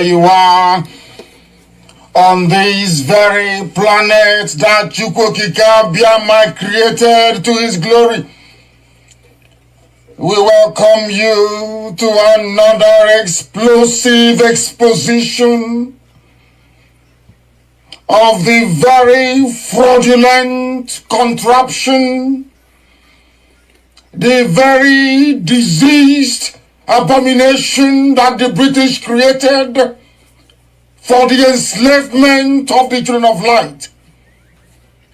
You are on this very planet that Chukwokika Biama created to his glory. We welcome you to another explosive exposition of the very fraudulent contraption, the very diseased abomination that the British created for the enslavement of the children of light.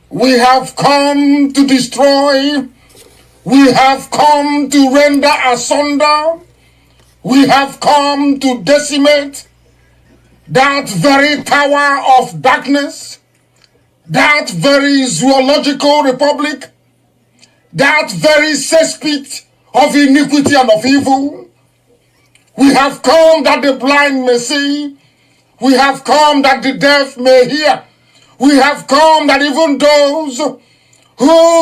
We have come to destroy. We have come to render asunder. We have come to decimate that very tower of darkness, that very zoological republic, that very cesspit of iniquity and of evil. We have come that the blind may see. We have come that the deaf may hear. We have come that even those who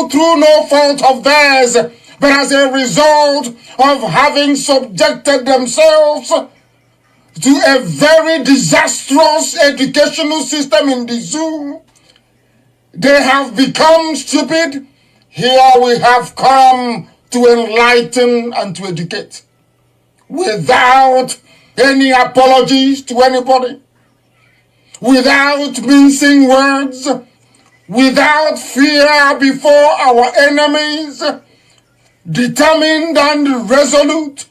through no fault of theirs, but as a result of having subjected themselves to a very disastrous educational system in the zoo, they have become stupid. Here we have come to enlighten and to educate, without any apologies to anybody, without mincing words, without fear before our enemies, determined and resolute,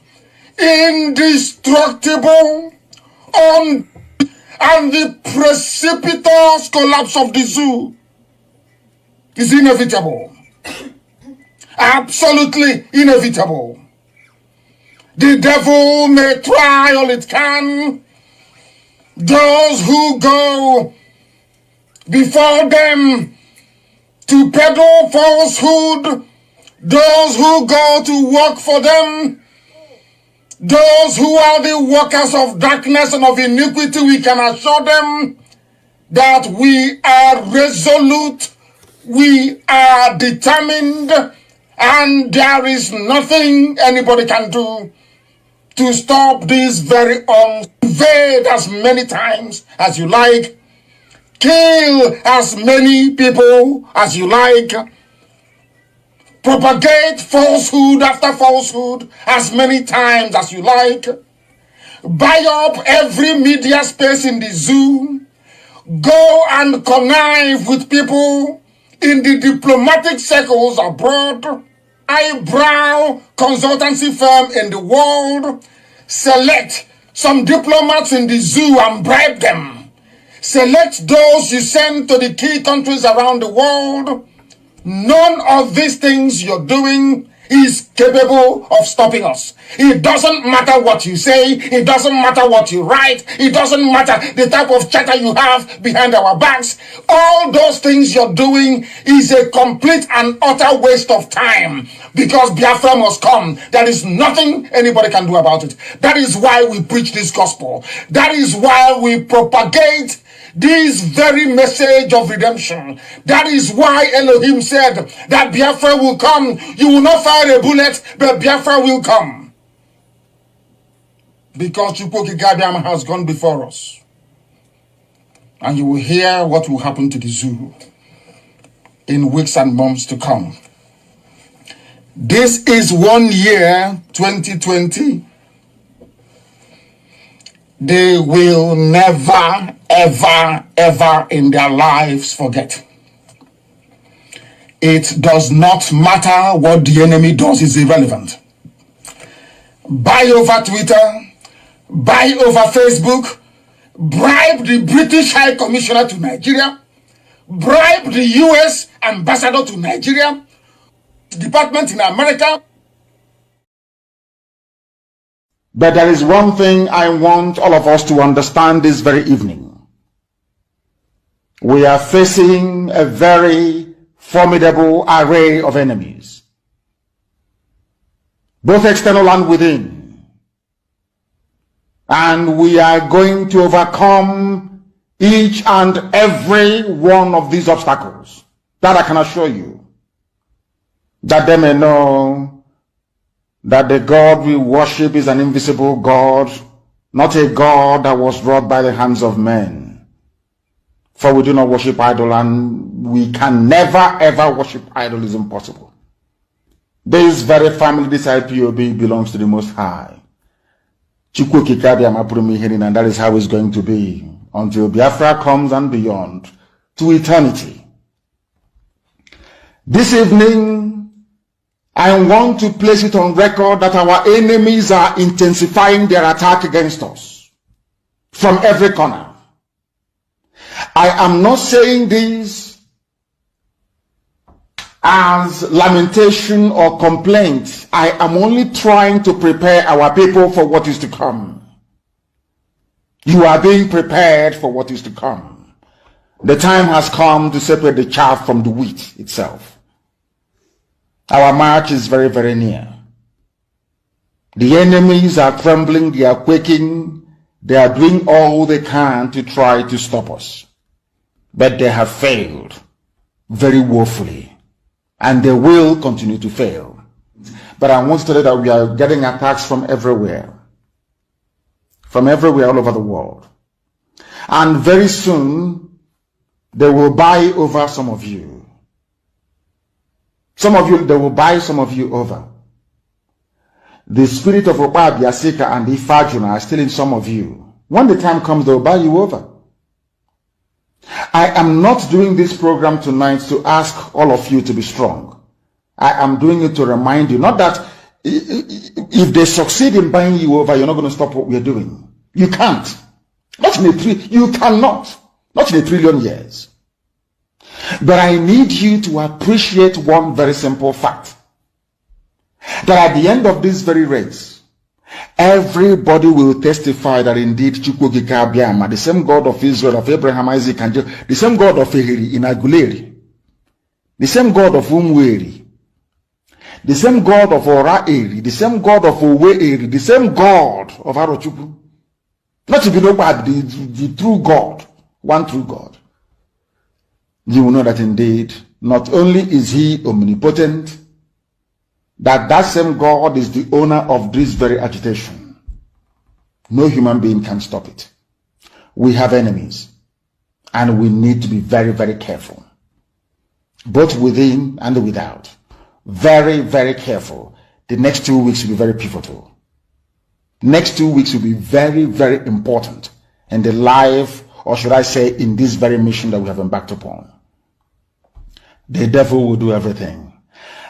indestructible, and the precipitous collapse of the zoo is inevitable, absolutely inevitable. The devil may try all it can. Those who go before them to peddle falsehood, those who go to work for them, those who are the workers of darkness and of iniquity, we can assure them that we are resolute, we are determined, and there is nothing anybody can do to stop this very invade as many times as you like, kill as many people as you like, propagate falsehood after falsehood as many times as you like, buy up every media space in the zoo, go and connive with people in the diplomatic circles abroad, eyebrow consultancy firm in the world, select some diplomats in the zoo and bribe them. Select those you send to the key countries around the world. None of these things you're doing is capable of stopping us. It doesn't matter what you say. It doesn't matter what you write. It doesn't matter the type of chatter you have behind our backs. All those things you're doing is a complete and utter waste of time, because Biafra must come. There is nothing anybody can do about it. That is why we preach this gospel. That is why we propagate this very message of redemption. That is why Elohim said that Biafra will come. You will not fire a bullet, but Biafra will come. Because Chukwokika has gone before us. And you will hear what will happen to the zoo in weeks and months to come. This is 1 year, 2020. They will never, ever, ever in their lives forget. It does not matter what the enemy does, is irrelevant. Buy over Twitter, buy over Facebook, bribe the British High Commissioner to Nigeria, bribe the US Ambassador to Nigeria, department in America. But there is one thing I want all of us to understand this very evening. We are facing a very formidable array of enemies, both external and within. And we are going to overcome each and every one of these obstacles. That I can assure you, that they may know that the God we worship is an invisible God, not a God that was wrought by the hands of men. For we do not worship idol, and we can never ever worship idol. Is impossible. This very family, this IPOB, belongs to the Most High. And that is how it's going to be until Biafra comes and beyond, to eternity. This evening, I want to place it on record that our enemies are intensifying their attack against us from every corner. I am not saying this as lamentation or complaint. I am only trying to prepare our people for what is to come. You are being prepared for what is to come. The time has come to separate the chaff from the wheat itself. Our march is very, very near. The enemies are trembling, they are quaking, they are doing all they can to try to stop us. But they have failed very woefully, and they will continue to fail. But I want to tell you that we are getting attacks from everywhere all over the world. And very soon, they will buy over some of you. They will buy some of you over. The spirit of Oba, Biasika, and Ifajuna are still in some of you. When the time comes, they will buy you over. I am not doing this program tonight to ask all of you to be strong. I am doing it to remind you, not that if they succeed in buying you over, you're not going to stop what we're doing. You can't. You cannot. Not in a trillion years. But I need you to appreciate one very simple fact. That at the end of this very race, everybody will testify that indeed Chukwuokike Abiama, the same God of Israel, of Abraham, Isaac, and Jacob, the same God of Ehiri in Aguleri, the same God of Umweri, the same God of Ora Eri, the same God of Owe Eri, the same God of Arochukwu, not to be nobody, the true God, one true God. You will know that indeed, not only is he omnipotent, that same God is the owner of this very agitation. No human being can stop it. We have enemies, and we need to be very, very careful, both within and without. Very, very careful. The next 2 weeks will be very pivotal. Next 2 weeks will be very, very important in the life, or should I say, in this very mission that we have embarked upon. The devil will do everything.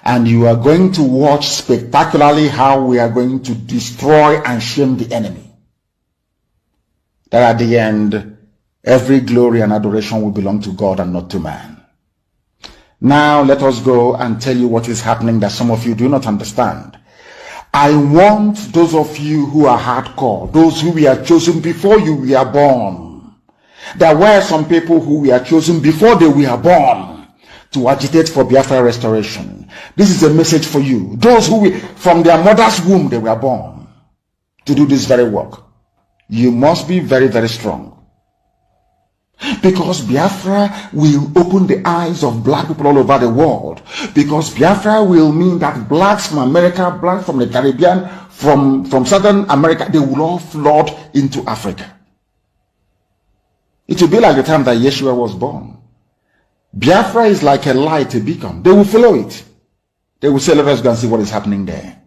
And you are going to watch spectacularly how we are going to destroy and shame the enemy. That at the end, every glory and adoration will belong to God and not to man. Now let us go and tell you what is happening that some of you do not understand. I want those of you who are hardcore, those who were chosen before you were born. There were some people who were chosen before they were born to agitate for Biafra restoration. This is a message for you. Those who from their mother's womb they were born to do this very work. You must be very, very strong. Because Biafra will open the eyes of black people all over the world. Because Biafra will mean that blacks from America, blacks from the Caribbean, from Southern America, they will all flood into Africa. It will be like the time that Yeshua was born. Biafra is like a light, a beacon. They will follow it. They will say, let us go and see what is happening there.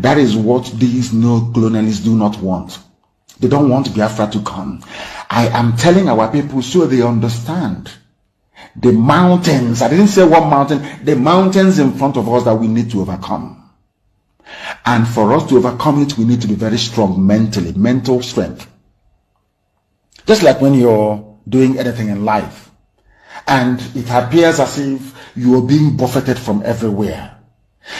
That is what these neo-colonialists do not want. They don't want Biafra to come. I am telling our people so they understand. The mountains, I didn't say one mountain, the mountains in front of us that we need to overcome. And for us to overcome it, we need to be very strong mentally, mental strength. Just like when you're doing anything in life, and it appears as if you are being buffeted from everywhere.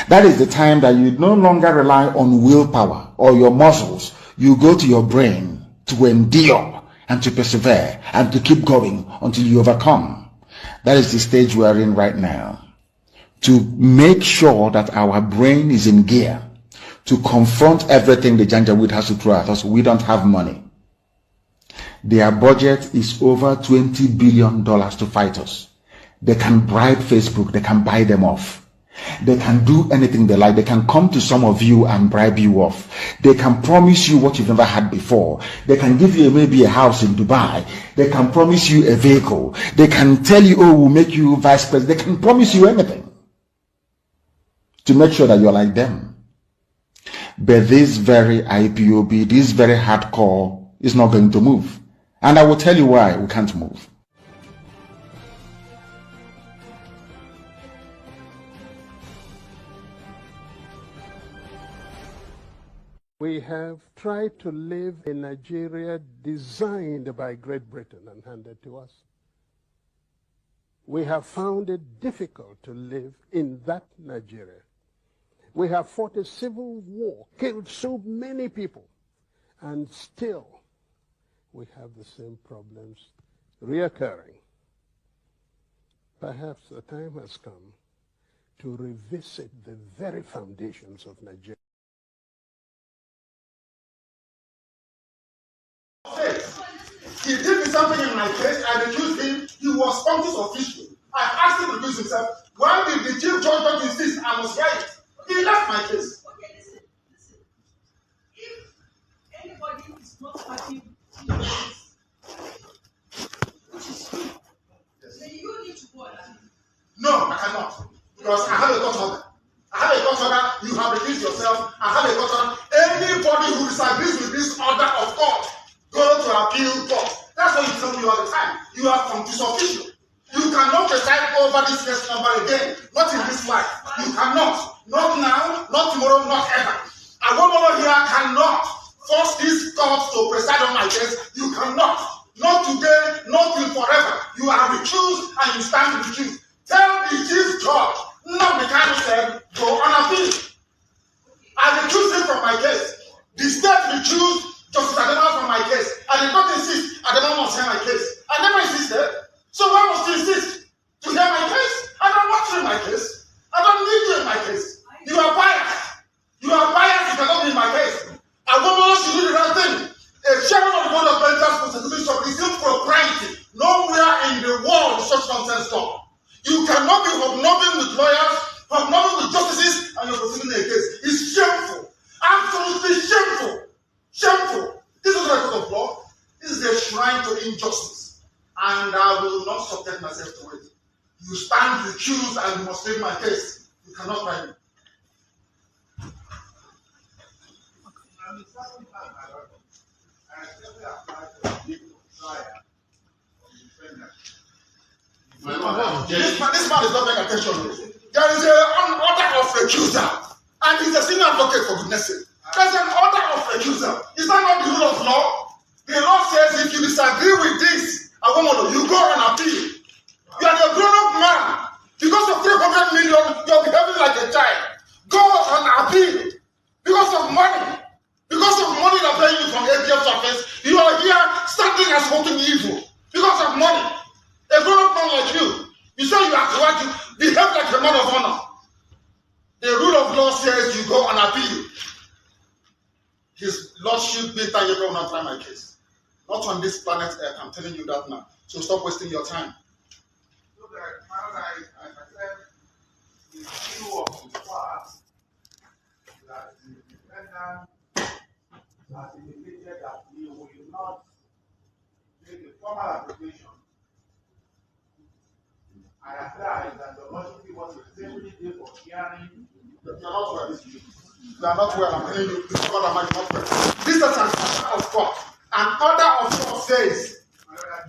That is the time that you no longer rely on willpower or your muscles. You go to your brain to endure and to persevere and to keep going until you overcome. That is the stage we are in right now. To make sure that our brain is in gear to confront everything the Janjaweed has to throw at us. We don't have money. Their budget is over $20 billion to fight us. They can bribe Facebook. They can buy them off. They can do anything they like. They can come to some of you and bribe you off. They can promise you what you've never had before. They can give you maybe a house in Dubai. They can promise you a vehicle. They can tell you, oh, we'll make you vice president. They can promise you anything to make sure that you're like them. But this very IPOB, this very hardcore is not going to move. And I will tell you why we can't move. We have tried to live in Nigeria designed by Great Britain and handed to us. We have found it difficult to live in that Nigeria. We have fought a civil war, killed so many people, and still we have the same problems reoccurring. Perhaps the time has come to revisit the very foundations of Nigeria. He did me something in my case. I accused him. He was Pontus official. I asked him to accuse himself. Why did the chief judge not insist I was right? He left my case. Okay, listen. If anybody is not happy with this, which is true, then you need to go and appeal. No, I cannot. Because I have a court order. I have a court order. You have accused yourself. I have a court order. Anybody who disagrees with this order of court, go to appeal court. That's what you tell me all the time. You are Pontus official. You cannot preside over this case number again. Not in this life. You cannot. Not now, not tomorrow, not ever. A woman here cannot force this court to preside on my case. You cannot. Not today, not till forever. You are recused and you stand recused. Tell the chief judge, not the kind of said, go on appeal. I recused him from my case. The state recused Justice Adema from my case. I did not insist Adema must hear my case. I never insisted. So why must you insist to hear my case? I don't want you in my case. I don't need you in my case. You are biased. You are biased. You cannot be in my case. A woman should do the right thing. A chairman of the board of managers constitution is impropriety. Nowhere in the world is such nonsense done. You cannot be hobnobbing with lawyers, hobnobbing with justices, and you're proceeding a case. It's shameful. Absolutely shameful. Shameful. This is not a court of law. This is a shrine to injustice. And I will not subject myself to it. You stand recused and you must take my case. You cannot try me. This man is not paying attention. There is an order of recusal. And he's a senior advocate, for goodness sake. There's an order of recusal. Is that not the rule of law? The law says if you disagree with this, you go and appeal. You are a grown-up man. Because of 300 million, you're behaving like a child. Go and appeal. Because of money. Because of money they're paying you from ABF surface, you are here standing and smoking evil. Because of money. A grown-up man like you, you say you are correct, you behave like a man of honor. The rule of law says you go and appeal. His Lordship Peter Yebe will not try my case. Not on this planet Earth, I'm telling you that now. So stop wasting your time. So that paradise, as I said, the view of the past that the defendant has indicated that he will not make a formal application. I apply that the Lordship give us a 70-day for hearing. You are not well. You are not well. I'm telling you, this God Almighty not well. This is an order of court. An order of court says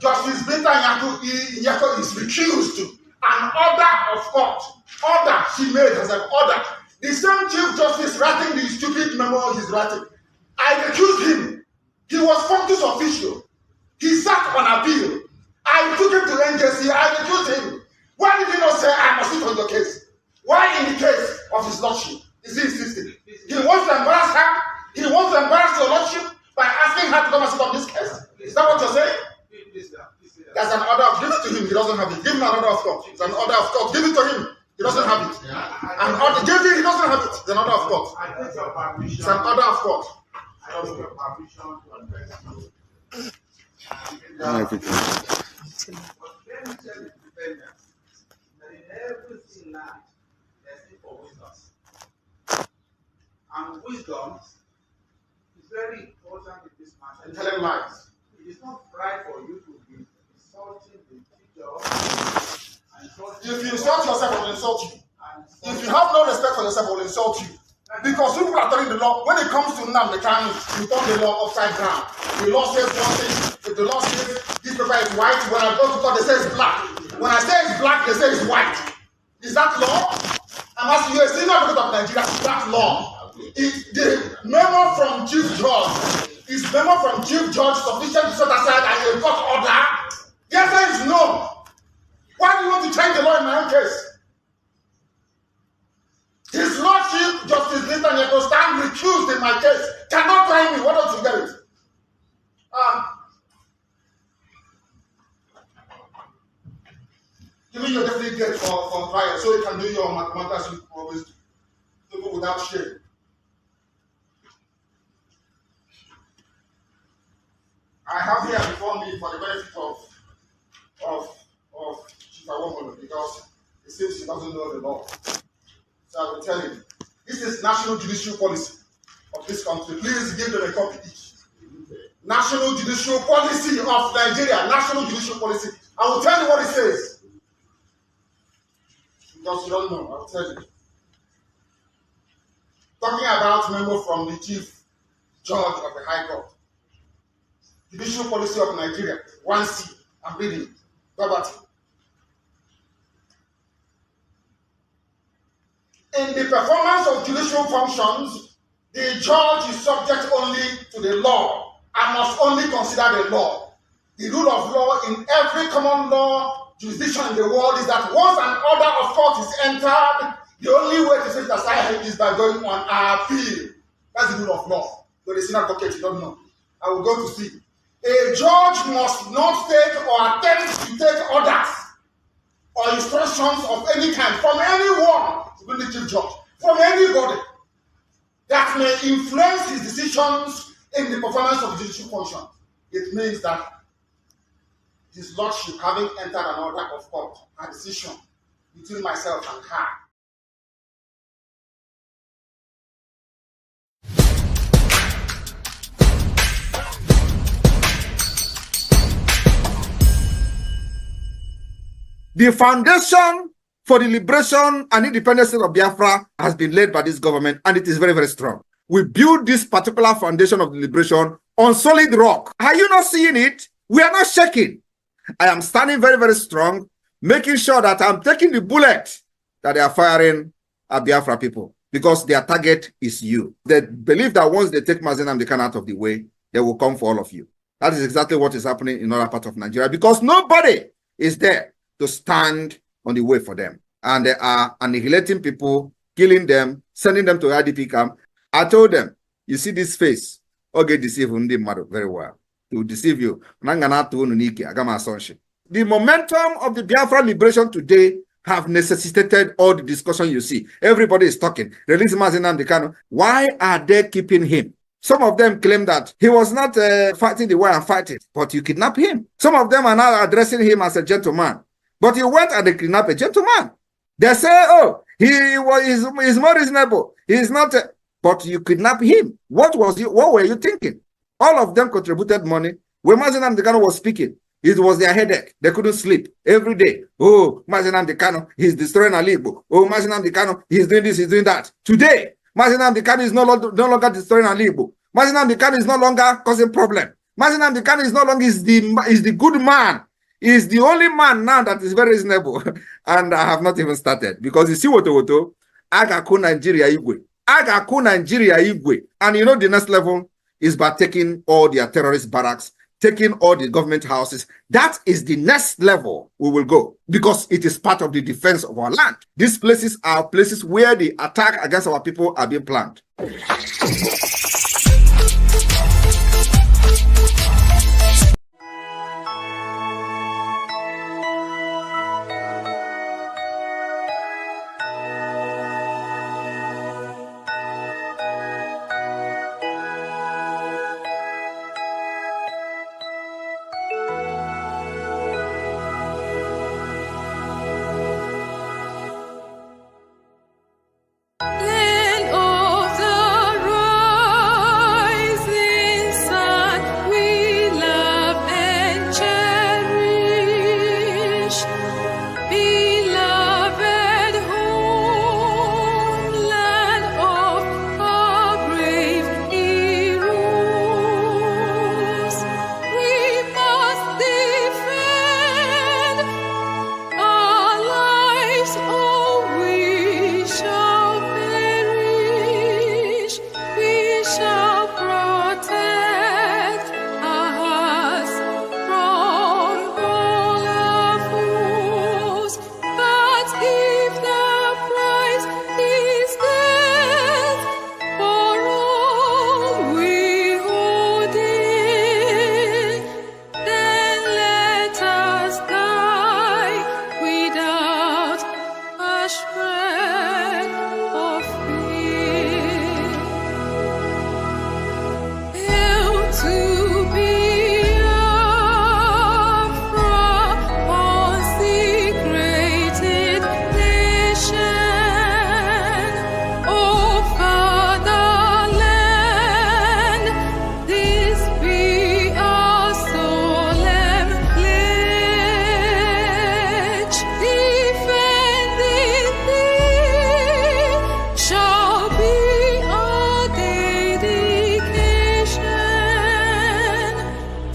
Justice Binta Nyako is recused. An order of court. Order she made as an order. The same Chief Justice writing the stupid memo he's writing. I recused him. He was Pontus official. He sat on appeal. I took him to NJC. I recused him. Why did he not say I must sit on your case? Why in the case of his lordship is he insisting? He wants to embarrass her. He wants to embarrass your lordship by asking her to come and sit on this case. Is that what you're saying? There's an order of, give it to him. He doesn't have it. Give him an order of court. It's an order of court. Give it to him. He doesn't have it. An order. Give it. He doesn't have it. It's an order of court. It's an order of court. I don't give permission to address you. Everything. But let me tell the defendant that in every sin life, there's the for wisdom. And wisdom is very important in this matter. And telling lies. It is not right for you to be insulting the teacher. If you insult yourself, I will insult you. If you have no respect for yourself, I will insult you. Because people are telling the law, when it comes to Nnamdi Kanu, you turn the law upside down. The law says one thing. If the law says this paper is white, when I go to court, they say it's black. When I say it's black, they say it's white. Is that law? I'm asking you, a senior advocate of Nigeria, is that law? Is the memo from Chief Judge, is memo from Chief Judge sufficient to set aside and a court order? The answer is no. Why do you want to change the law in my own case? His Lordship, Justice Linton Yeko, stand recused in my case. Cannot try me. Why don't you get it? Give me your definite get for trial so you can do your mathematics with always people without shame. I have here before me for the benefit of Chief Awomolo because it seems she doesn't know the law. So I will tell you, this is national judicial policy of this country. Please give them a copy each. National judicial policy of Nigeria. National judicial policy. I will tell you what it says. Because you don't know, I will tell you. Talking about memo from the Chief Judge of the High Court. Judicial policy of Nigeria. 1C. I'm reading. Liberty. In the performance of judicial functions, the judge is subject only to the law and must only consider the law. The rule of law in every common law jurisdiction in the world is that once an order of court is entered, the only way to set it aside is by going on appeal. That's the rule of law. But the senior advocate, you don't know. I will go to see. A judge must not take or attempt to take orders or instructions of any kind from anyone, even the chief judge, from anybody that may influence his decisions in the performance of judicial function. It means that his lordship, having entered an order of court, a decision between myself and her. The foundation for the liberation and independence of Biafra has been laid by this government, and it is very, very strong. We build this particular foundation of the liberation on solid rock. Are you not seeing it? We are not shaking. I am standing very, very strong, making sure that I'm taking the bullet that they are firing at Biafra people, because their target is you. They believe that once they take Mazi Nnamdi Kanu out of the way, they will come for all of you. That is exactly what is happening in other parts of Nigeria, because nobody is there to stand on the way for them. And they are annihilating people, killing them, sending them to IDP camp. I told them, you see this face, okay, deceive them very well. To deceive you. The momentum of the Biafra liberation today have necessitated all the discussion you see. Everybody is talking. Release Mazi Nnamdi Kanu. Why are they keeping him? Some of them claim that he was not fighting the way I'm fighting, but you kidnap him. Some of them are now addressing him as a gentleman. But you went and kidnapped a gentleman. They say, oh, he's more reasonable. He's not, but you kidnapped him. What were you thinking? All of them contributed money. When Mazi Nnamdi Kanu was speaking, it was their headache. They couldn't sleep every day. Oh, Mazi Nnamdi Kanu, he's destroying Ali Igbo. Oh, Mazi Nnamdi Kanu, he's doing this, he's doing that. Today, Mazi Nnamdi Kanu is no longer destroying Ali Igbo. Mazi Nnamdi Kanu is no longer causing problem. Mazi Nnamdi Kanu is no longer is the good man. Is the only man now that is very reasonable. And I have not even started. Because you see what Agaku Nigeria Igwe. Agaku Nigeria Igwe. And you know the next level is by taking all their terrorist barracks, taking all the government houses. That is the next level we will go. Because it is part of the defense of our land. These places are places where the attack against our people are being planned.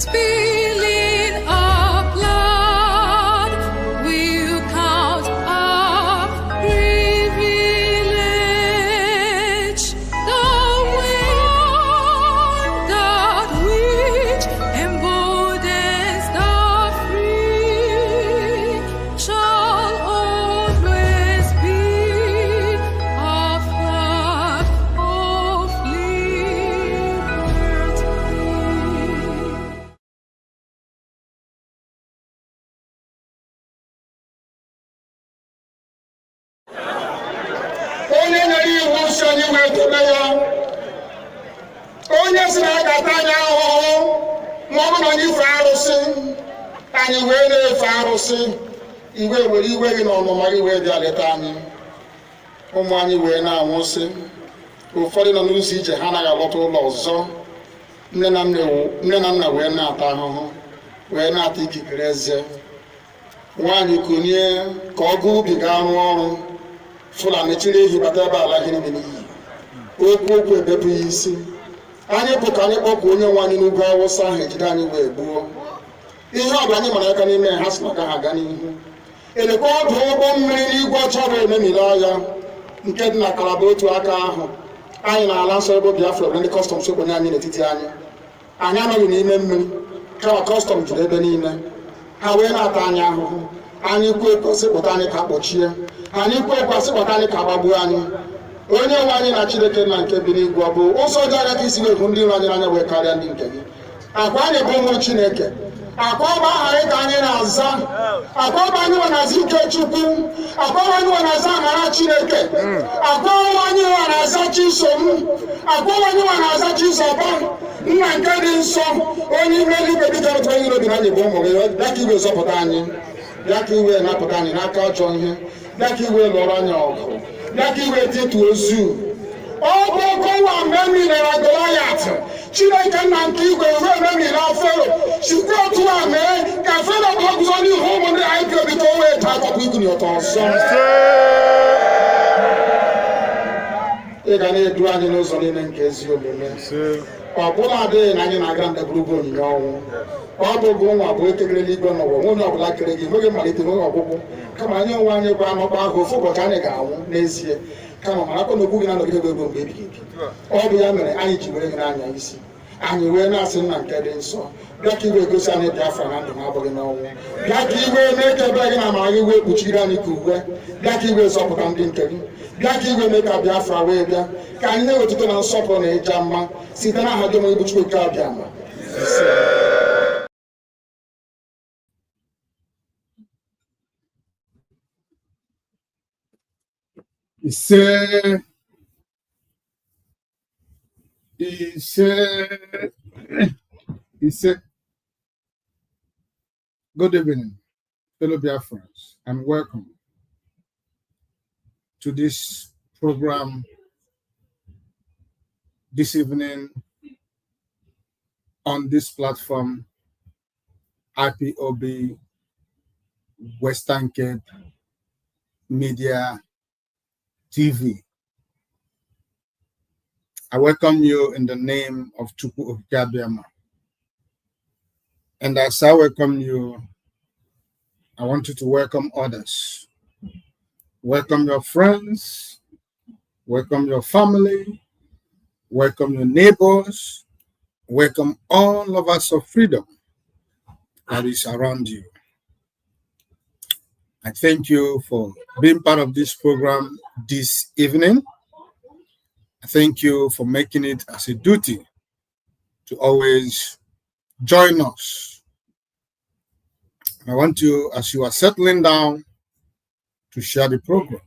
spilling our blood, we'll count our privilege. The one that which emboldens the free shall always be our flag of liberty. onye nyere iwu si anyị wee debe ya, onye si na agata anyị ahụhụ ma ọ bụ na anyị fee arụsị, anyị wee na-efe arụsị, iwe were iwe gị na ọnụma gị wee bịa leta anyị, ụmụ anyị wee na-anwụsị, ụfọdụ nọ n'ụzọ ije ha anaghị alọta ụlọ ọzọ, nne na nna wee na-ata ahụhụ, wee na-ata ikikere eze, nwaanyị kunie ka ọ gaa ubi gaa rụọ ọrụ, Fulani chiri ehi bata ebe ala gị niile n'iyi, okwu ebepụ ya isi, anyị bụ ka anyị kpọpụ onye nwe anyị n'ugwu Awụsa ahụ ejide anyị wee gbuo. Ihe ọbụla anyị mara aka n'ime ha si na ka ha gaa n'ihu. Elekwa ọdụ ụgbọ mmiri n'igwe ọcha bụ ememiri ọya nke dị na Kalaba otu aka ahụ, anyị na-ala nsọ ebe Biafra bụ ndị kọstọm sokwenye anyị n'etiti anyị. Anyị anọghị n'ime mmiri kama kọstọm juru ebe niile, ha wee na-ata anyị ahụhụ. Anyị kwuo ekosịpụta anyị ka kpọchie, anyị kwuo ekwasịpụta anyị ka gbagbuo anyị. Onye nwe anyị na Chineke na nke bi n'igwe ọ bụ ụzọ dị anya ka isi wee hụ ndị iro anyị n'anya wee karịa ndị nke gị. Akwa anyị bụ ụmụ Chineke, akwa ọgba aha anyị ka anyị na-aza, akwa ọgba anyị nwe na-aza ike Chukwu, akwa ọgba anyị nwe na-aza amara Chineke, akwa ọgba anyị nwe na-aza Chisom, akwa ọgba anyị nwe na-aza Chizọba, nna nke dị nsọ, onye ime eluigwe dịka otu onye iro bi na anyị bụ ụmụ gị, bịa ka iwe zọpụta anyị, bịa ka iwe napụta anyị n'aka ọjọọ ihe, bịa ka iwe lụọrọ anyị ọgụ, bịa ka iwe tịtụ ozu. Ọ bụ ogo nwa mgbe emilere Goliat, Chineke nna nke igwe wee memire Fero, sikwa otu a mee ka Fero bụ ọgụzọ n'ihu ụmụ ndị IPOB ka o wee taa akọkọ iguni ọtọ ọzọ. Ị ga na-edu anyị n'ụzọ niile nke ezi omume. Ọ bụla adịghị na anyị na-aga ndagwurugwu onyinye ọnwụ. Ọ bụ ogo nwa bụ ekekere n'igwe n'ụwa, onye ọbụla kere gị nweghị mmalite nweghị ọgwụgwụ, kama anyị onwe anyị bụ anọkwa ahụ ofu ụbọchị anyị ga-anwụ n'ezie, kama mara akọ na okwu gị na-anọgide ego mgbe ebighị ebi. Ọ bụ ya mere anyị ji were gị n'anya isi, anyị wee na-asị nna nke dị nsọ, bịa ka iwe gosi anyị Biafra na ndụ na abụghị n'ọnwụ, bịa ka iwe mee ka ebe gị na amara gị wee kpuchiri anyị ka uwe, bịa ka iwe zọpụta ndị nke gị, bịa ka iwe mee ka Biafra wee bịa, ka anyị na-ewetụta na nsọpụrụ na ịja mma site n'aha gị onye bụ Chukwu nke abịa ma. Good evening, fellow Biafrans, and welcome to this program this evening on this platform, IPOB Western Cape Media TV. I welcome you in the name of Chukwu Obiama. And as I welcome you, I want you to welcome others. Welcome your friends, welcome your family, welcome your neighbors, welcome all lovers of freedom that is around you. I thank you for being part of this program this evening. I thank you for making it as a duty to always join us. I want you, as you are settling down, to share the program.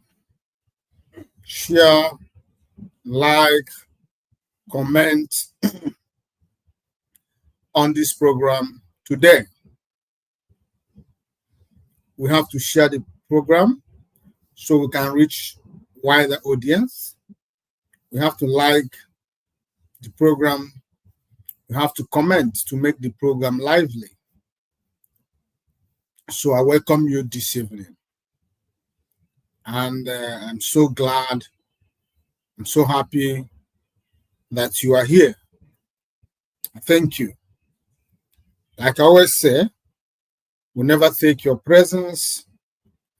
Share, like, comment on this program today. We have to share the program so we can reach wider audience. We have to like the program. We have to comment to make the program lively. So I welcome you this evening. And I'm so glad, I'm so happy that you are here. Thank you. Like I always say, we never take your presence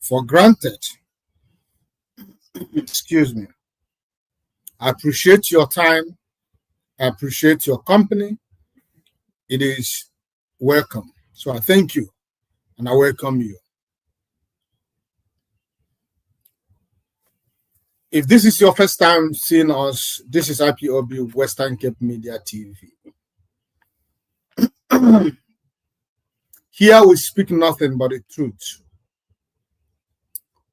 for granted. Excuse me. I appreciate your time. I appreciate your company. It is welcome. So I thank you and I welcome you. If this is your first time seeing us, this is IPOB Western Cape Media TV. Here we speak nothing but the truth.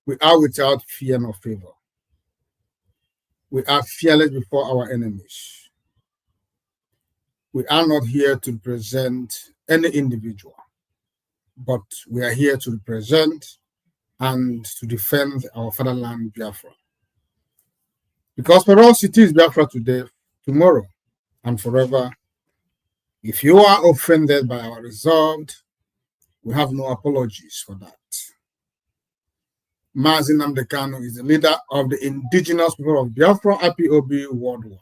We are without fear nor favor. We are fearless before our enemies. We are not here to represent any individual, but we are here to represent and to defend our fatherland, Biafra. Because for us, it is Biafra today, tomorrow, and forever. If you are offended by our resolve, we have no apologies for that. Mazi Nnamdi Kanu is the leader of the indigenous people of Biafra, IPOB worldwide.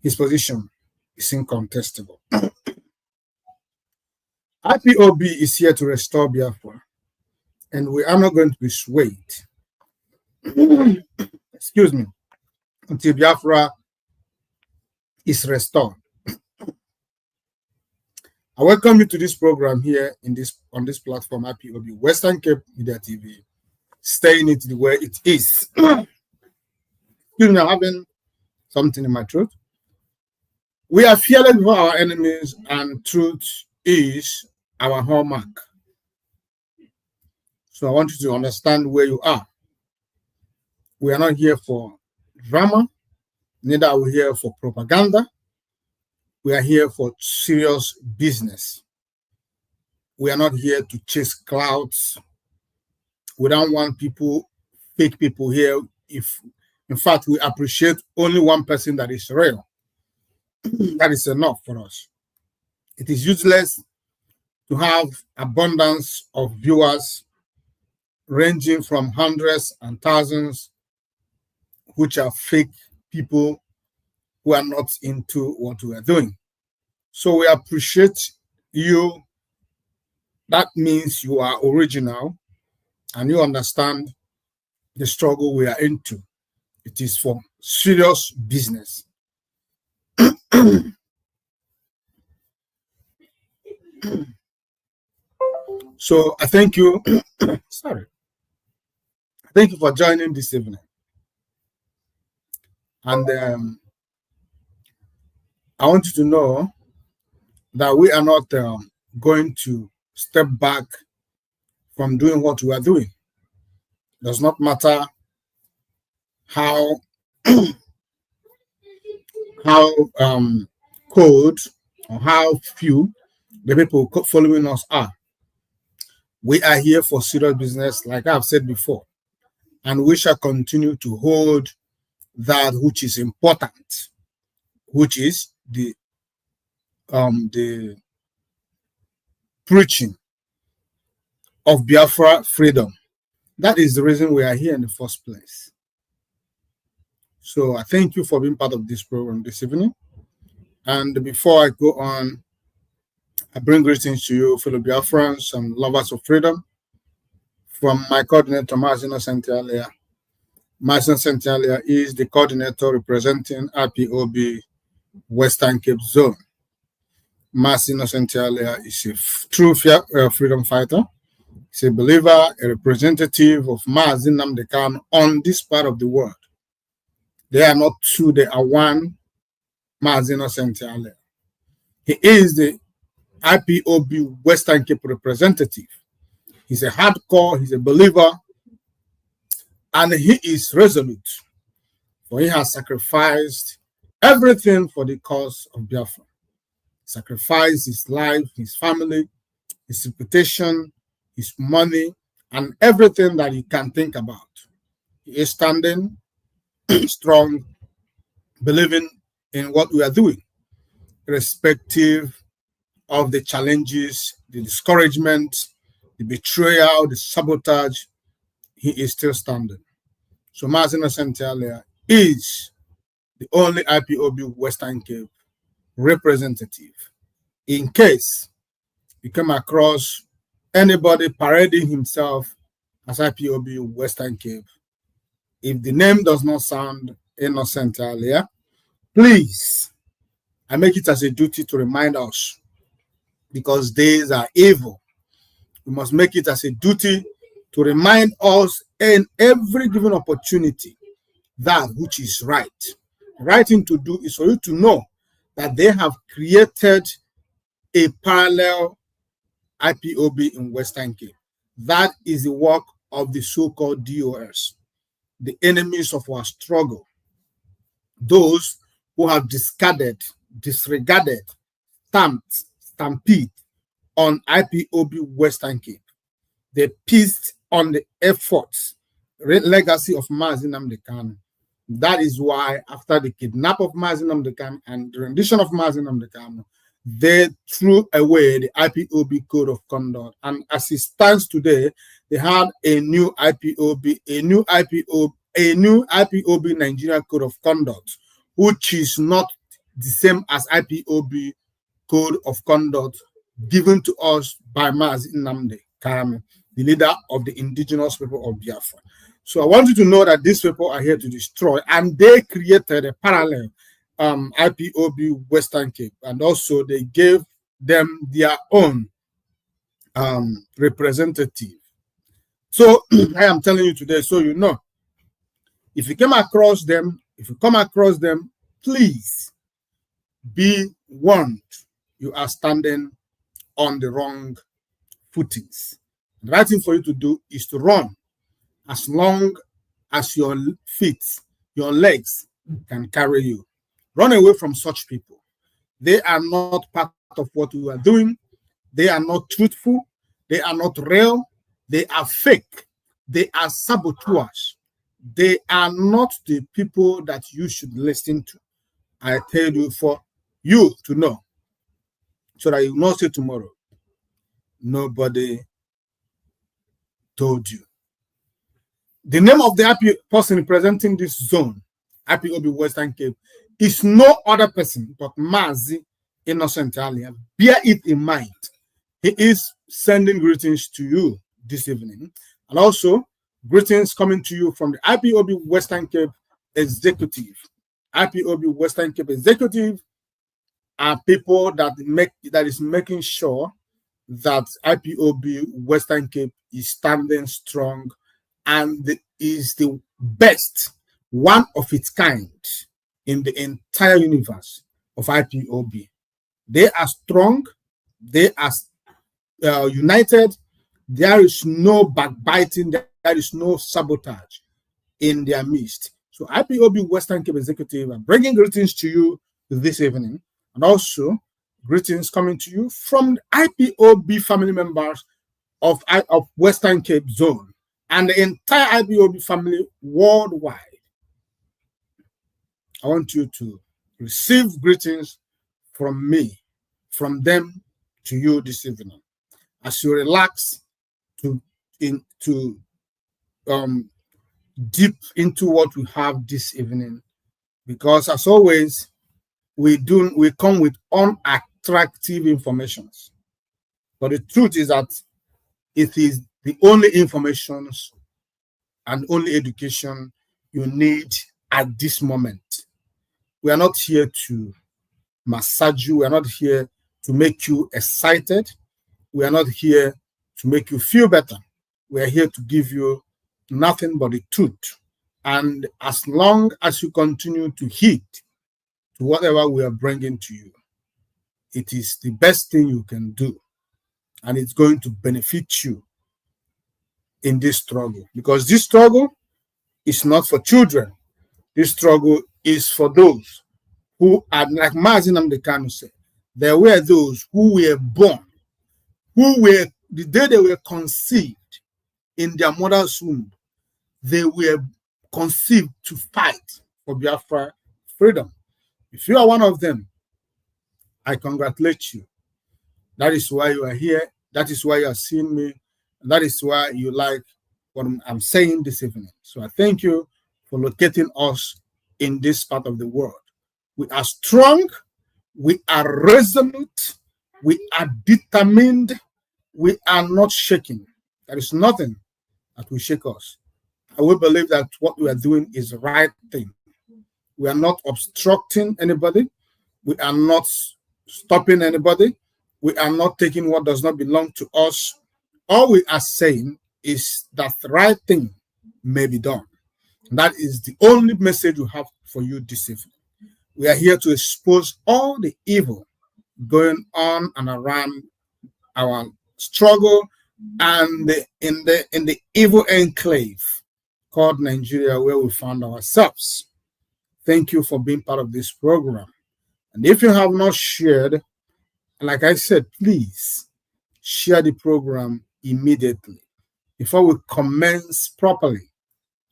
His position is incontestable. IPOB is here to restore Biafra, and we are not going to be swayed. Excuse me. Until Biafra is restored. I welcome you to this program here on this platform, IPOB Western Cape Media TV. Staying it the way it is. Excuse me, I'm having something in my throat. We are fearless before our enemies, and truth is our hallmark. So I want you to understand where you are. We are not here for drama, neither are we here for propaganda. We are here for serious business. We are not here to chase clouds. We don't want fake people here. In fact, we appreciate only one person that is real. That is enough for us. It is useless to have abundance of viewers ranging from hundreds and thousands, which are fake people who are not into what we are doing. So we appreciate you. That means you are original and you understand the struggle we are into. It is for serious business. So I thank you. Sorry. Thank you for joining this evening. And I want you to know that we are not going to step back from doing what we are doing. It does not matter how cold or how few the people following us are. We are here for serious business, like I've said before, and we shall continue to hold that which is important, which is the preaching of Biafra freedom. That is the reason we are here in the first place. So I thank you for being part of this program this evening. And before I go on, I bring greetings to you, fellow Biafrans and lovers of freedom, from my coordinator, Mazino Santialia. Mazino Santialia is the coordinator representing IPOB Western Cape Zone. Mazino Santialia is a true freedom fighter. He's a believer, a representative of Mazi Nnamdi Kanu on this part of the world. They are not two, they are one. Mazino Santialia. He is the IPOB Western Cape representative. He's a hardcore, he's a believer, and he is resolute. For he has sacrificed everything for the cause of Biafra. He sacrificed his life, his family, his reputation, his money, and everything that he can think about. He is standing strong, believing in what we are doing, irrespective of the challenges, the discouragement, the betrayal, the sabotage. He is still standing. So Mazino Santialia is the only IPOB Western Cape representative. In case you come across anybody parading himself as IPOB Western Cape, if the name does not sound innocent earlier, please, I make it as a duty to remind us, because days are evil. We must make it as a duty to remind us in every given opportunity that which is right. The right thing to do is for you to know that they have created a parallel IPOB in Western Cape. That is the work of the so-called DOS, the enemies of our struggle, those who have disregarded, stampede on IPOB Western Cape. They pissed on the efforts, legacy of Mazi Nnamdi Kanu. That is why after the kidnap of Mazi Nnamdi Kanu and the rendition of Mazi Nnamdi Kanu, they threw away the IPOB code of conduct. And as it stands today, they had a new IPOB Nigeria code of conduct, which is not the same as IPOB code of conduct given to us by Mazi Nnamdi Kanu, the leader of the indigenous people of Biafra. So I want you to know that these people are here to destroy, and they created a parallel IPOB Western Cape, and also they gave them their own representative. So I am telling you today, so you know, if you come across them, please be warned. You are standing on the wrong footings. The right thing for you to do is to run as long as your feet, your legs can carry you. Run away from such people. They are not part of what we are doing. They are not truthful. They are not real. They are fake. They are saboteurs. They are not the people that you should listen to. I tell you for you to know, so that you will not say tomorrow, nobody told you. The name of the person representing this zone, IPOB Western Cape, is no other person but Mazi Innocent Alien. Bear it in mind. He is sending greetings to you this evening, and also greetings coming to you from the IPOB Western Cape Executive. IPOB Western Cape Executive are people that is making sure that IPOB Western Cape is standing strong and is the best, one of its kind in the entire universe of IPOB. They are strong. They are united. There is no backbiting. There is no sabotage in their midst. So IPOB Western Cape Executive are bringing greetings to you this evening, and also greetings coming to you from the IPOB family members of Western Cape Zone and the entire IPOB family worldwide. I want you to receive greetings from me, from them to you this evening, as you relax deep into what we have this evening, because as always, we come with unattractive informations. But the truth is that it is the only information and only education you need at this moment. We are not here to massage you. We are not here to make you excited. We are not here to make you feel better. We are here to give you nothing but the truth. And as long as you continue to heed to whatever we are bringing to you, it is the best thing you can do. And it's going to benefit you in this struggle. Because this struggle is not for children. This struggle is for those who are, like Mazi Nnamdi Kanu said, there were those who were born, who were, the day they were conceived in their mother's womb, they were conceived to fight for Biafra freedom. If you are one of them, I congratulate you. That is why you are here. That is why you are seeing me. And that is why you like what I'm saying this evening. So I thank you for locating us in this part of the world. We are strong. We are resolute. We are determined. We are not shaking. There is nothing that will shake us. I will believe that what we are doing is the right thing. We are not obstructing anybody. We are not stopping anybody. We are not taking what does not belong to us. All we are saying is that the right thing may be done. That is the only message we have for you this evening. We are here to expose all the evil going on and around our struggle and in the evil enclave called Nigeria, where we found ourselves. Thank you for being part of this program. And if you have not shared, like I said, please share the program immediately. Before we commence properly,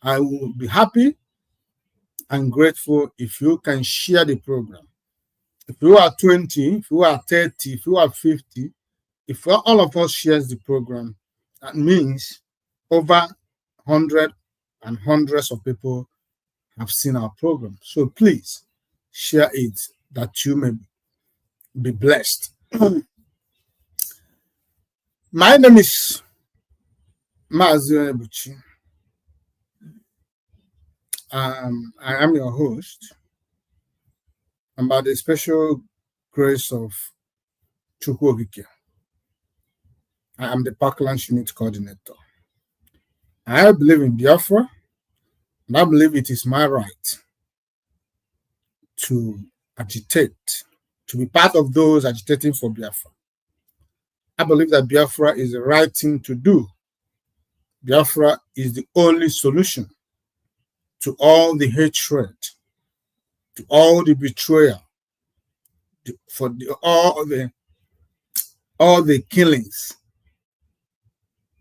I will be happy and grateful if you can share the program. If you are 20, if you are 30, if you are 50, if all of us shares the program, that means over 100 and hundreds of people have seen our program. So please share it that you may be blessed. My name is Mazi Ebuchi. I am your host. And by the special grace of Chukwu Okike, I am the Parklands Unit Coordinator. I believe in Biafra, and I believe it is my right to agitate, to be part of those agitating for Biafra. I believe that Biafra is the right thing to do. Biafra is the only solution to all the hatred, to all the betrayal, all the killings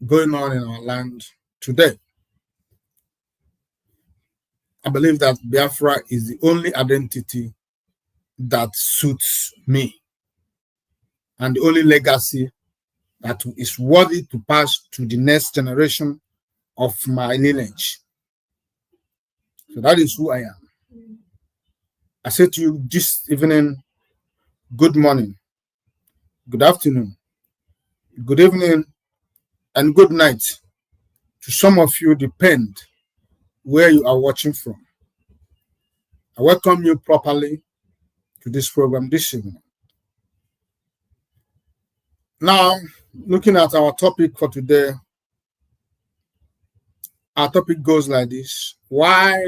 going on in our land today. I believe that Biafra is the only identity that suits me and the only legacy that is worthy to pass to the next generation of my lineage. So that is who I am. I say to you this evening, good morning, good afternoon, good evening, and good night. To some of you, depend where you are watching from. I welcome you properly to this program this evening. Now, looking at our topic for today, our topic goes like this: why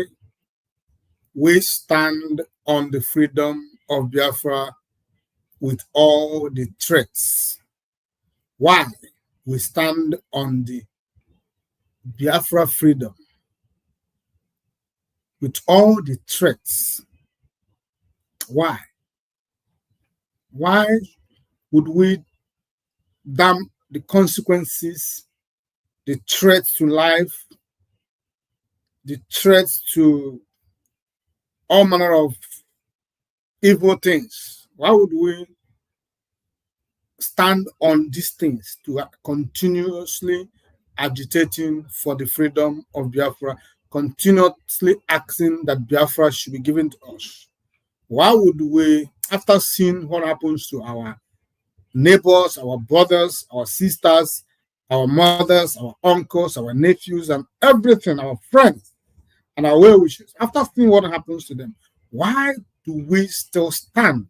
we stand on the freedom of Biafra with all the threats. Why we stand on the Biafra freedom with all the threats. Why? Why would we damn the consequences, the threats to life, the threats to all manner of evil things? Why would we stand on these things to continuously agitating for the freedom of Biafra, continuously asking that Biafra should be given to us? Why would we, after seeing what happens to our neighbors, our brothers, our sisters, our mothers, our uncles, our nephews, and everything, our friends, and our well wishers, after seeing what happens to them, why do we still stand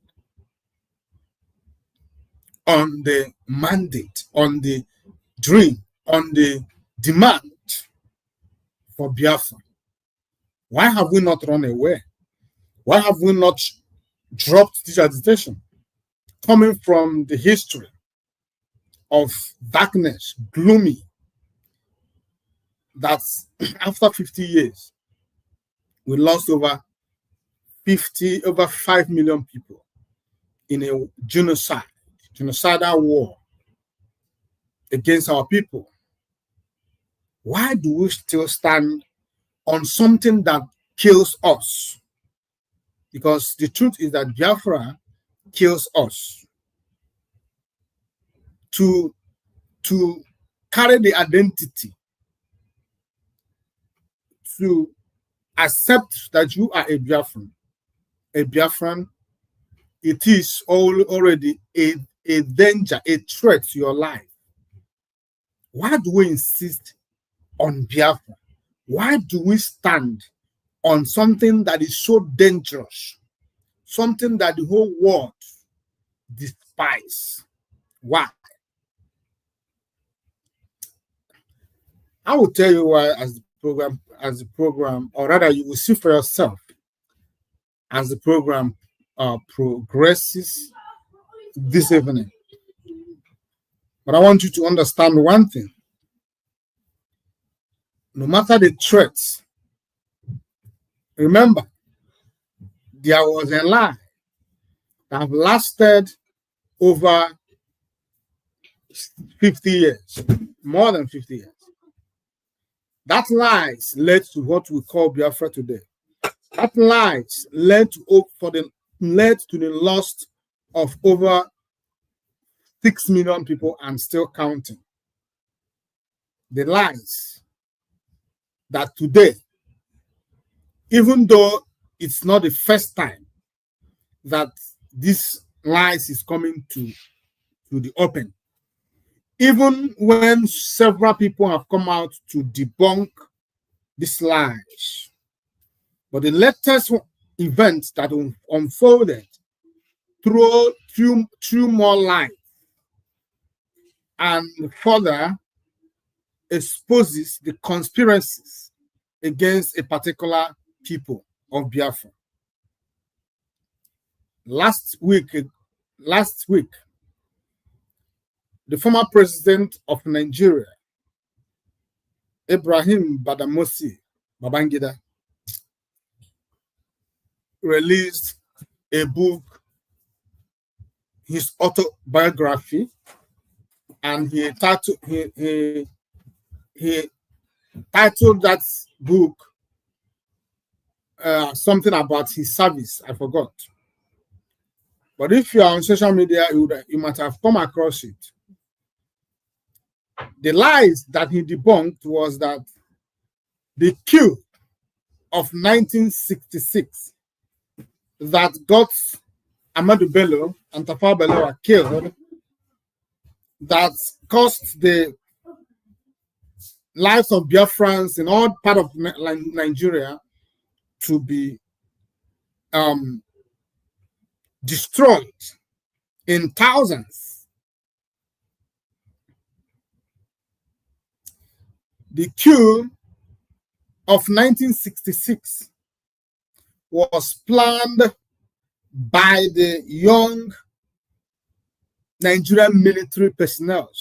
on the mandate, on the dream, on the demand for Biafra? Why have we not run away? Why have we not dropped this agitation? Coming from the history of darkness, gloomy, that after 50 years, we lost over 5 million people in a genocidal war against our people. Why do we still stand on something that kills us? Because the truth is that Biafra kills us. To carry the identity, to accept that you are a Biafran, it is already a a danger, a threat to your life, why do we insist on Biafra? Why do we stand on something that is so dangerous, something that the whole world despises? Why? I will tell you why as the program, or rather you will see for yourself as the program progresses this evening. But I want you to understand one thing. No matter the threats, remember, there was a lie that lasted over 50 years, more than 50 years. That lies led to what we call Biafra today. That lies led to the loss of over 6 million people and still counting. The lies that today, even though it's not the first time that this lies is coming to the open, even when several people have come out to debunk these lies, but the latest event that unfolded through more light and further exposes the conspiracies against a particular people of Biafra. Last week, the former president of Nigeria, Ibrahim Badamasi Babangida, released a book, his autobiography, and he titled that book something about his service. I forgot. But if you are on social media, you might have come across it. The lies that he debunked was that the coup of 1966 that got Ahmadu Bello and Tafawa Balewa killed, that cost the lives of Biafrans in all part of Nigeria to be destroyed in thousands. The coup of 1966 was planned by the young Nigerian military personnel,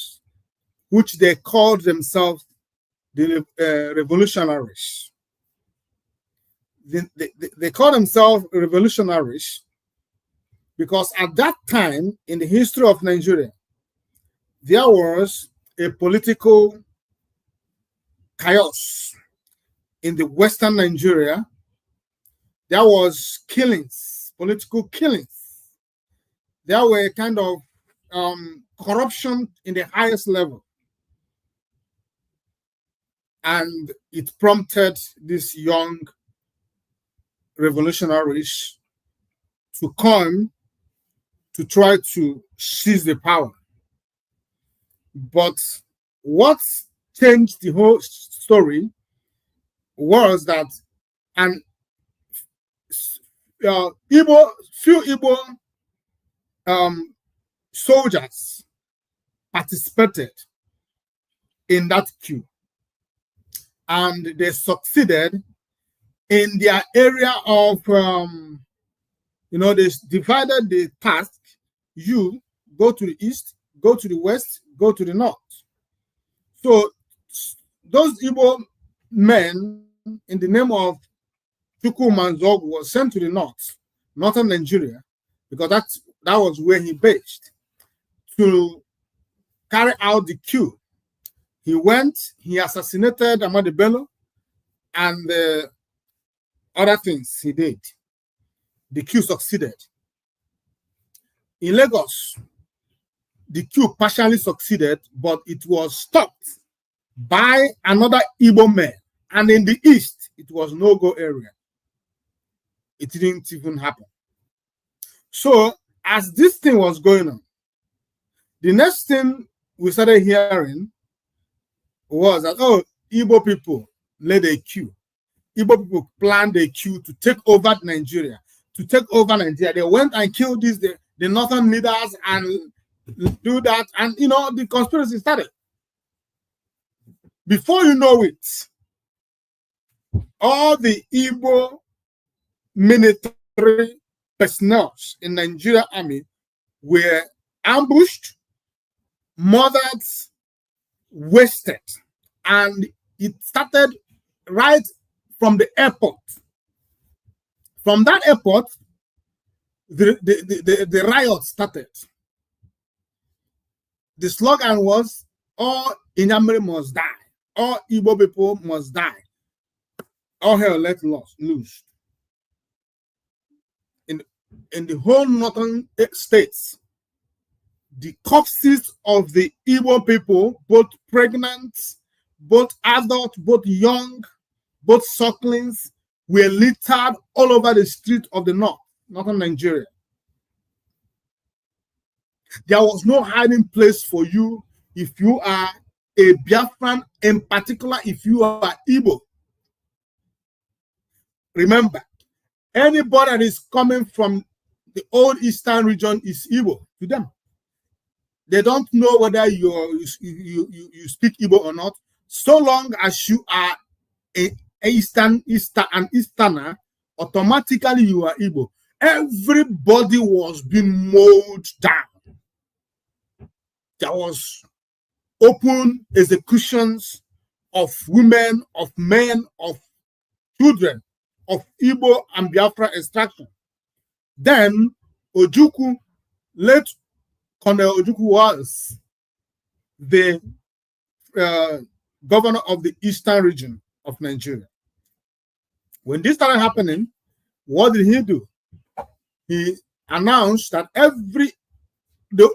which they called themselves the revolutionaries. They call themselves revolutionaries because at that time in the history of Nigeria, there was a political chaos in the Western Nigeria. There was killings, political killings. There were kind of corruption in the highest level. And it prompted these young revolutionaries to come to try to seize the power. But what changed the whole story was that few Igbo soldiers participated in that coup, and they succeeded in their area of, they divided the task. You go to the east, go to the west, go to the north. So those Igbo men, in the name of Chukwumanzog, was sent to the northern Nigeria, because that was where he based, to carry out the coup. He went, he assassinated Ahmadu Bello and other things he did. The coup succeeded. In Lagos, the coup partially succeeded, but it was stopped by another Igbo man. And in the east, it was no-go area. It didn't even happen. So, as this thing was going on, The next thing we started hearing was that, oh, Igbo people led a coup. Igbo people planned a coup to take over Nigeria. They went and killed the northern leaders and do that. And, you know, the conspiracy started. Before you know it, all the Igbo military personnel in Nigeria army were ambushed, murdered, wasted. And it started right from the airport. From that airport, the riot started. The slogan was, all Inyamere must die. All Igbo people must die. All hell let loose. In the whole northern states, the corpses of the Igbo people, both pregnant, both adult, both young, both sucklings, were littered all over the street of the northern Nigeria. There was no hiding place for you if you are a Biafran, in particular if you are Igbo. Remember, anybody that is coming from the old eastern region is Igbo to them. They don't know whether you speak Igbo or not. So long as you are an Easterner, automatically you are Igbo. Everybody was being mowed down. There was open executions of women, of men, of children, of Igbo and Biafra extraction. Then Ojukwu, late Colonel Ojukwu, was the governor of the eastern region of Nigeria. When this started happening, what did he do? He announced that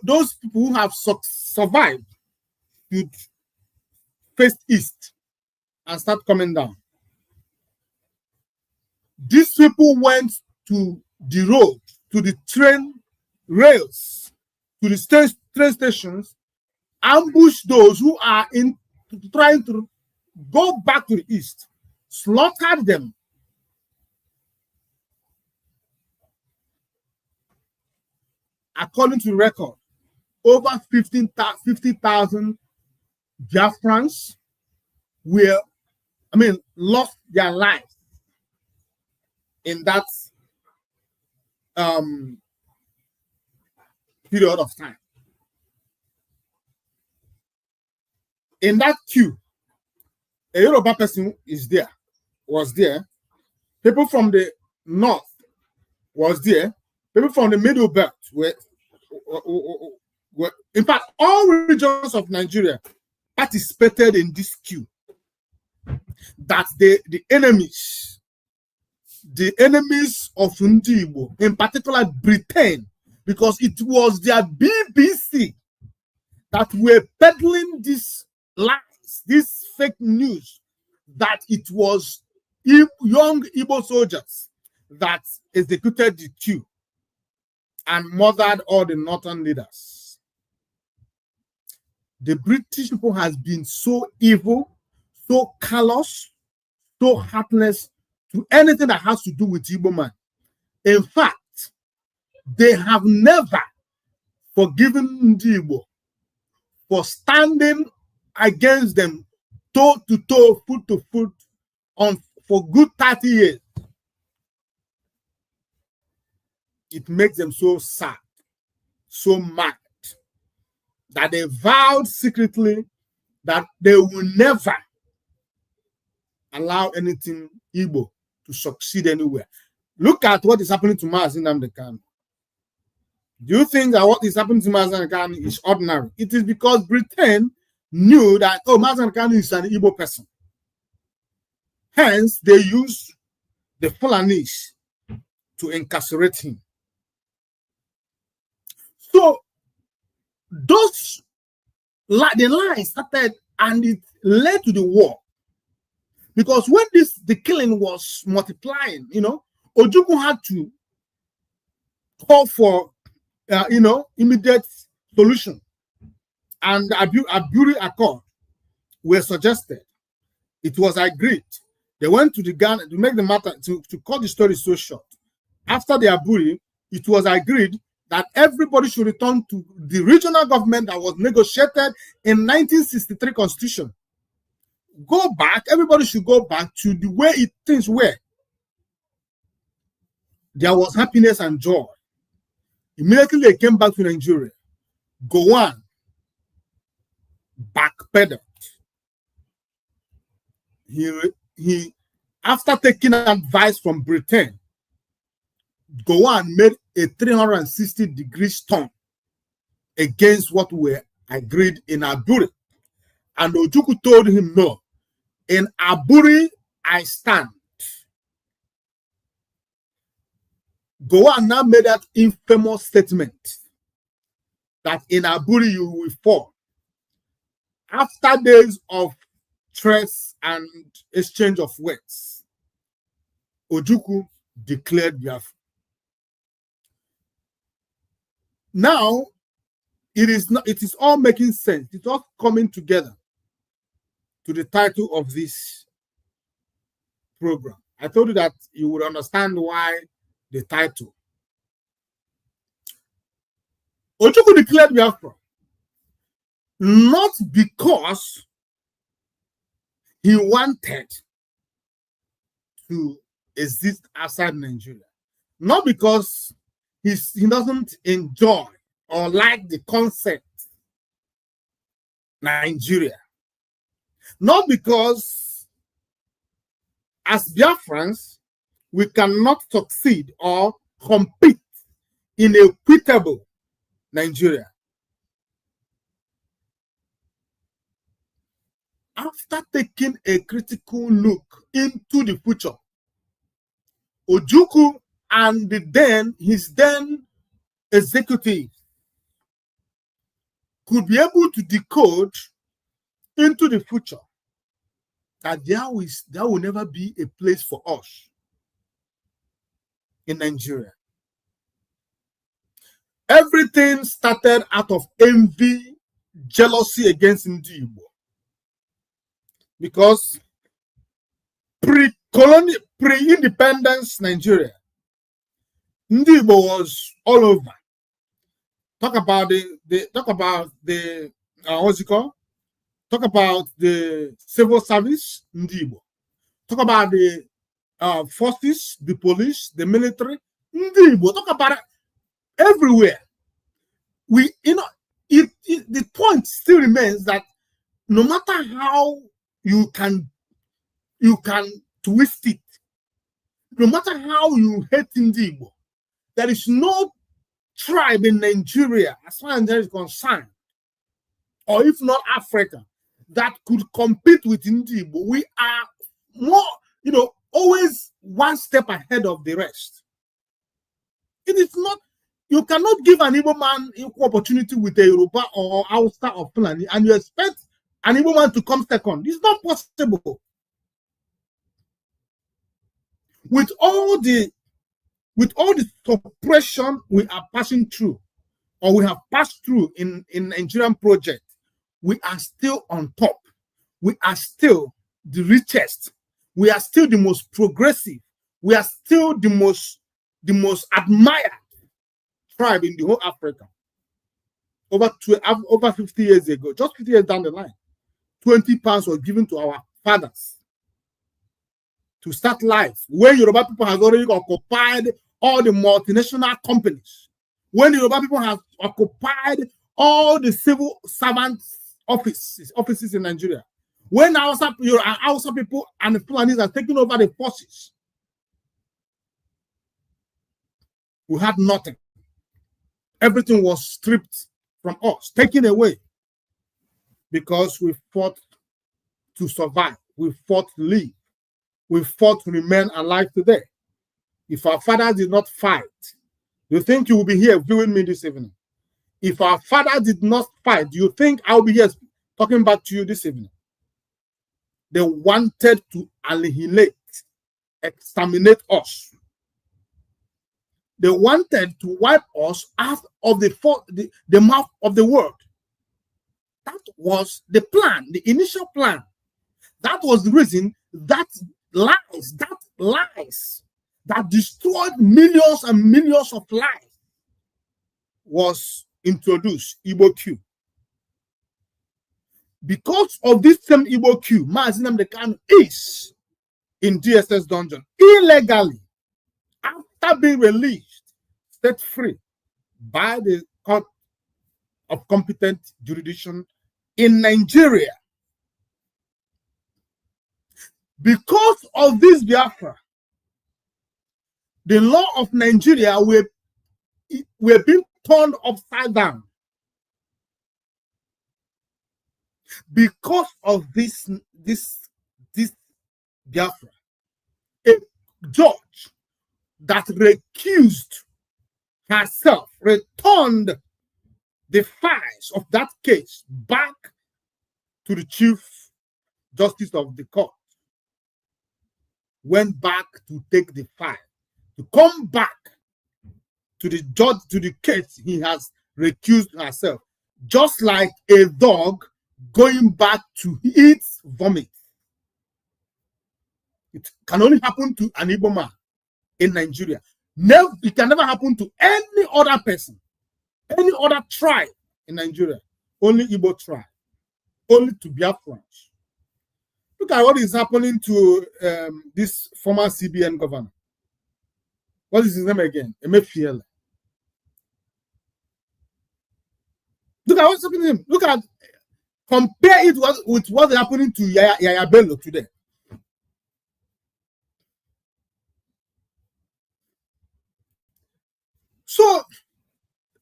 those people who have survived should face east and start coming down. These people went to the road, to the train rails, to the train stations, ambushed those who are trying to go back to the east, slaughtered them. According to the record, over 50,000 Biafrans lost their lives in that period of time. In that queue, a Yoruba person was there. People from the north was there. People from the middle belt were in fact, all regions of Nigeria participated in this queue. That the enemies of Ndibo, in particular Britain, because it was their BBC that were peddling these lies, this fake news, that it was young Igbo soldiers that executed the coup and murdered all the northern leaders. The British people has been so evil, so callous, so heartless to anything that has to do with Igbo man. In fact, they have never forgiven Igbo for standing against them toe to toe, foot to foot, for good 30 years. It makes them so sad, so mad, that they vowed secretly that they will never allow anything Igbo to succeed anywhere. Look at what is happening to Mazi Nnamdi Kanu. Do you think that what is happening to Mazi Nnamdi Kanu is ordinary? It is because Britain knew that, oh, Mazi Nnamdi Kanu is an Igbo person. Hence, they used the Fulanis to incarcerate him. So, the lies started and it led to the war. Because when the killing was multiplying, Ojukwu had to call for, immediate solution. and Aburi Accord were suggested. It was agreed. They went to the Ghana to make the matter, to cut the story so short. After the Aburi, it was agreed that everybody should return to the regional government that was negotiated in 1963 Constitution. Go back, everybody should go back to the way things were. There was happiness and joy. Immediately they came back to Nigeria. Gowon backpedaled. He after taking advice from Britain, Gowon made a 360-degree turn against what were agreed in Aburi. And Ojukwu told him, no, in Aburi I stand. Gowon now made that infamous statement that in Aburi you will fall. After days of stress and exchange of words, Ojukwu declared Biafra. Now, it is all making sense. It's all coming together to the title of this program. I told you that you would understand why the title. Ojukwu declared Biafra not because he wanted to exist outside Nigeria, not because he doesn't enjoy or like the concept Nigeria, not because as Biafrans we cannot succeed or compete in a equitable Nigeria. After taking a critical look into the future, Ojukwu and his then executive could be able to decode into the future that there will never be a place for us in Nigeria. Everything started out of envy, jealousy against Ndi Igbo. Because pre-independence Nigeria, Ndi Igbo was all over. Talk about the what's it called? Talk about the civil service, Ndi Igbo. Talk about the forces, the police, the military, Ndi Igbo. Talk about it everywhere. The point still remains that no matter how you can twist it, no matter how you hate Ndi Igbo, there is no tribe in Nigeria, as far as there is concerned, or if not Africa, that could compete with Ndi Igbo. We are more, always one step ahead of the rest. It is not, you cannot give an Igbo man equal opportunity with a Yoruba or Hausa or Fulani, and you expect an Igbo man to come second. It's not possible. With all the suppression we are passing through, or we have passed through in Nigerian project, we are still on top. We are still the richest. We are still the most progressive. We are still the most admired tribe in the whole Africa. Over 50 years ago, just 50 years down the line, 20 pounds was given to our fathers to start life, when Yoruba people has already occupied all the multinational companies, when the Yoruba people have occupied all the civil servants offices in Nigeria, when Hausa people and the Fulanis are taking over the forces, we had nothing. Everything was stripped from us, taken away, because we fought to survive. We fought to live. We fought to remain alive today. If our fathers did not fight, do you think you will be here viewing me this evening? If our father did not fight, do you think I'll be here talking back to you this evening? They wanted to annihilate, exterminate us. They wanted to wipe us out of the mouth of the world. That was the plan, the initial plan. That was the reason that lies that destroyed millions and millions of lives was introduced, Igbo Q. Because of this same Igbo Q, Mazi Nnamdi Kanu is in DSS dungeon illegally after being released, set free by the court of competent jurisdiction in Nigeria. Because of this Biafra, the law of Nigeria were being turned upside down. Because of this Biafra, a judge that recused herself returned the files of that case back to the Chief Justice of the court. Went back to take the file, to come back to the judge, to the case he has recused herself, just like a dog going back to its vomit. It can only happen to an Igbo man in Nigeria. Never, it can never happen to any other person, any other tribe in Nigeria. Only Igbo tribe, only to Biafrans. Look at what is happening to this former CBN governor. What is his name again? Emefiele. Look at what's happening to him. Look at, compare it with what's happening to Yaya Bello today. So,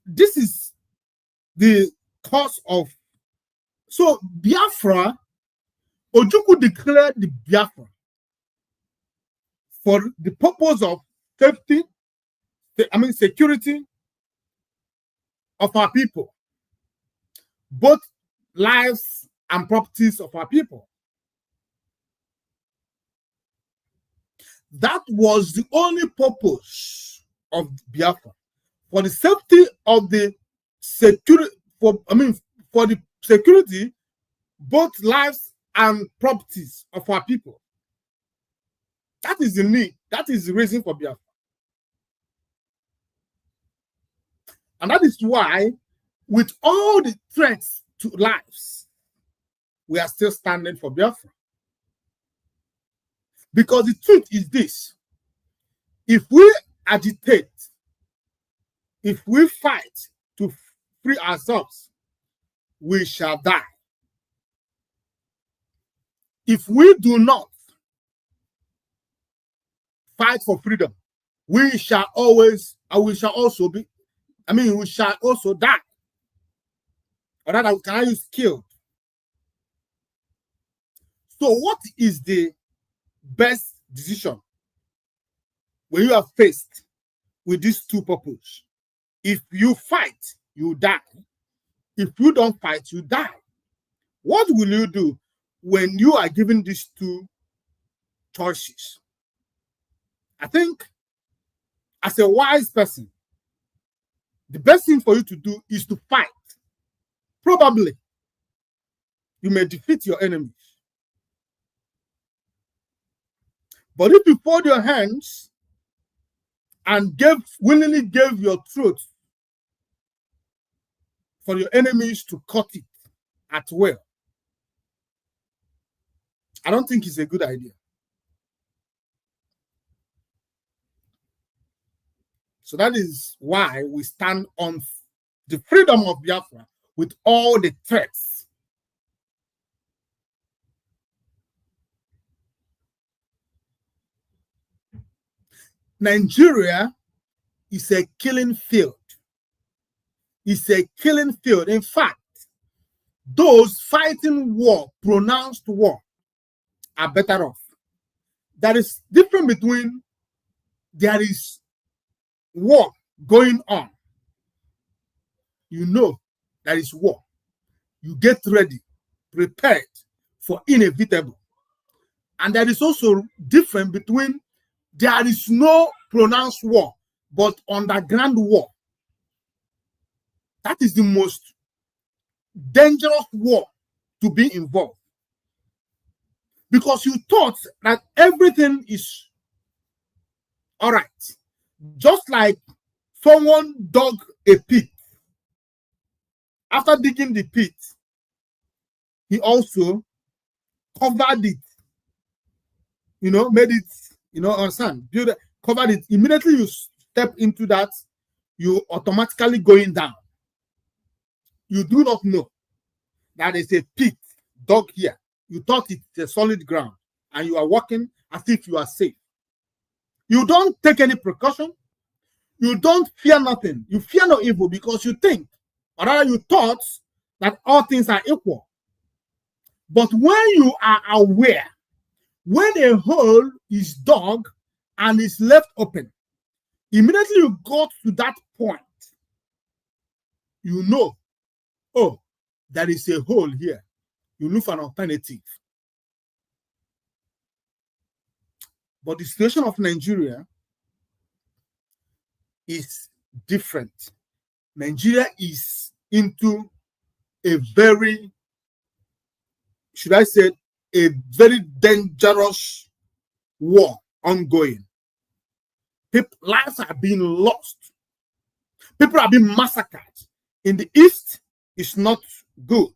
this is the cause of, so Biafra, Ojukwu declared the Biafra for the purpose of safety, security of our people, both lives and properties of our people. That was the only purpose of Biafra, for the safety of the security, for the security, both lives and properties of our people. That is the need. That is the reason for Biafra. And that is why, with all the threats to lives, we are still standing for Biafra. Because the truth is this: if we agitate, if we fight to free ourselves, we shall die. If we do not fight for freedom, we shall always, and we shall also be, we shall also die. Or rather, can I use killed? So what is the best decision when you are faced with these two purposes? If you fight, you die. If you don't fight, you die. What will you do when you are given these two choices? I think, as a wise person, the best thing for you to do is to fight. Probably, you may defeat your enemies. But if you fold your hands and willingly gave your throat for your enemies to cut it at will, I don't think it's a good idea. So that is why we stand on the freedom of Biafra with all the threats. Nigeria is a killing field. It's a killing field. In fact, those fighting war, pronounced war, are better off. There is difference between there is war going on. You know there is war. You get ready, prepared for inevitable. And there is also difference between there is no pronounced war, but underground war. That is the most dangerous war to be involved. Because you thought that everything is all right. Just like someone dug a pit. After digging the pit, he also covered it. Made it, understand? Build it, covered it. Immediately you step into that, you automatically going down. You do not know that there's a pit dug here. You thought it's a solid ground, and you are walking as if you are safe. You don't take any precaution. You don't fear nothing. You fear no evil because you think, or rather you thought, that all things are equal. But when you are aware, when a hole is dug and is left open, immediately you go to that point, you know, oh, there is a hole here. You look for an alternative. But the situation of Nigeria is different. Nigeria is into a very, should I say, a very dangerous war ongoing. Lives are being lost. People are being massacred. In the east, it's not good.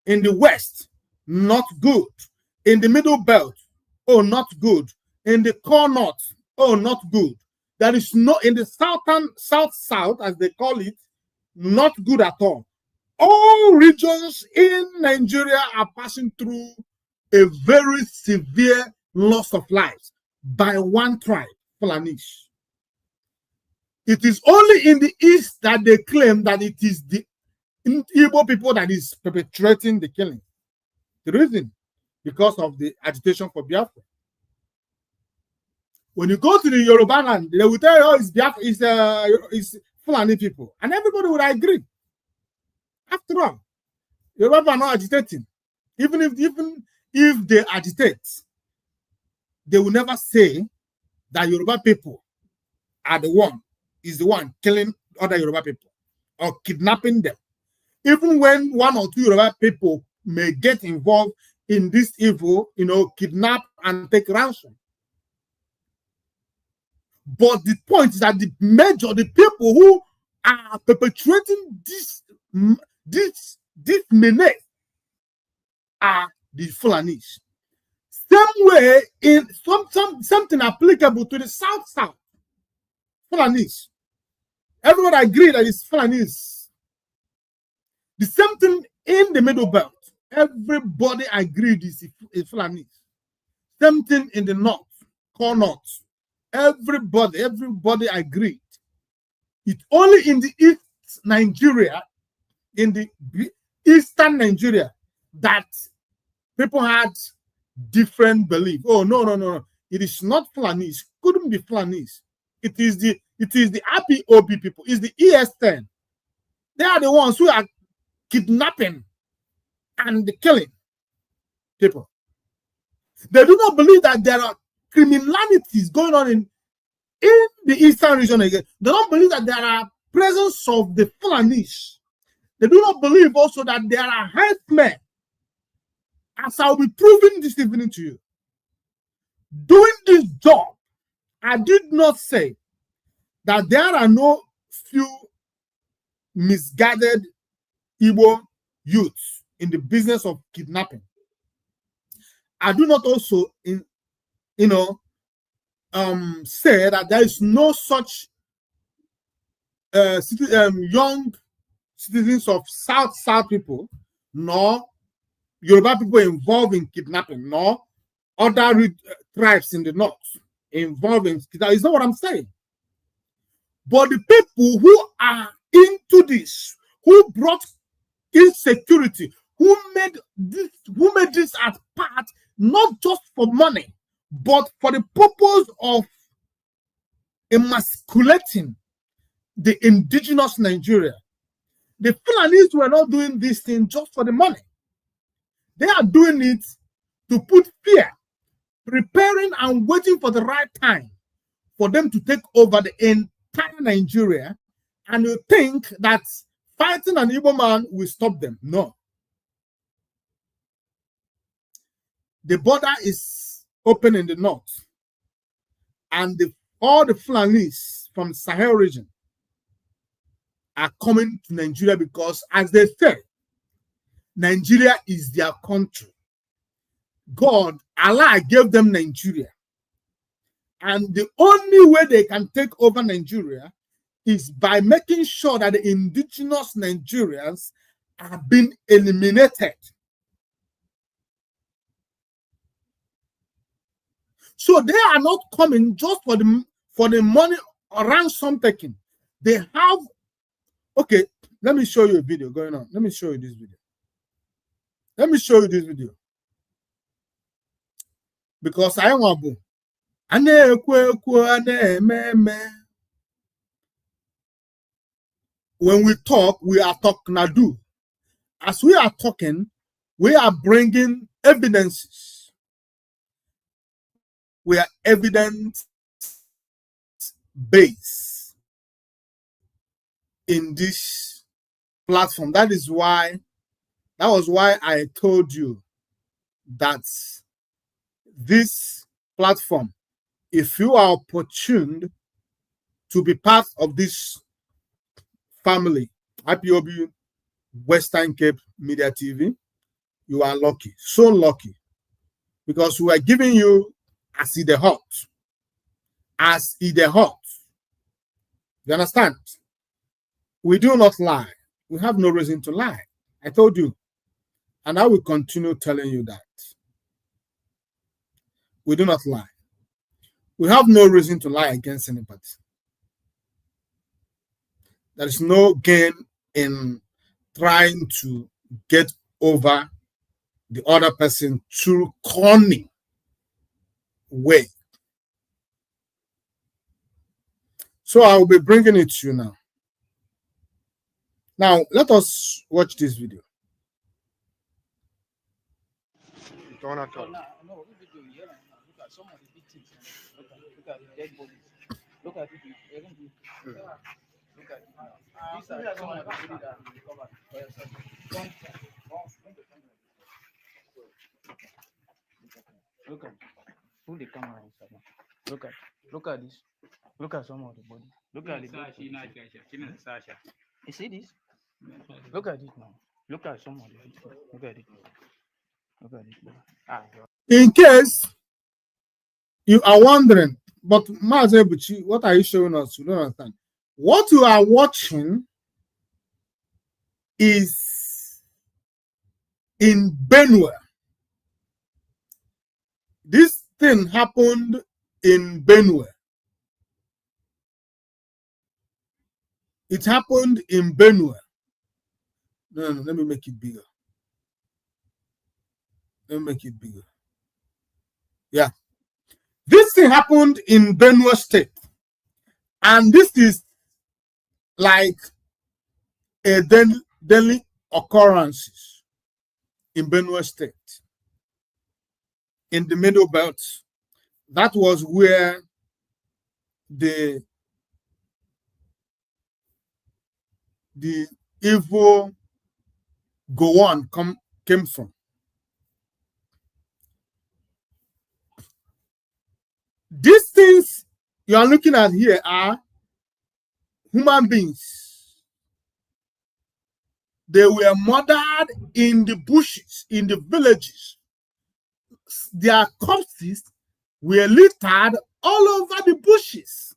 In the west, not good. In the middle belt, oh, not good. In the core north, oh, not good. There is no, in the south, as they call it, not good at all. All regions in Nigeria are passing through a very severe loss of lives by one tribe, Fulanis. It is only in the east that they claim that it is the Igbo people that is perpetrating the killing. The reason, because of the agitation for Biafra. When you go to the Yoruba land, they will tell you, oh, it's Biafra, it's Fulani people. And everybody would agree. After all, Yoruba are not agitating. Even if they agitate, they will never say that Yoruba people are the one killing other Yoruba people or kidnapping them. Even when one or two Yoruba people may get involved in this evil, kidnap and take ransom. But the point is that the people who are perpetrating this menace are the Fulanis. Same way, in something applicable to the south Fulanis. Everyone agree that it's Fulanis. The same thing in the middle belt. Everybody agreed it's Fulanis. Same thing in the north, core north. Everybody agreed. It's only in the East Nigeria, in the Eastern Nigeria, that people had different belief. Oh, no. It is not Fulanis. Couldn't be Fulanis. It is the IPOB people. It's the ES10. They are the ones who are kidnapping and killing people. They do not believe that there are criminalities going on in the eastern region again. They don't believe that there are presence of the Fulanis. They do not believe also that there are headmen, as I'll be proving this evening to you. Doing this job, I did not say that there are no few misguided Igbo youths in the business of kidnapping. I do not also say that there is no such young citizens of South people, nor Yoruba people involved in kidnapping, nor other tribes in the north involved in kidnapping. It's not what I'm saying. But the people who are into this, who brought insecurity, who made this as part, not just for money, but for the purpose of emasculating the indigenous Nigeria. The Fulanis were not doing this thing just for the money. They are doing it to put fear, preparing and waiting for the right time for them to take over the entire Nigeria. And you think that fighting an Igbo man will stop them. No. The border is open in the north, and all the Fulanis from the Sahel region are coming to Nigeria because, as they say, Nigeria is their country. God, Allah gave them Nigeria. And the only way they can take over Nigeria is by making sure that the indigenous Nigerians are being eliminated. So they are not coming just for the money or ransom taking. They have, okay, let me show you a video going on. Let me show you this video. Let me show you this video. Because I want to. When we talk, we are talking Nadu. As we are talking, we are bringing evidences. We are evidence based in this platform. That was why I told you that this platform, if you are opportuned to be part of this family, IPOB Western Cape Media TV, you are lucky, so lucky, because we are giving you as in the hot, as in the hot. You understand? We do not lie. We have no reason to lie. I told you, and I will continue telling you that. We do not lie. We have no reason to lie against anybody. There is no gain in trying to get over the other person through cunning way. So I will be bringing it to you now. Now, let us watch this video. Don't at all. No, video here and now. Look at some of the victims. Look at the dead bodies. Look at it. Look at it now. These are some of the bodies that we recovered for yourself. Look at. Put the camera inside now. Look at this. Look at some of the bodies. Look at the bodies. You see this? Look at it now. Look at some of the victims. Look at it. Look at it. In case you are wondering, but Mazebuchi, what are you showing us? You don't understand. What you are watching is in Benue. This thing happened in Benue. It happened in Benue. No, let me make it bigger. Let me make it bigger. Yeah. This thing happened in Benue State. And this is like a daily occurrences in Benue State. In the Middle Belt. That was where the evil Gowon came from. These things you are looking at here are human beings. They were murdered in the bushes, in the villages. Their corpses were littered all over the bushes.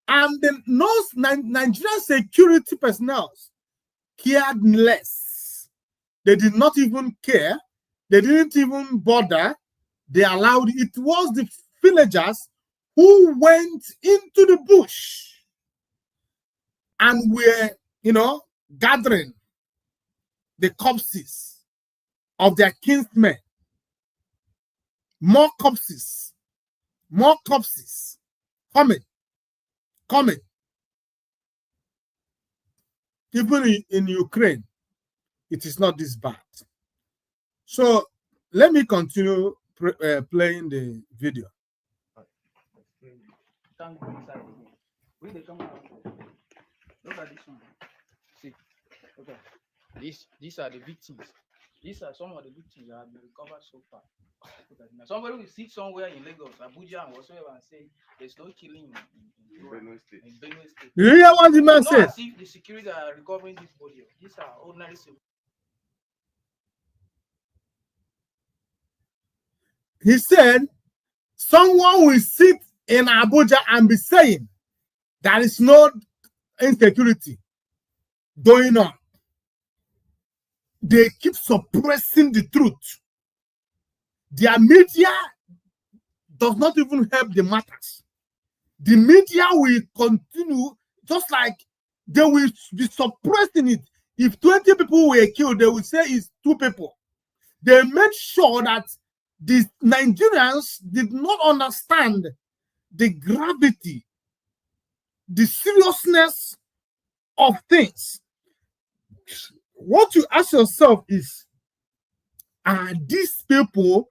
And the Nigerian security personnel cared less. They did not even care. They didn't even bother. They allowed it. It was the villagers who went into the bush and were, gathering the corpses of their kinsmen. More corpses coming. Even in Ukraine, it is not this bad. So let me continue playing the video. Look at this one. See. Okay. These are the victims. These are some of the victims that have been recovered so far. Now, somebody will sit somewhere in Lagos, Abuja, and whatsoever and say there's no killing in Benue State. Do you hear what the man It's not said? as if the security are recovering this body. These are ordinary civil. He said, someone will sit in Abuja and be saying there is no insecurity going on. They keep suppressing the truth. Their media does not even help the matters. The media will continue, just like they will be suppressing it. If 20 people were killed, they will say it's 2 people. They made sure that the Nigerians did not understand the gravity, the seriousness of things. What you ask yourself is, are these people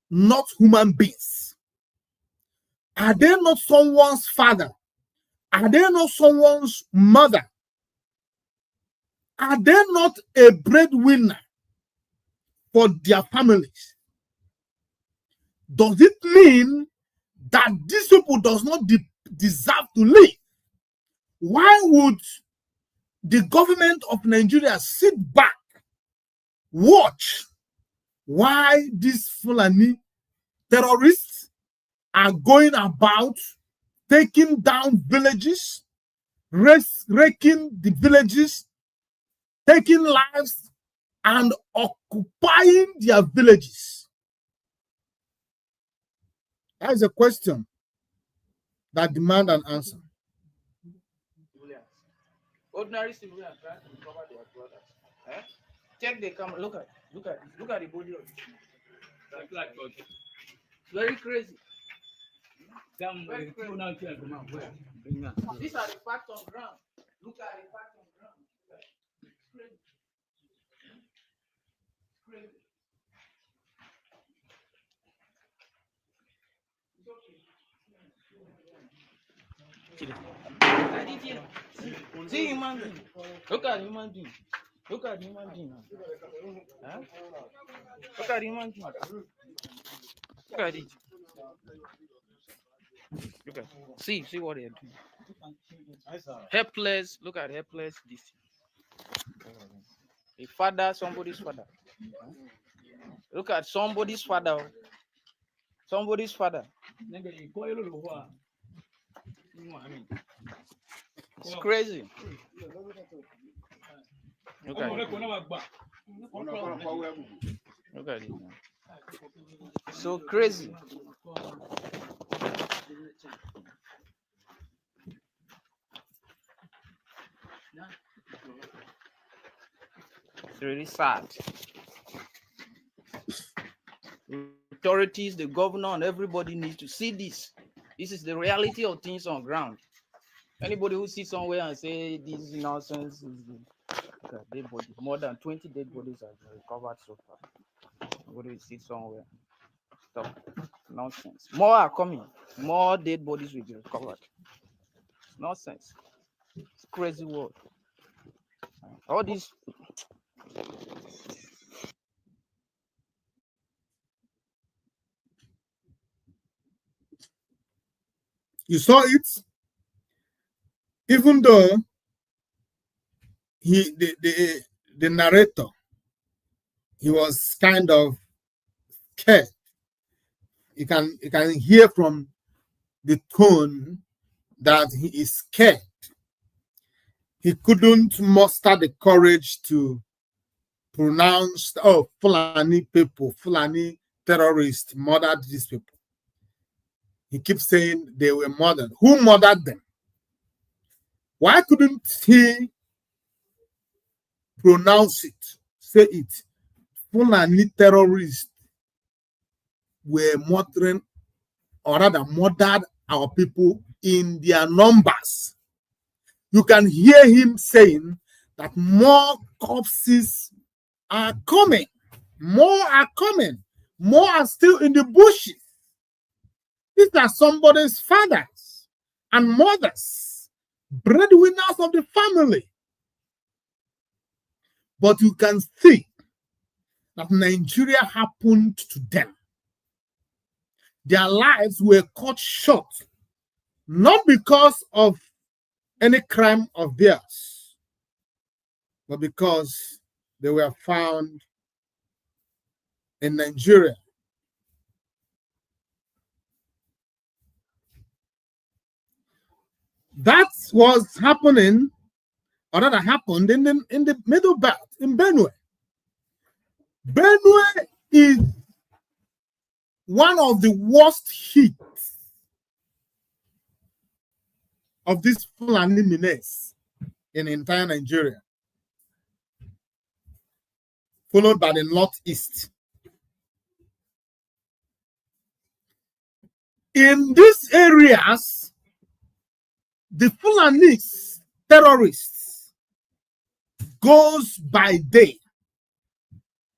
not human beings? Are they not someone's father? Are they not someone's mother? Are they not a breadwinner for their families? Does it mean that these people does not deserve to live? Why would the government of Nigeria sit back, watch why these Fulani terrorists are going about taking down villages, wrecking the villages, taking lives, and occupying their villages? That is a question that demands an answer. Ordinary civilians trying to recover their brothers. Eh? Check the camera. Look at the body of this. Very crazy. Very crazy. These are the facts on ground. Look at the facts on ground. It's crazy. It's crazy. See human being. Look at human being. Look at human being. Huh? Look at human being. Look at it. Look at. See what they're doing. Helpless. Look at helpless. This. A father, somebody's father. Look at somebody's father. Somebody's father. It's crazy. Look at it. Look at it. So crazy. It's really sad. Authorities, the governor, and everybody needs to see this. This is the reality of things on ground. Anybody who sits somewhere and say this is nonsense is dead body. More than 20 dead bodies have been recovered so far. Nobody will sit somewhere. Stop. Nonsense. More are coming. More dead bodies will be recovered. Nonsense. It's crazy world. All these. You saw it? Even though the narrator, he was kind of scared. You can hear from the tone that he is scared. He couldn't muster the courage to pronounce, oh, Fulani people, Fulani terrorists murdered these people. He keeps saying they were murdered. Who murdered them? Why couldn't he pronounce it, say it? Fulani terrorists were murdering, or rather murdered our people in their numbers. You can hear him saying that more corpses are coming. More are coming. More are still in the bushes. These are somebody's fathers and mothers, breadwinners of the family. But you can see that Nigeria happened to them. Their lives were cut short, not because of any crime of theirs, but because they were found in Nigeria. That was happening, or that happened in the Middle Belt, in Benue. Benue is one of the worst hit of this Fulani menace in entire Nigeria, followed by the Northeast. In these areas, the Fulani terrorists goes by day,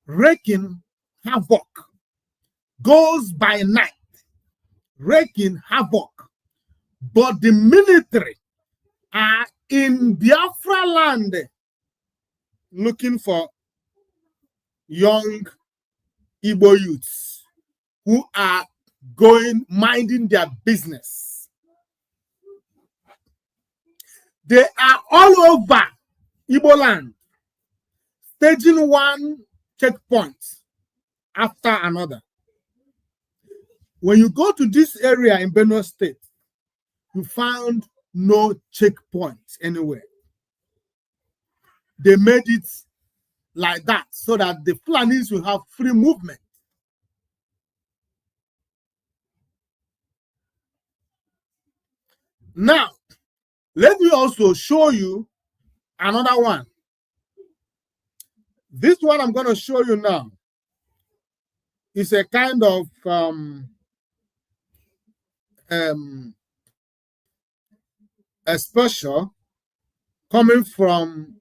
wreaking havoc, goes by night, wreaking havoc. But the military are in Biafra land looking for young Igbo youths who are minding their business. They are all over Igbo land, staging one checkpoint after another. When you go to this area in Benue State, you found no checkpoints anywhere. They made it like that so that the Fulanis will have free movement. Now, let me also show you another one. This one I'm going to show you now is a kind of a special coming from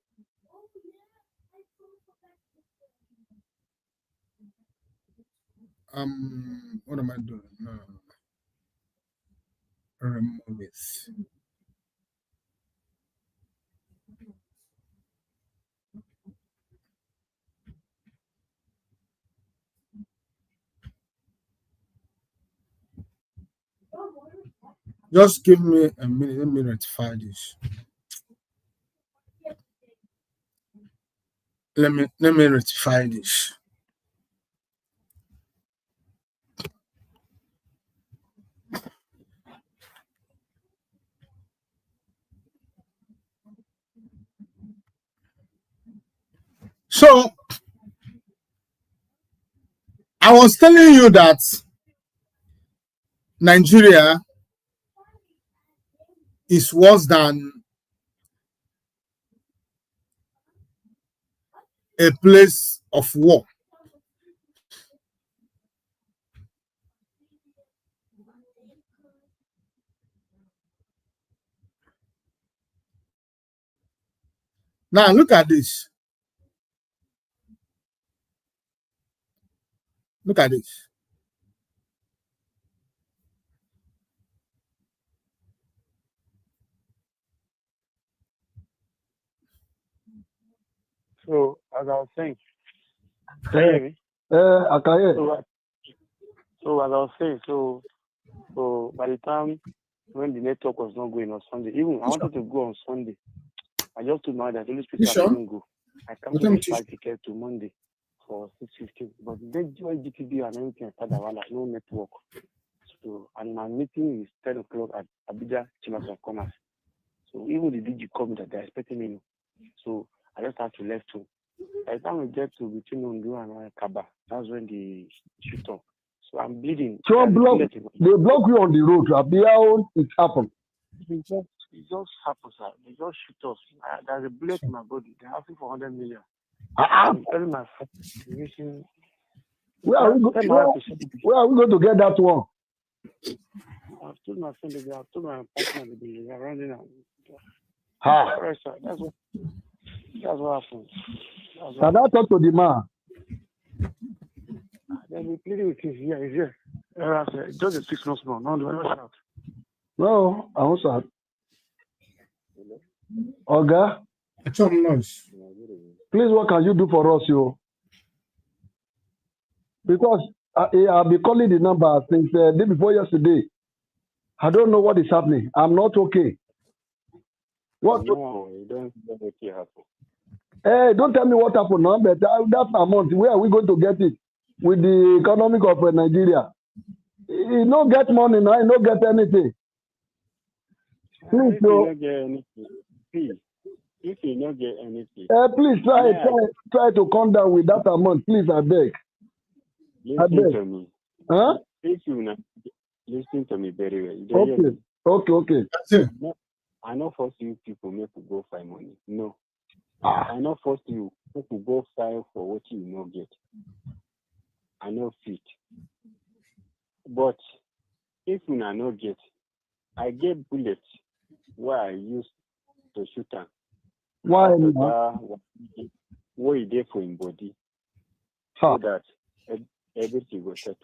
what am I doing? No. Remove this. Just give me a minute. Let me rectify this. Let me rectify this. So I was telling you that Nigeria is worse than a place of war. Now look at this. Look at this. So, as I was saying, can you hear me? I can hear. So, as I was saying, so by the time when the network was not going on Sunday, even I wanted to go on Sunday, I just told my dad, Holy Spirit, I couldn't go. I canceled the flight ticket to Monday for 6:15. But then join GTB and everything started around no network. So, and my meeting is 10 o'clock at Abuja Chambers of Commerce. So even the DG called me that they're expecting me. So I just had to left too. By the time we get to between Ondo and Kaba, that's when they shoot up. So I'm bleeding. So they block you on the road. How it happened? It just happens. They just shoot us. There's a bullet in my body. They're asking for 100 million. I'm telling my friend, where are we going to get that one? I've told my friend, I've told my partner, they are running out. That's what happened. Can I talk to the man? Then we pleading with him. Yeah, he's here. Just a 6 months more. No, do not shout. No, I won't shout. Oga, Noise. Please, what can you do for us, yo? Because I've been calling the number since day before yesterday. I don't know what is happening. I'm not okay. What? No, you don't know what happened. Hey, don't tell me what happened now, but that amount, where are we going to get it? With the economic of Nigeria. You don't get money now, you don't get anything. Please, If you don't get anything, please. If you don't get anything, please try to come down with that amount, please. I beg. Listen to me. Huh? If you not listen to me very well, you don't hear me. Okay. No, I not force you people make you go find money. No. I not force you to go fight for what you not get. I know fit. But if you not get, I get bullets where I used to shoot them. Why? What is there for him body? So that everything will settle.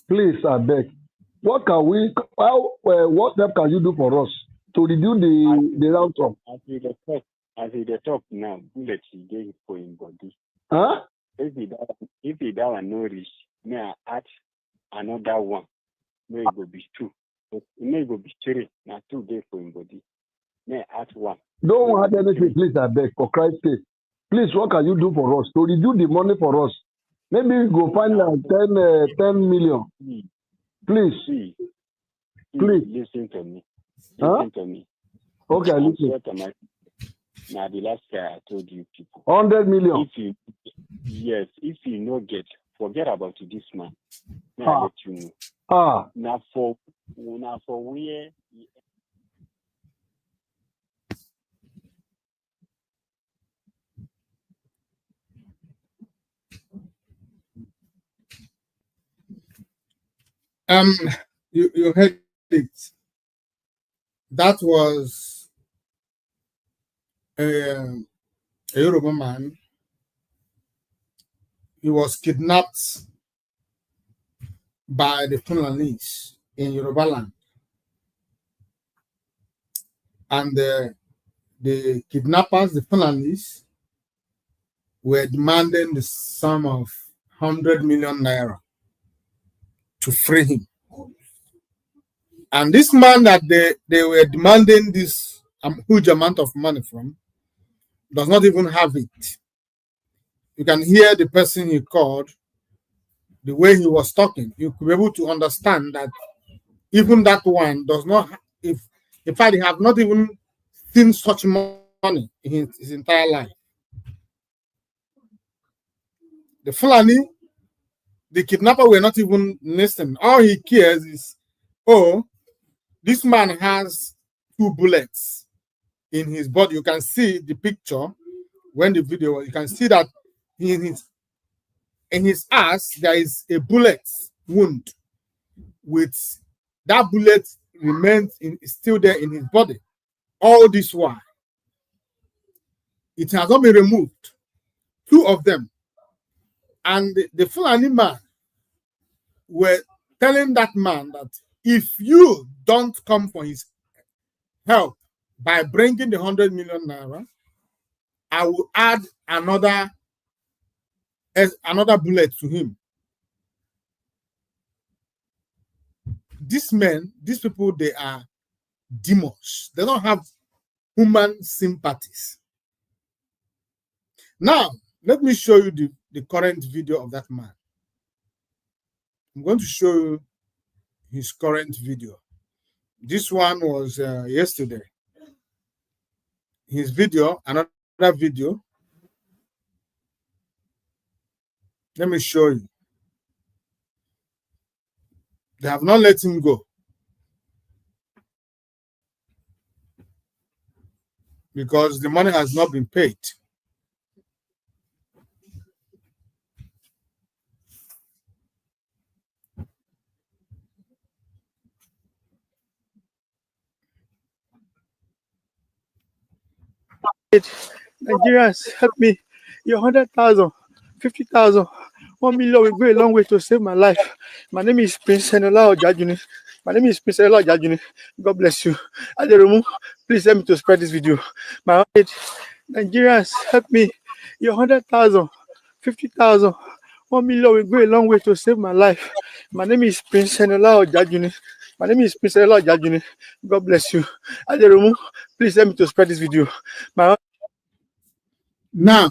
Please, I beg. What can we? What step can you do for us to reduce the ransom? As the top now, bullets is there for him body. Huh? If he that one no reach, may I add another one. May it go be two. But it may go be three. Now 2 days for him body. May I add one. Don't add anything, please. I beg, for Christ's sake. Please, what can you do for us to reduce the money for us? Maybe we go find 10 million. Please. Please. Listen to me. Huh? To me. Okay, listen. Now the last guy I told you people. 100 million. If you no get, forget about this man. May I let you know. Now for where. You heard it. That was a Yoruba man. He was kidnapped by the Fulanese in Yoruba land. And the kidnappers, the Fulanese, were demanding the sum of 100 million naira to free him. And this man that they were demanding this huge amount of money from does not even have it. You can hear the person he called, the way he was talking. You could be able to understand that even that one does not, in fact, he have not even seen such money in his entire life. The Fulani, the kidnapper were not even listening. All he cares is, oh, this man has 2 bullets in his body. You can see the picture when the video, you can see that in his ass, there is a bullet wound with that bullet remains still there in his body. All this while, it has not been removed. 2 of them. And the Fulani man were telling that man that if you don't come for his help by bringing the 100 million naira, I will add another bullet to him. These men, these people, they are demons. They don't have human sympathies. Now, let me show you the current video of that man. I'm going to show you his current video. This one was yesterday. His video, another video. Let me show you. They have not let him go because the money has not been paid. Nigerians, help me. Your 100,000, 50,000, 1 million will go a long way to save my life. My name is Prince Enola Ojajuni. God bless you. Aderomu, please help me to spread this video. Nigerians, help me. your 100,000, 50,000, 1 million will go a long way to save my life. My name is Prince Enola Ojajuni. My name is Prince Enola Ojajuni. God bless you. Aderomu, please help me to spread this video. Now,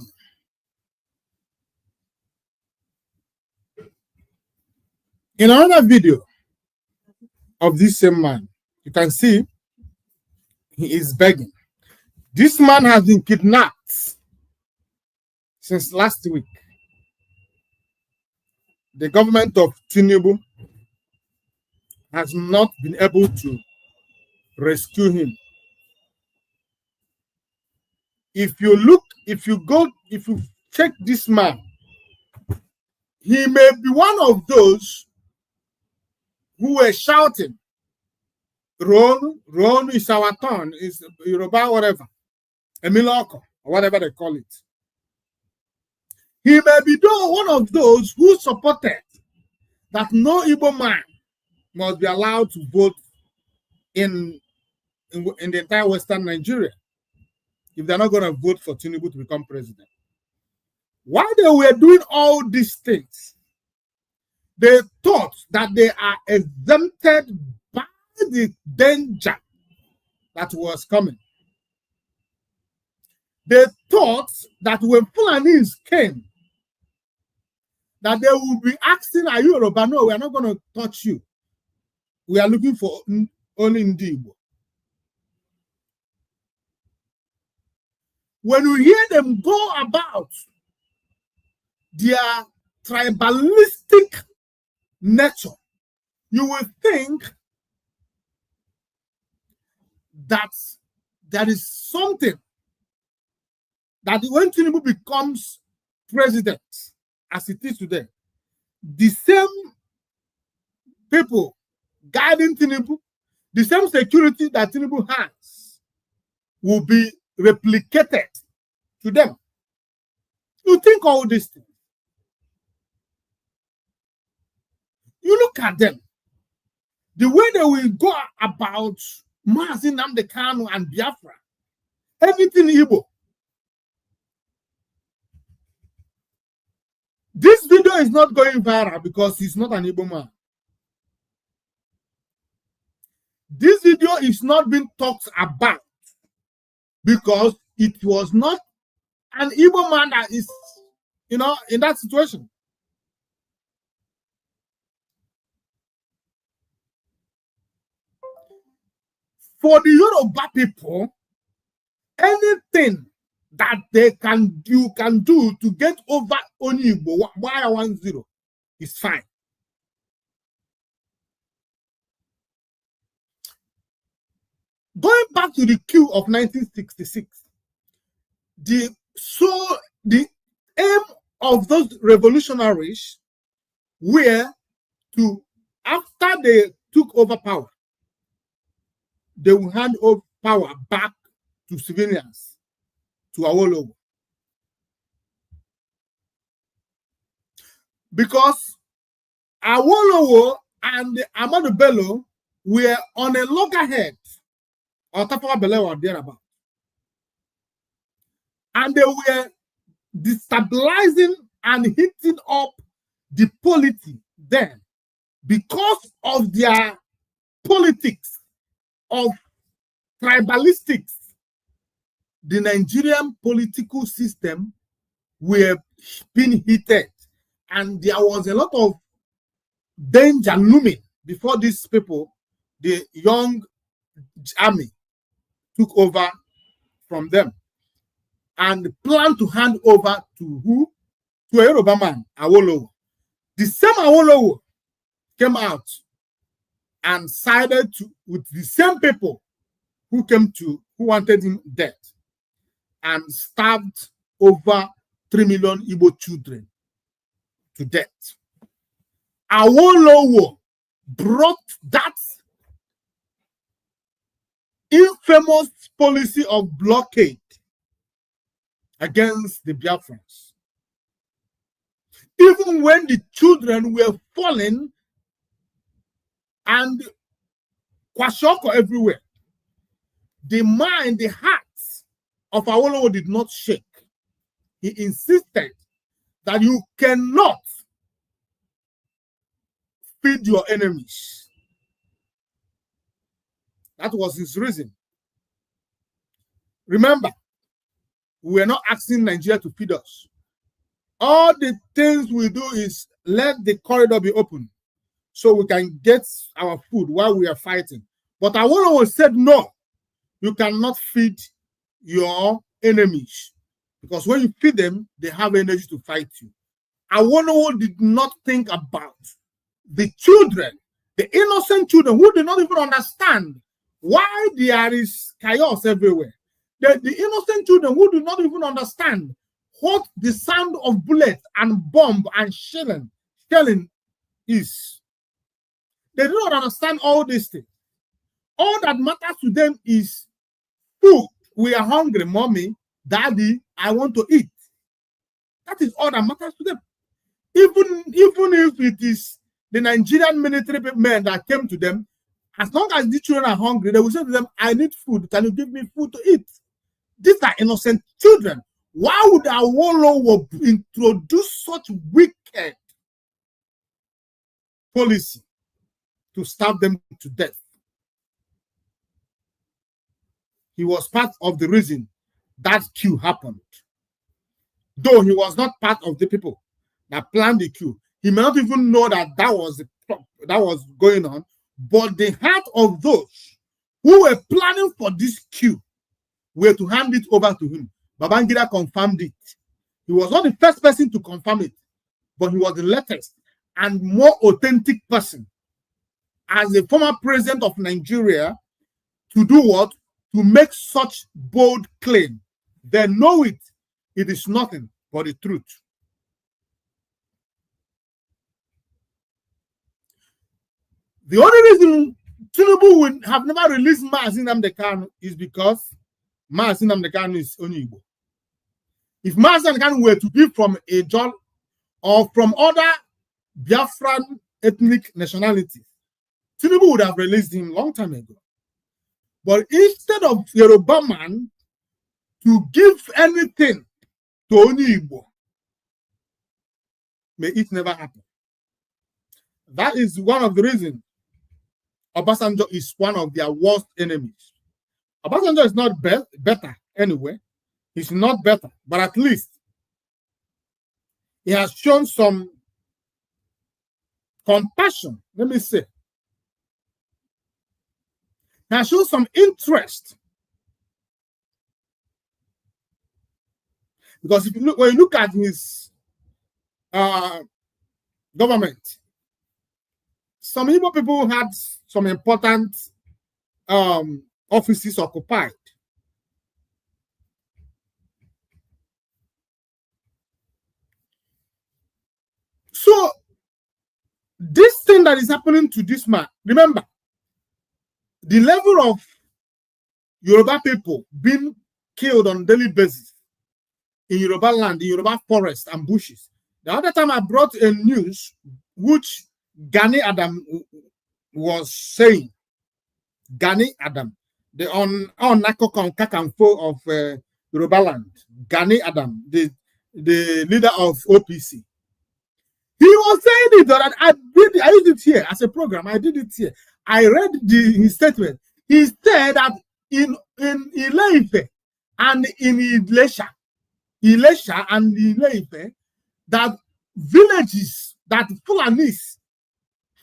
in another video of this same man, you can see he is begging. This man has been kidnapped since last week. The government of Tinubu has not been able to rescue him. If you check this man, he may be one of those who were shouting, Ron is our turn, is Yoruba, whatever, Emiloko, or whatever they call it. He may be one of those who supported that no Igbo man must be allowed to vote in the entire Western Nigeria if they're not going to vote for Tinubu to become president. While they were doing all these things, they thought that they are exempted by the danger that was coming. They thought that when Fulanis came, that they would be asking, are you Yoruba? No, we are not going to touch you. We are looking for only Ndibo. When you hear them go about their tribalistic nature, you will think that there is something that when Tinubu becomes president, as it is today, the same people guiding Tinubu, the same security that Tinubu has, will be replicated to them. You think all these things. You look at them, the way they will go about Mazi Nnamdi Kanu and Biafra, everything Igbo. This video is not going viral because he's not an Igbo man. This video is not being talked about because it was not an Igbo man that is, in that situation. For the Yoruba people, anything that you can do to get over Onigbo, Y10, is fine. Going back to the coup of 1966, the aim of those revolutionaries were to, after they took over power, they will hand over power back to civilians, to Awolowo. Because Awolowo and Ahmadu Bello were on a loggerhead, or Tafawa Balewa or thereabout. And they were destabilizing and hitting up the polity then because of their politics of tribalistics. The Nigerian political system were being heated, and there was a lot of danger looming before these people, the young army, took over from them and planned to hand over to who? To a Yoruba man, Awolowo. The same Awolowo came out and sided with the same people who wanted him dead, and starved over 3 million Igbo children to death. Awolowo brought that infamous policy of blockade against the Biafrans. Even when the children were falling and kwashoko everywhere, the hearts of Awolowo did not shake. he insisted that you cannot feed your enemies. That was his reason. Remember, we are not asking Nigeria to feed us. All the things we do is let the corridor be open so we can get our food while we are fighting. But Awolowo said, no, you cannot feed your enemies, because when you feed them, they have energy to fight you. Awolowo did not think about the children, the innocent children who did not even understand why there is chaos everywhere. The innocent children who do not even understand what the sound of bullets and bomb and shelling is. They do not understand all these things. All that matters to them is food. We are hungry, mommy, daddy, I want to eat. That is all that matters to them. Even if it is the Nigerian military men that came to them, as long as the children are hungry, they will say to them, I need food. Can you give me food to eat? These are innocent children. Why would Awolowo introduce such wicked policy to starve them to death? He was part of the reason that coup happened. Though he was not part of the people that planned the coup. He may not even know that that was going on. But the heart of those who were planning for this coup were to hand it over to him. Babangida confirmed it. He was not the first person to confirm it, but he was the latest and more authentic person as the former president of Nigeria to do what? To make such bold claim. They know it. It is nothing but the truth. The only reason Tinubu would have never released Mazi Nnamdi Kanu is because Mazi Nnamdi Kanu is Onyibo. If Mazi Nnamdi Kanu were to be from a John or from other Biafran ethnic nationalities, Tinubu would have released him long time ago. But instead of Yoruba man to give anything to Onyibo, may it never happen. That is one of the reasons Obasanjo is one of their worst enemies. Obasanjo is not better anyway. He's not better, but at least he has shown some compassion, let me say. He has shown some interest. Because if you look, when you look at his government, some Igbo people had some important offices occupied. So, this thing that is happening to this man, remember, the level of Yoruba people being killed on a daily basis in Yoruba land, in Yoruba forests and bushes. The other time I brought a news which Gani Adam was saying, Gani Adam, the Nakokon Kakamfo of Yoruba land, Gani Adam, the leader of OPC. He was saying it that I did it here as a program. I did it here. I read his statement. He said that in Ile-Ife and in Ilesha and Ile-Ife, that villages, that Fulanis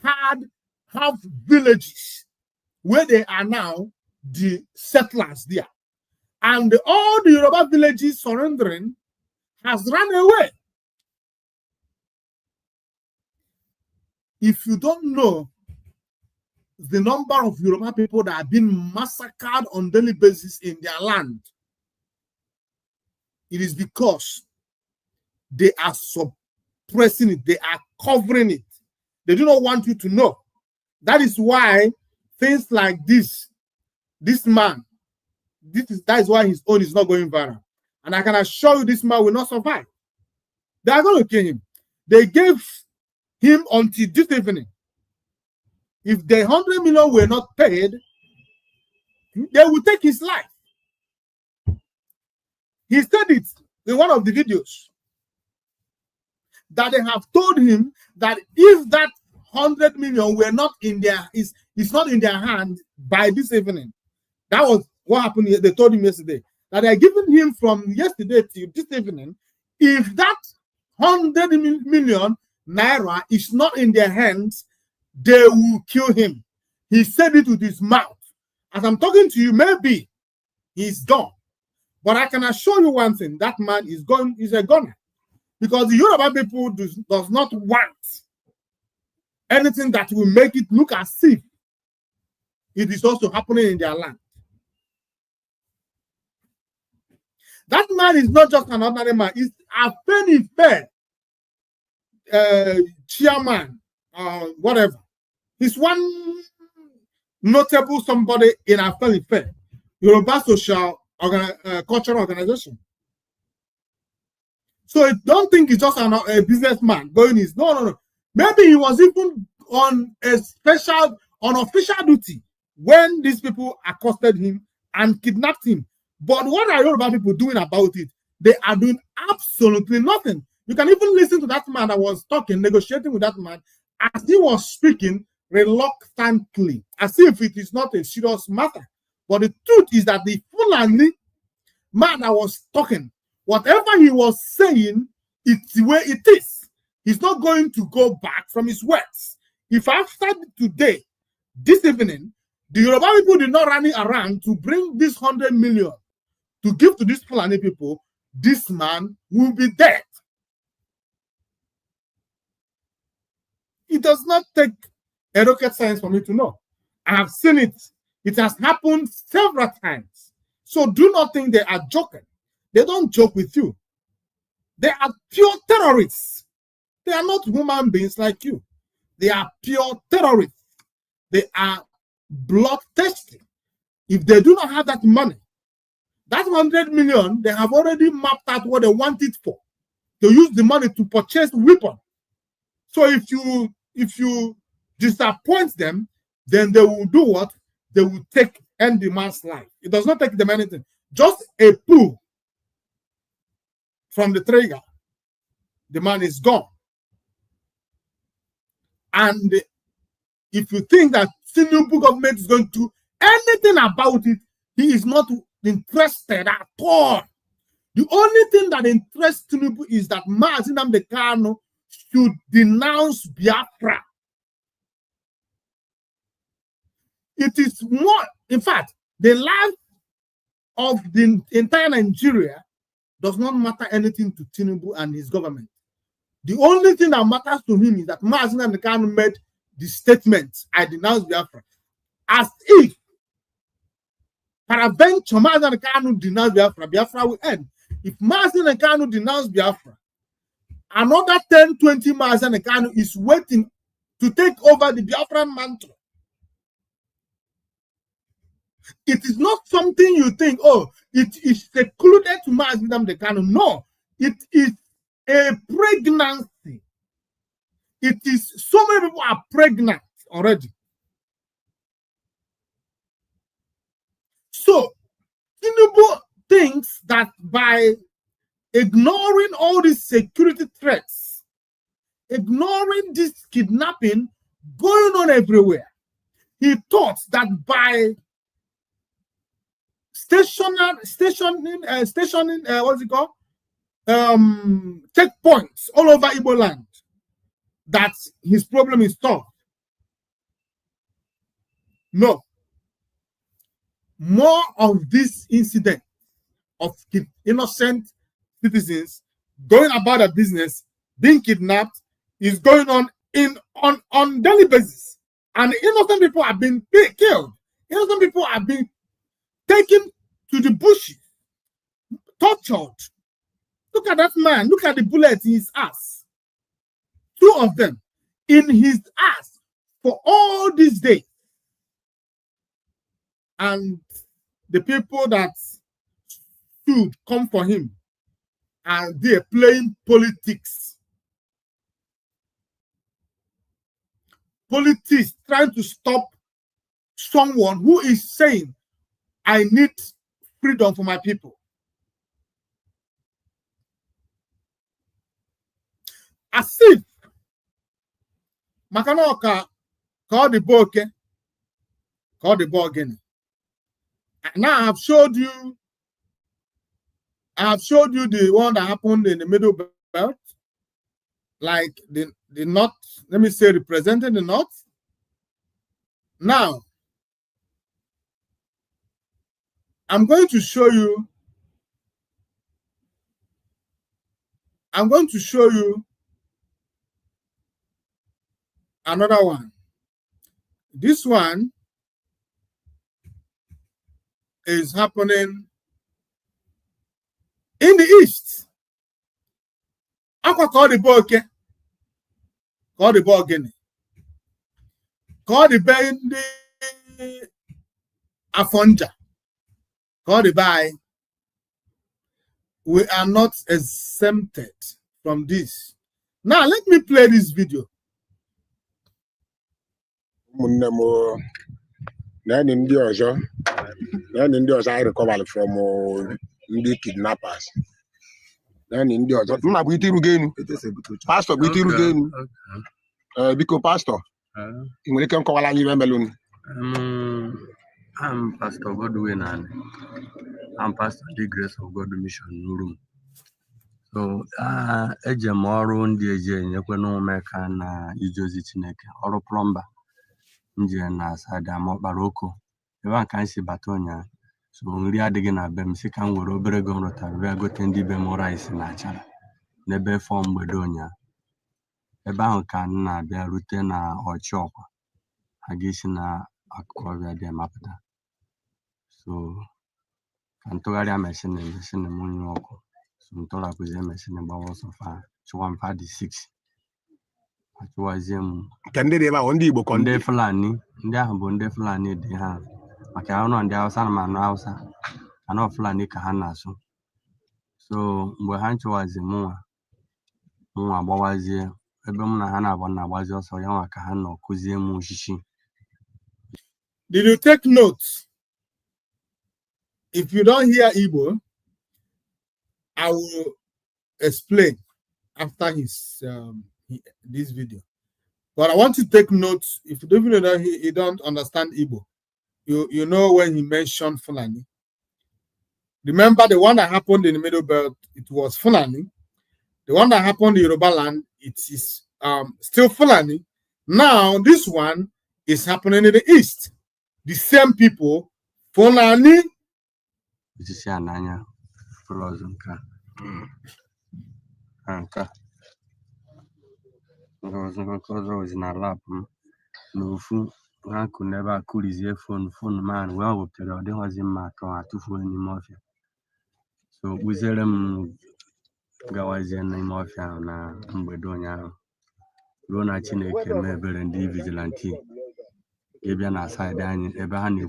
have villages where they are now the settlers there. And all the Yoruba villages surrendering has run away. If you don't know the number of Yoruba people that have been massacred on a daily basis in their land, it is because they are suppressing it. They are covering it. They do not want you to know. That is why things like this man, that is why his own is not going viral. And I can assure you this man will not survive. They are going to kill him. They gave him until this evening. If the 100 million were not paid, they will take his life. He said it in one of the videos that they have told him that if that 100 million were not in their is not in their hand by this evening. That was what happened. They told him yesterday that they are giving him from yesterday to this evening. If that 100 million naira is not in their hands, they will kill him. He said it with his mouth. As I'm talking to you, maybe he's gone. But I can assure you one thing, that man is gone, is a gunner. Because the Yoruba people does not want anything that will make it look as if it is also happening in their land. That man is not just an ordinary man, he's a penny fair chairman, whatever. He's one notable somebody in a penny fair, Yoruba social cultural organization. So I don't think he's just a businessman going his no. Maybe he was even on official duty when these people accosted him and kidnapped him. But what are Yoruba people doing about it? They are doing absolutely nothing. You can even listen to that man that was talking, negotiating with that man, as he was speaking reluctantly, as if it is not a serious matter. But the truth is that the Fulani man that was talking, whatever he was saying, it's the way it is. He's not going to go back from his words. If after today, this evening, the Yoruba people did not run around to bring this 100 million to give to these Fulani people, this man will be dead. It does not take a rocket science for me to know. I have seen it. It has happened several times. So do not think they are joking. They don't joke with you. They are pure terrorists. They are not human beings like you. They are pure terrorists. They are bloodthirsty. If they do not have that money, that 100 million, they have already mapped out what they want it for. They use the money to purchase weapons. So if you disappoint them, then they will do what? They will end the man's life. It does not take them anything. Just a pull from the trigger, the man is gone. And if you think that Tinubu government is going to do anything about it, he is not interested at all. The only thing that interests Tinubu is that Mazi Nnamdi Kanu should denounce Biafra. It is more, in fact, the life of the entire Nigeria does not matter anything to Tinubu and his government. The only thing that matters to him is that Mazi Nnamdi Kanu made the statement, I denounce Biafra, as if peradventure Mazi Nnamdi Kanu denounce Biafra, Biafra will end. If Mazi Nnamdi Kanu denounce Biafra, another 10, 20 Mazi Nnamdi Kanu is waiting to take over the Biafran mantle. It is not something you think, oh, it is secluded to Mazi Nnamdi Kanu. No, it is a pregnancy. It is, so many people are pregnant already. So, Tinubu thinks that by ignoring all these security threats, ignoring this kidnapping going on everywhere, he thought that by stationing what's it called? Checkpoints all over Igbo land, that his problem is solved. No. More of this incident of innocent citizens going about their business, being kidnapped, is going on on daily basis. And innocent people are being killed. Innocent people are being taken to the bushes, tortured. Look at that man. Look at the bullet in his ass. 2 of them in his ass for all these days. And the people that should come for him, and they're playing politics. Politics trying to stop someone who is saying, I need freedom for my people. as if Makanoka called the book, called the bargain. Now I have showed you the one that happened in the middle belt, like the north, let me say representing the north. Now I'm going to show you another one. This one is happening in the east. Aqua call the ball, okay? Call the ball again. Call the band Afonja. Call the by. We are not exempted from this. Now let me play this video. Then in the I recovered from the kidnappers. Then in the other, Pastor, because Pastor, you can call balloon. I'm Pastor Godwin and I'm Pastor the Grace of God Mission Room. So, Ejamoro and the Equano American Ijosi Chineke, or plumber, Indian as Adamo Barocco, the one can see Batonia. So, we are digging a bem second word over Gonota, we are going to be more ice in Nachara. Nebe form Bedonia. A bound can be a rutena or chop. I guess in a Aquavia de Mapata. So, Cantoria machine and the moon walk. Some Tora was a machine about so far. So, 156. At was him. Can they ever on the book on the Fulani? There have been the Fulani they have. Macano and the outside man house. And not Fulani Kahana. So, we had to was a more was here. Ebemuna Hana Wana was also young Kahano, Kuzimu Shishi. Did you take notes? If you don't hear Igbo, I will explain after this video. But I want to take notes. If you don't know that he don't understand Igbo, you know when he mentioned Fulani. Remember the one that happened in the Middle Belt, it was Fulani. The one that happened in Yoruba land, it is still Fulani. Now this one is happening in the East. The same people, Fulani. This is Ananya frozen car. Anka. Because was in a lap. No food. I could never cool his phone man. Well, with the other was in my car to phone in mafia. So we sell them Gawazian in mafia and Bedonia. Rona Chineke, Mabel and the vigilante. Gibeon aside, and Ebani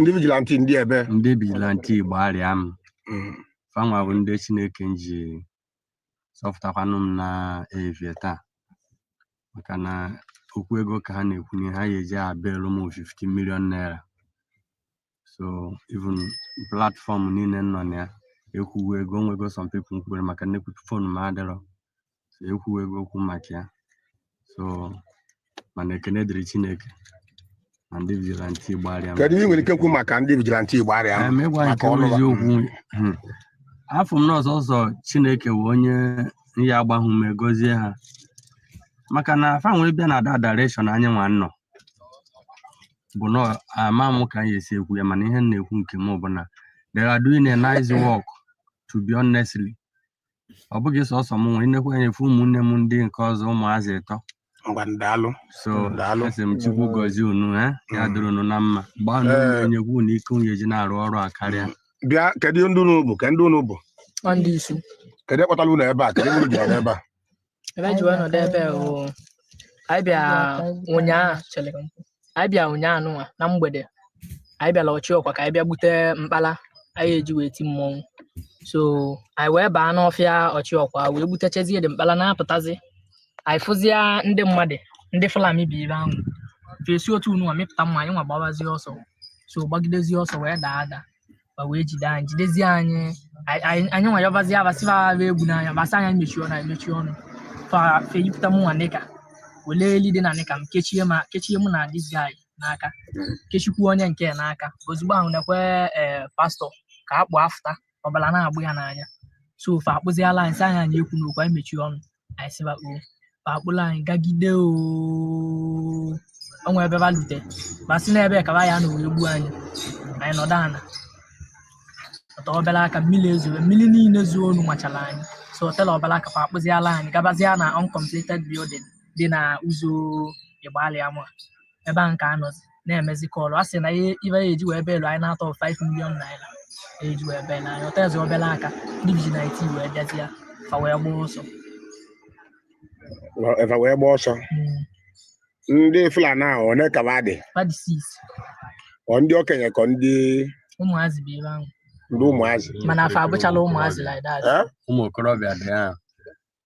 vigilante in the air. The vigilante Bariam. Fama when the Chineke soft apanum na Eviata. Makana Ukwego Kahane, Kunihaja, Bellum 50 million naira. So even platform in on there, you will go some people who will make a phone mother. So you will go Kumakia. So Manekanedri Chineke. And the vigilante barrier. Can you come back and vigilante barrier? I may want to call you. Half from us also Chineke Wonya Yaba who may go there. Makana found will be another direction. I know. But no, Mamma can you say we are managing who came over. They are doing a nice work, to be honestly. I guess also more in the way full moon and mundi cause almost it. So that's a chibu goes you know, eh? Yadrun number. Banu and you won't need to general or a carrier. Bia, can you do no book and do no book? On this. Can I put a luna back? Can you do ever? Eventually, there I be a Unya, I be a Unya, no, Nambede. I be a Locho, I be a Bute Mbala, I educate him. So I wear ban off ya or Chokwa, we would touch the Balana Patazi. I fuzia in the muddy, in the Falami be round. Face you two know I make some my own about also. So Bagdezi also wear the other. But wage down, Jidizian, I know I have a Siva, Basana, Michon, I Michon. fa yipta mu aneka wele lide na neka kechie mu na this guy n'aka kechikwu onye nke n'aka ozugbo ahụ nekwe pastor ka akpụ afta ọbala na-agbụ ya n'anya so fa akpụziala anyị sị anyị anyị ekwu n'okwu anyị mechie ọnụ anyị sịba fa akpụla anyị gagide onwe ebe balute basi n'ebe ka ba ya na wee gbuo anyị nọdụ ana ọtọ obere aka mmiri ezo mmiri niile zuo onu nwachala anyị so hotel obere aka fa akpụziala anyị gabazia na uncompleted building dị na ụzọ Igbalị Amụ ebe a nke anọzi na-emezi kọlụ a sị na ibe ya eji wee belu anyị na-atọ 5 million naira eji wee belu anyị hotels obere aka ndị vigilante wee bịazie fa wee gbaa ọsọ ndị Fulani ahụ one ka ba dị ndị okenye ka ndị ụmụazị bụ ebe ahụ ndị ụmụazị mana afa abụchala ụmụazị like that ụmụ okorobịa dị ahụ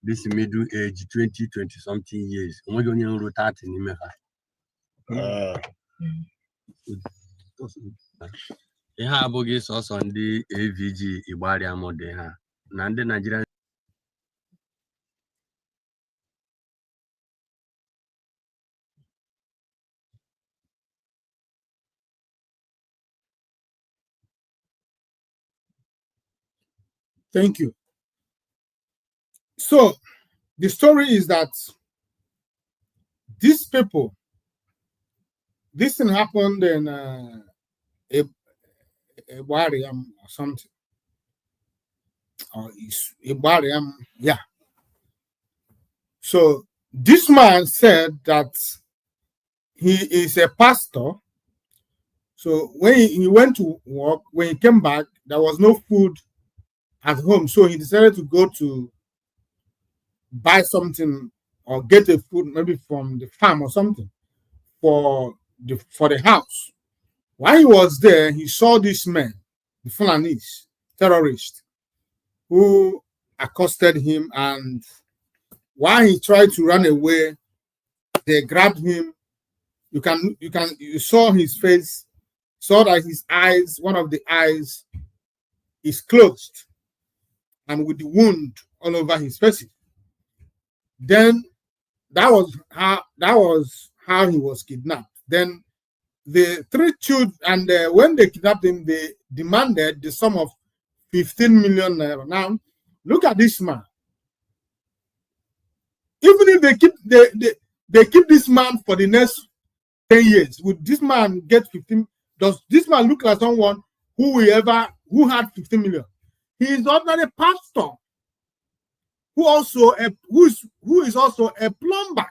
this middle age 20 something years onweghị onye nru 30 n'ime ha ihe abụghị sọsọ ndị AVG Igbalị Amụ dị ha na ndị Nigeria. Thank you. So the story is that these people, this thing happened in Ibariam or something. Or Ibariam, yeah. So this man said that he is a pastor. So when he went to work, when he came back, there was no food at home. So he decided to go to buy something or get a food maybe from the farm or something for the house. While he was there, he saw this man, the Fulanese terrorist, who accosted him, and while he tried to run away, they grabbed him. You saw his face, saw that his eyes, one of the eyes is closed and with the wound all over his face. Then that was how he was kidnapped. Then the three children, and when they kidnapped him, they demanded the sum of 15 million naira. Now, look at this man. Even if they keep this man for the next 10 years, would this man get 15? Does this man look like someone who had 15 million? He is ordinary pastor who is also a plumber.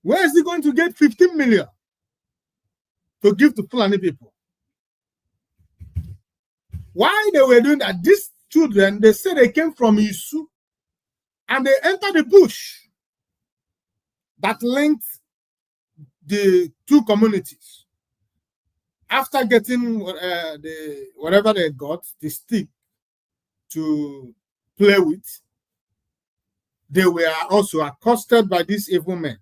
Where is he going to get 15 million to give to Fulani people? Why they were doing that? These children, they say they came from Isu and they entered the bush that linked the two communities. After getting whatever they got, the stick to play with, they were also accosted by these evil men.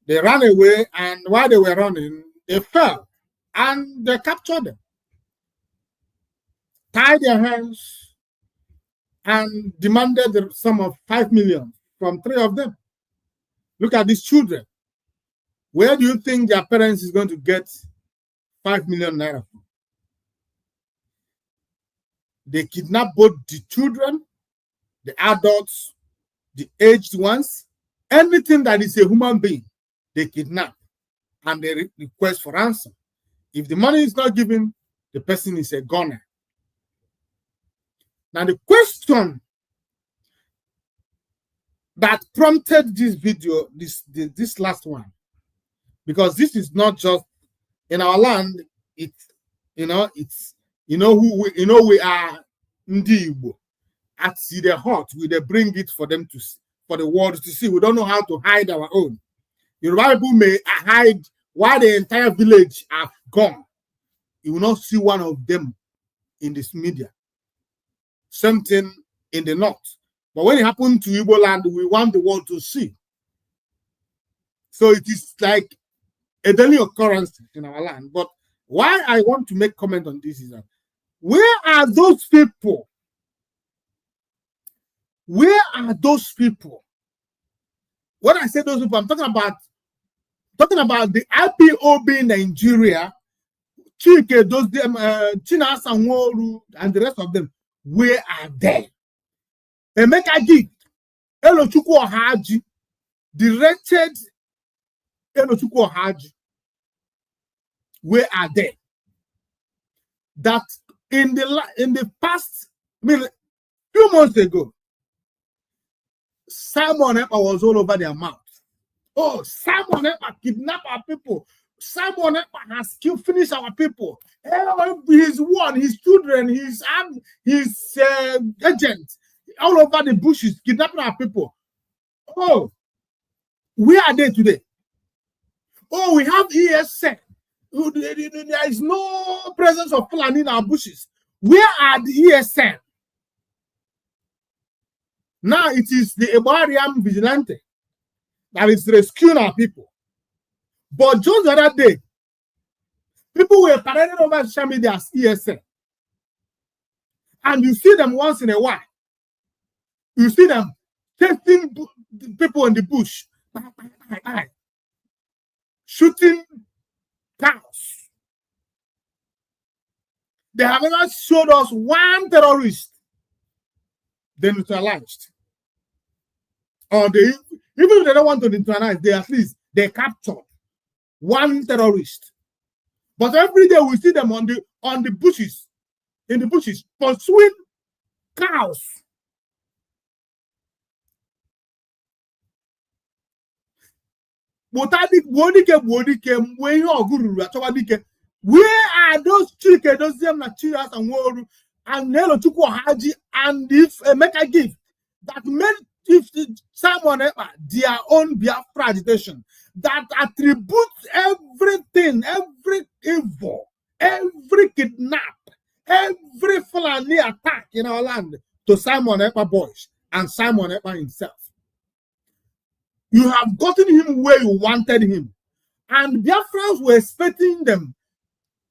They ran away, and while they were running, they fell, and they captured them, tied their hands, and demanded the sum of 5 million from 3 of them. Look at these children. Where do you think their parents is going to get 5 million naira from? They kidnap both the children, the adults, the aged ones, anything that is a human being, they kidnap and they request for ransom. If the money is not given, the person is a goner. Now the question that prompted this video, this last one, because this is not just in our land, we are Ndi Igbo. At the heart, we they bring it for them to see, for the world to see. We don't know how to hide our own. Yoruba people may hide while the entire village are gone. You will not see one of them in this media. Same thing in the north. But when it happened to Igbo land, we want the world to see. So it is like a daily occurrence in our land. But why I want to make comment on this is that, where are those people Where are those people? When I say those people, I'm talking about the IPOB in Nigeria, Chike, those them, China Sanworu, and the rest of them. Where are they? Emeka Gift, Elochukwu Ohaji, the wretched Elochukwu Ohaji. Where are they? That in the past, few months ago, Simon Ekpa was all over their mouth. Oh, Simon Ekpa kidnapped our people. Simon Ekpa has finished our people. His one, his children, his agents, all over the bushes, kidnapping our people. Oh, where are they today? Oh, we have ESN. There is no presence of Fulani in our bushes. Where are the ESN? Now it is the Ebariam vigilante that is rescuing our people. But just the other day, people were parading over social media as ESN. And you see them once in a while. You see them chasing people in the bush, shooting cows. They have never showed us one terrorist they neutralized. Or even if they don't want to neutralize, they captured one terrorist. But every day we see them on the bushes, in the bushes, pursuing cows. Where are those children, those Chinas and Woru and Elochukwu Ohaji and if Emeka Gift that made someone their own Biafra agitation that attributes everything, every evil, every kidnap, every Fulani attack in our land to Simon Ekpa boys and Simon Ekpa himself. You have gotten him where you wanted him. And Biafrans were expecting them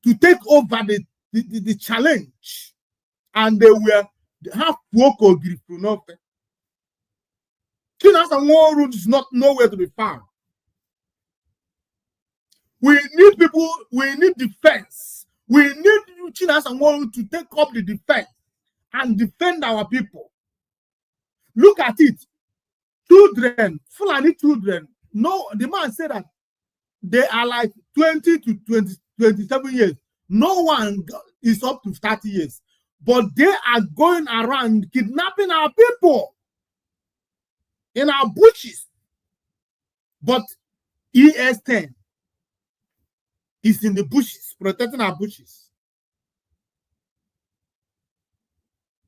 to take over the challenge. And they were half Woko Grifunope. Chinas and War is not nowhere to be found. We need people, we need defense. We need Chinas and War to take up the defense and defend our people. Look at it. Children, Fulani children, no, the man said that they are like 20 to 27 years. No one is up to 30 years. But they are going around kidnapping our people in our bushes. But ES10 is in the bushes, protecting our bushes.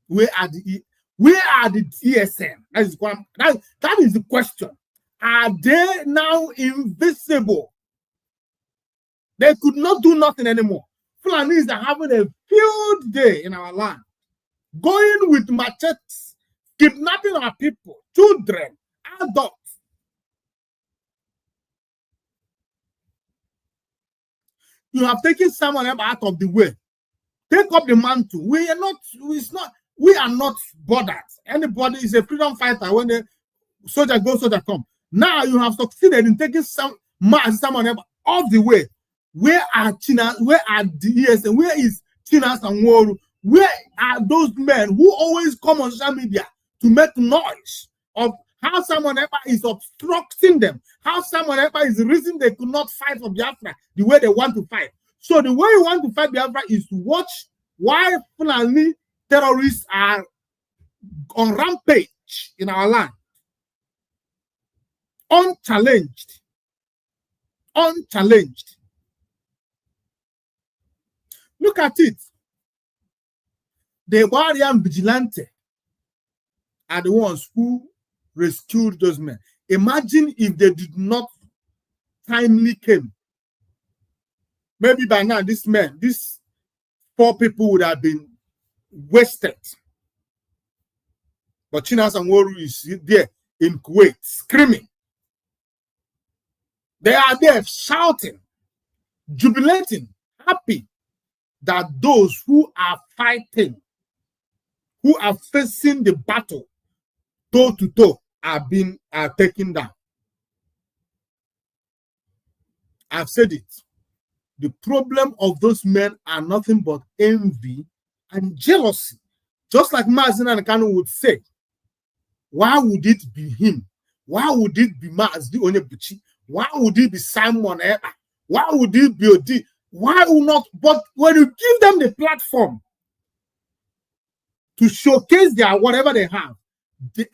Where are the ESN? That is the question. Are they now invisible? They could not do nothing anymore. Fulanis are having a field day in our land, going with machetes, kidnapping our people, children, adults. You have taken someone out of the way. Take up the mantle. We are not bothered. Anybody is a freedom fighter. When the soldier goes, soldier come. Now you have succeeded in taking someone off the way. Where are China? Where are the ESN? Where is Chinas and Woru? Where are those men who always come on social media to make noise of how someone is obstructing them? How someone is the reason they could not fight for Biafra the way they want to fight. So the way you want to fight Biafra is to watch why Fulani terrorists are on rampage in our land. Unchallenged. Unchallenged. Look at it. The Ebariam vigilante are the ones who rescued those men. Imagine if they did not timely come. Maybe by now, these 4 people would have been wasted. But Chinas and Woru is there in Kuwait, screaming. They are there shouting, jubilating, happy that those who are fighting, who are facing the battle, toe to toe are taken down. I've said it. The problem of those men are nothing but envy and jealousy. Just like Mazin and Kanu would say, why would it be him? Why would it be Maz the Onyebuchi? Why would it be Simon Eba? Why would it be Odi? Why would not? But when you give them the platform to showcase their whatever they have, they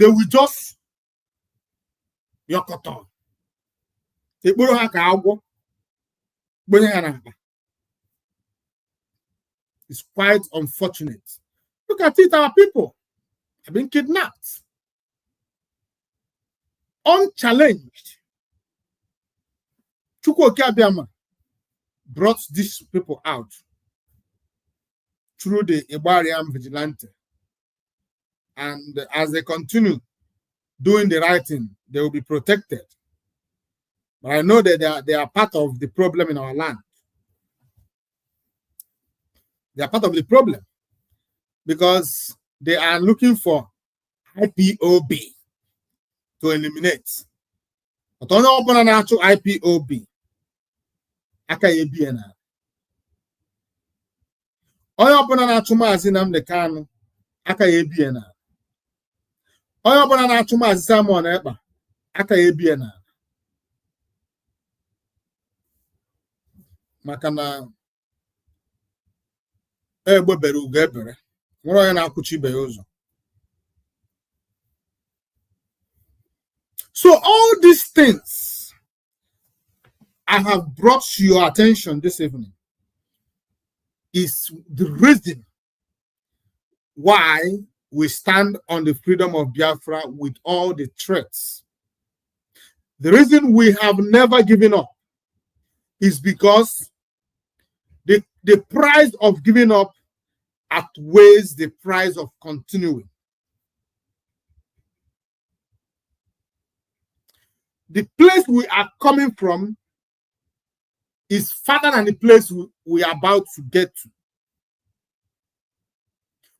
will just yokoto. It's quite unfortunate. Look at it, our people have been kidnapped. Unchallenged. Chukwu Okeabiama brought these people out through the Ibarian vigilante. And as they continue doing the right thing, they will be protected. But I know that they are part of the problem in our land. They are part of the problem because they are looking for IPOB to eliminate. But on open an actual IPOB, AKABNR. On open an actual Mazinam the Kano, AKABNR. On open an actual Mazamon Eba, AKABNR. Makana Ebo Beru Gebere, Morana Kuchi Beyozo. So all these things I have brought to your attention this evening is the reason why we stand on the freedom of Biafra with all the threats. The reason we have never given up is because the price of giving up outweighs the price of continuing. The place we are coming from is farther than the place we are about to get to.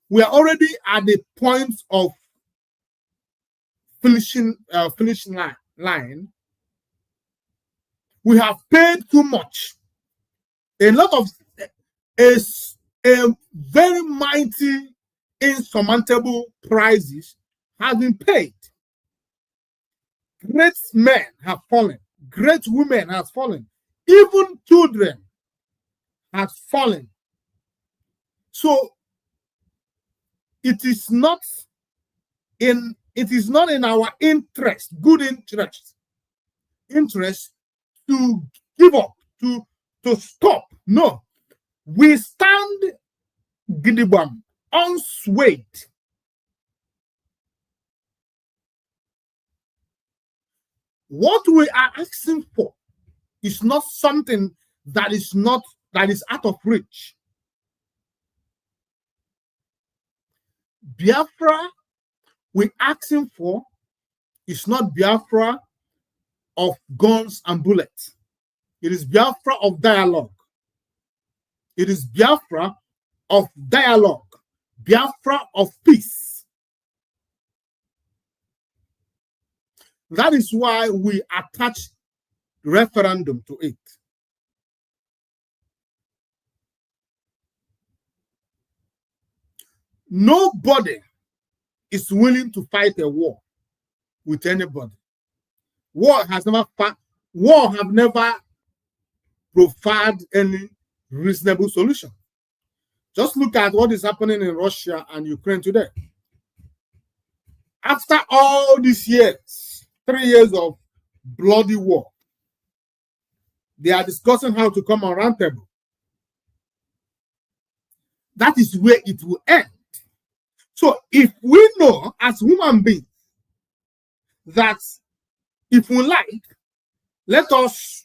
We are already at the point of finishing line. We have paid too much. A lot of a very mighty, insurmountable prices have been paid. Great men have fallen. Great women have fallen. Even children have fallen. So it is not in our interest, good interest to give up, to stop. No. We stand gidibam, unswayed. What we are asking for is not something that is out of reach. Biafra we're asking for is not Biafra of guns and bullets. It is Biafra of dialogue. It is Biafra of dialogue. Biafra of peace. That is why we attach referendum to it. Nobody is willing to fight a war with anybody. War have never provided any reasonable solution. Just look at what is happening in Russia and Ukraine today. After all these years, 3 years of bloody war, they are discussing how to come on round table. That is where it will end. So if we know as human beings that if we like, let us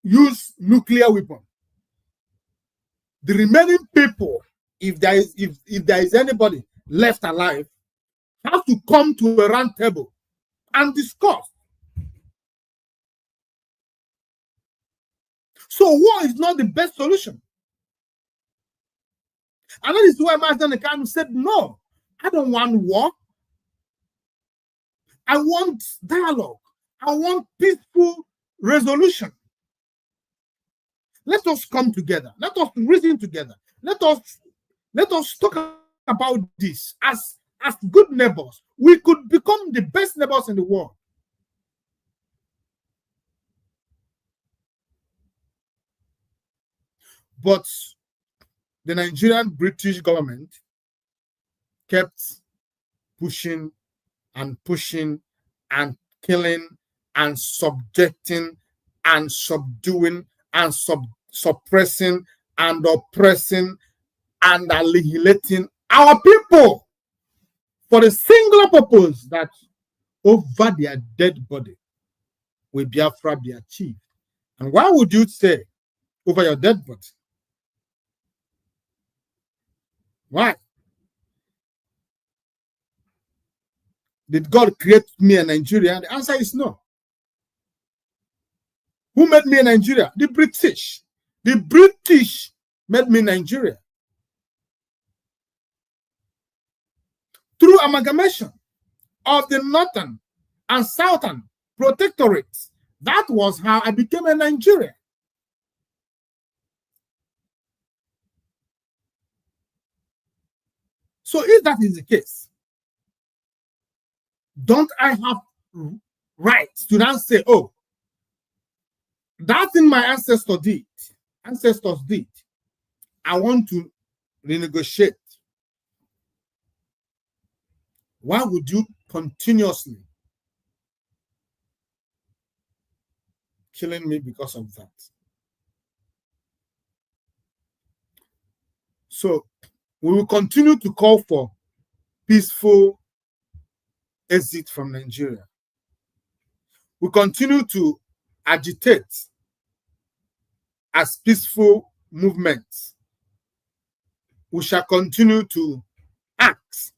use nuclear weapon. The remaining people, if there is anybody left alive, have to come to a round table and discuss. So war is not the best solution. And that is why Master Kanu said, no, I don't want war. I want dialogue. I want peaceful resolution. Let us come together. Let us reason together. Let us talk about this as good neighbors. We could become the best neighbors in the world. But the Nigerian British government kept pushing and pushing and killing and subjecting and subduing and suppressing and oppressing and annihilating our people for the singular purpose that over their dead body will Biafra be achieved. And why would you say over your dead body? Why? Did God create me in Nigeria? The answer is no. Who made me in Nigeria? The British. The British made me in Nigeria. Through amalgamation of the northern and southern protectorates. That was how I became a Nigerian. So if that is the case, don't I have rights to now say, oh, that thing my ancestors did, I want to renegotiate. Why would you continuously killing me because of that? So we will continue to call for peaceful exit from Nigeria. We continue to agitate as peaceful movements. We shall continue to ask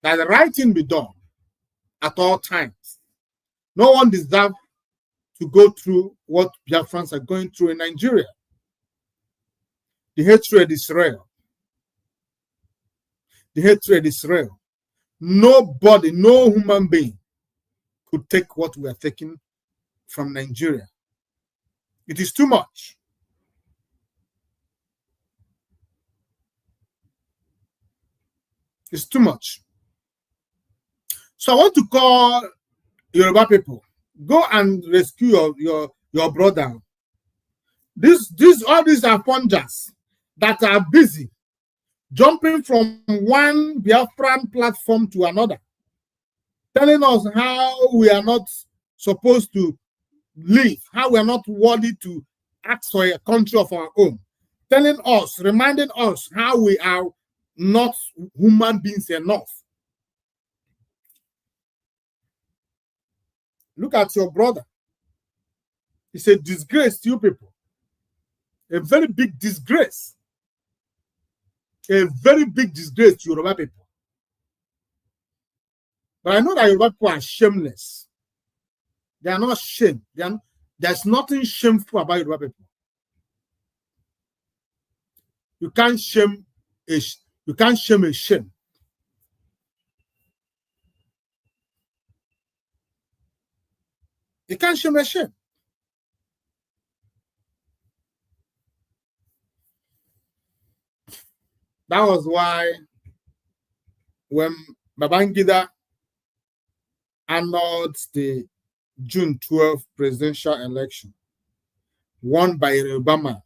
that the right thing be done at all times. No one deserves to go through what Biafrans are going through in Nigeria. The hatred is real. The hatred is real. Nobody, no human being could take what we are taking from Nigeria. It is too much. It's too much. So I want to call Yoruba people, go and rescue your brother. All these are funders that are busy jumping from one Biafran platform to another, telling us how we are not supposed to live, how we are not worthy to ask for a country of our own, telling us, reminding us how we are not human beings enough. Look at your brother. It's a disgrace to you people. A very big disgrace. A very big disgrace to Yoruba people. But I know that Yoruba people are shameless. They are not shamed. There's nothing shameful about Yoruba people. You can't shame a shame. You can't shame a shame. That was why when Babangida annulled the June 12th presidential election, won by Obama,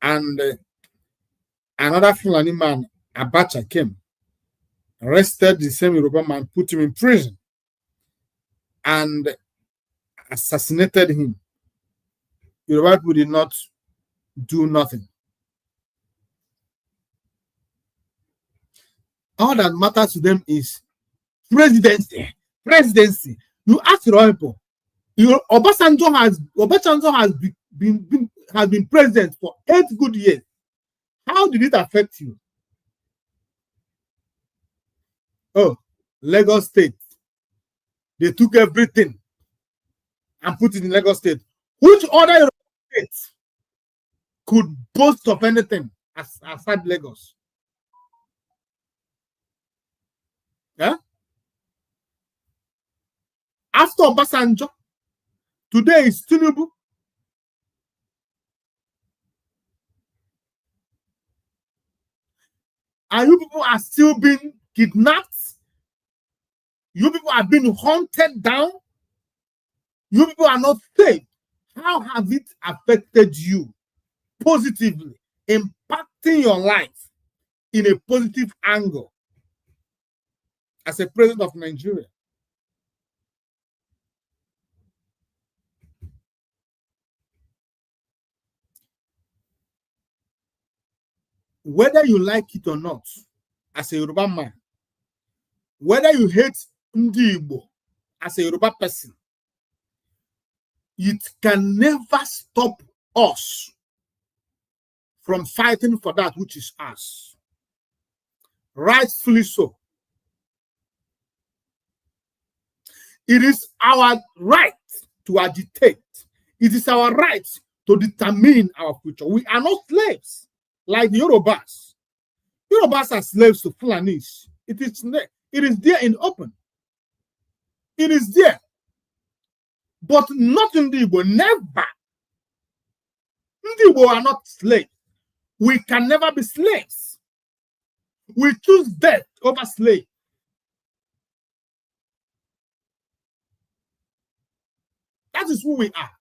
and another Fulani man, Abacha, came, arrested the same Yoruba man, put him in prison, and assassinated him. Yoruba people did not do nothing. All that matters to them is presidency. Presidency. You ask Yoruba people. Obasanjo has been president for 8 good years. How did it affect you? Oh, Lagos State. They took everything and put it in Lagos State. Which other state could boast of anything aside Lagos. Yeah? After Obasanjo, today is Tinubu. And you people are still being kidnapped. You people are being hunted down. You people are not safe. How has it affected you positively, impacting your life in a positive angle as a president of Nigeria? Whether you like it or not, as a Yoruba man, whether you hate Ndi Igbo as a Yoruba person, it can never stop us from fighting for that which is us. Rightfully so. It is our right to agitate. It is our right to determine our future. We are not slaves like the Yorubas. Yorubas are slaves to Fulanis. It is there in open. It is there. But not in the Igbo, never. The Igbo are not slaves. We can never be slaves. We choose death over slave. That is who we are.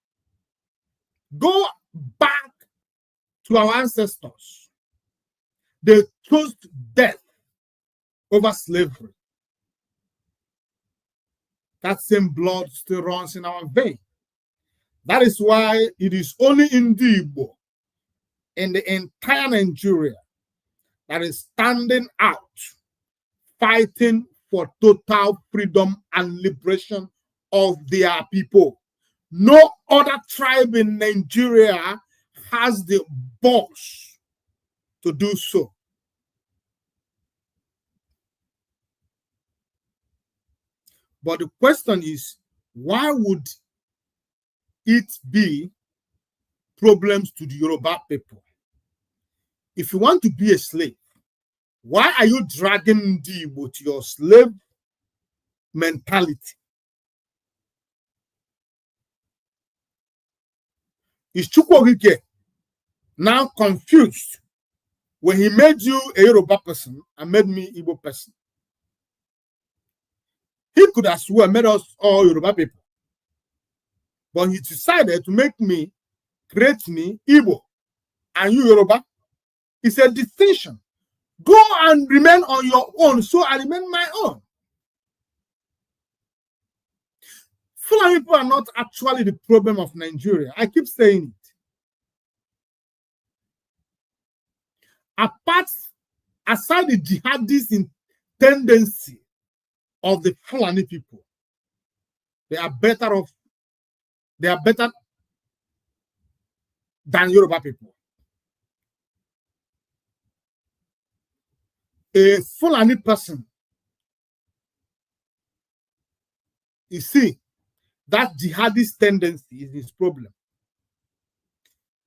Go back to our ancestors. They chose death over slavery. That same blood still runs in our veins. That is why it is only in Igbo, in the entire Nigeria, that is standing out, fighting for total freedom and liberation of their people. No other tribe in Nigeria has the balls to do so. But the question is, why would it be problems to the Yoruba people? If you want to be a slave, why are you dragging the Igbo to your slave mentality? Is Chukwuokike now confused when he made you a Yoruba person and made me Igbo person? He could as well made us all Yoruba people. But he decided to make me, create me Igbo, and you Yoruba. It's a distinction. Go and remain on your own, so I remain my own. Fulani people are not actually the problem of Nigeria. I keep saying it. Aside the jihadist tendency of the Fulani people, they are better off. They are better than Yoruba people. A Fulani person, you see, that jihadist tendency is his problem.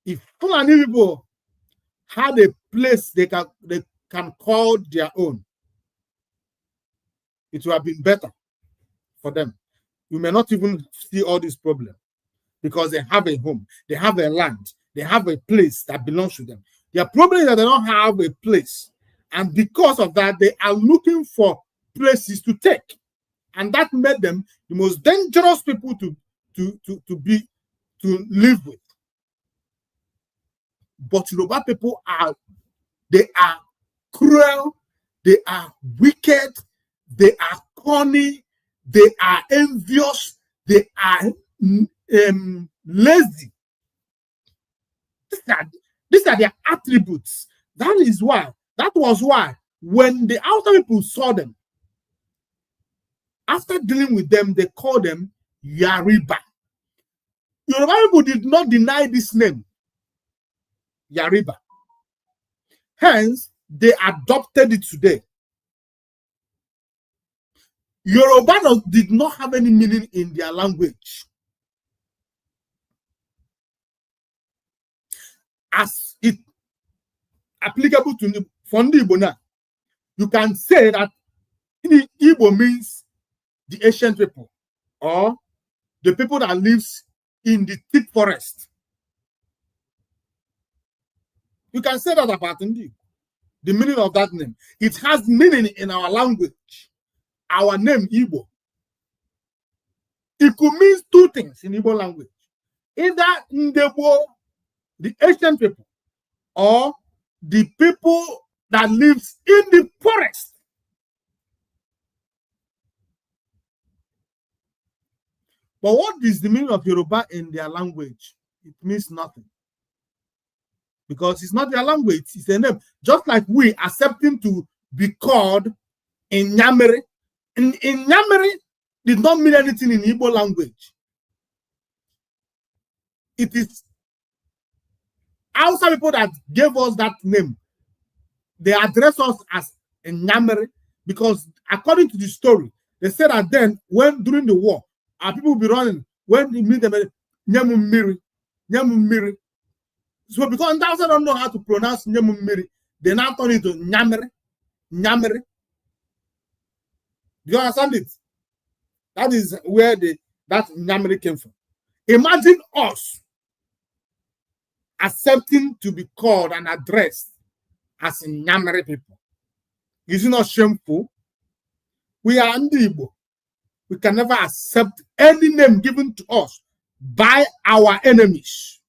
If Fulani people had a place they can call their own, it would have been better for them. You may not even see all these problems because they have a home, they have a land, they have a place that belongs to them. Their problem is that they don't have a place. And because of that, they are looking for places to take. And that made them the most dangerous people to live with. But Yoruba people are cruel, they are wicked, they are corny, they are envious, they are lazy. These are their attributes. That was why when the outer people saw them, after dealing with them, they called them Yariba. Yoruba people did not deny this name, Yariba. Hence, they adopted it today. Yoruba did not have any meaning in their language. As it applicable to Fondi Igbo now. You can say that Igbo means the ancient people or the people that lives in the thick forest. You can say that about Ndi. The meaning of that name. It has meaning in our language. Our name, Igbo. It could mean two things in Igbo language. Either Ndebo, the ancient people, or the people that lives in the forest. But what is the meaning of Yoruba in their language? It means nothing. Because it's not their language, it's a name. Just like we accepting to be called in Nyamere. In Nyamere did not mean anything in Igbo language. It is outside people that gave us that name. They address us as Nyamere because according to the story, they said that then when during the war, our people will be running when they meet them Nyamumiri. So because Ndausa don't know how to pronounce Nyamumiri, they now turn it to Nyamere. Do you understand it? That is where that Nyamere came from. Imagine us accepting to be called and addressed as Nyamere people. Is it not shameful? We are Igbo. We can never accept any name given to us by our enemies.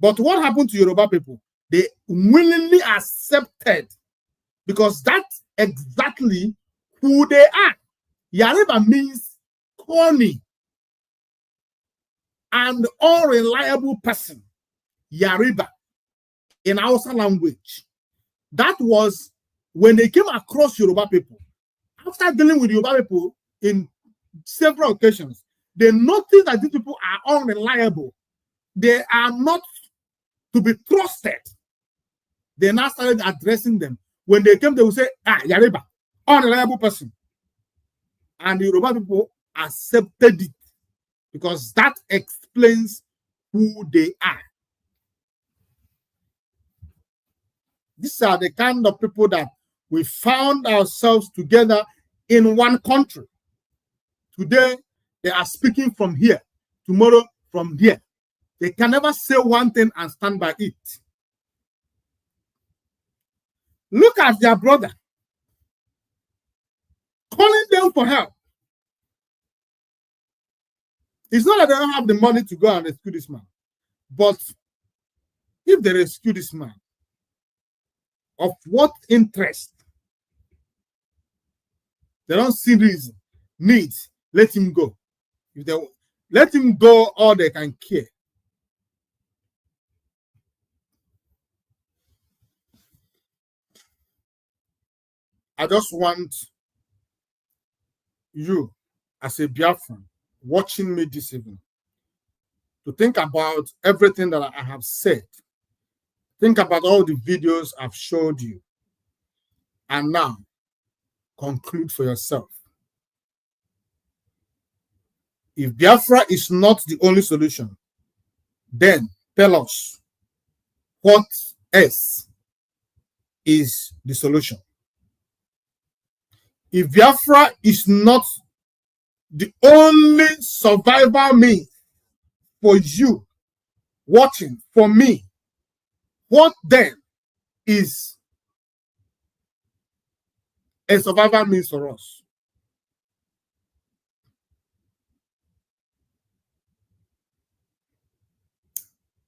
But what happened to Yoruba people? They willingly accepted because that's exactly who they are. Yariba means corny and unreliable person. Yariba in Hausa language. That was when they came across Yoruba people. After dealing with Yoruba people in several occasions, they noticed that these people are unreliable. They are not to be trusted. They now started addressing them. When they came, they would say, Yariba, unreliable person. And the Yoruba people accepted it because that explains who they are. These are the kind of people that we found ourselves together in one country. Today, they are speaking from here. Tomorrow, from here. They can never say one thing and stand by it. Look at their brother. Calling them for help. It's not that they don't have the money to go and rescue this man. But if they rescue this man, of what interest? They don't see reason, needs, let him go. If they let him go, all they can care. I just want you, as a Biafran, watching me this evening, to think about everything that I have said. Think about all the videos I've showed you. And now, conclude for yourself. If Biafra is not the only solution, then tell us what else is the solution. If Biafra is not the only survival means for you watching, for me, what then is a survival means for us?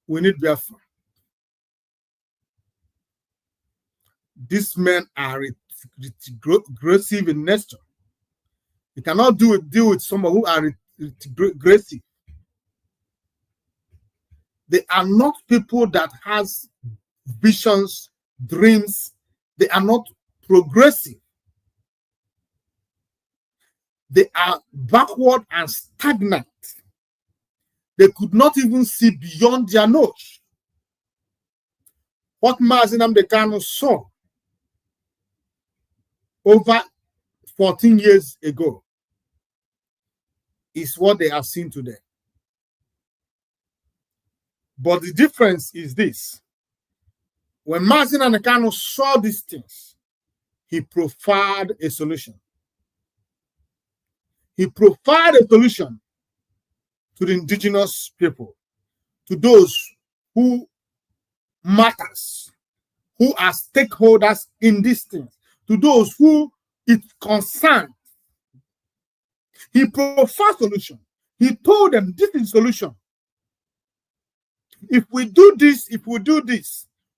We need Biafra. These men are regressive in nature. You cannot deal with someone who are regressive. They are not people that has visions, dreams. They are not progressive. They are backward and stagnant. They could not even see beyond their nose. What Mazi Nnamdi Kanu saw over 14 years ago is what they have seen today. But the difference is this. When Mazi Nnamdi Kanu saw these things, he profiled a solution. He profiled a solution to the indigenous people, to those who matters, who are stakeholders in these things, to those who it concerns. He profiled solution. He told them this is solution. If we do this,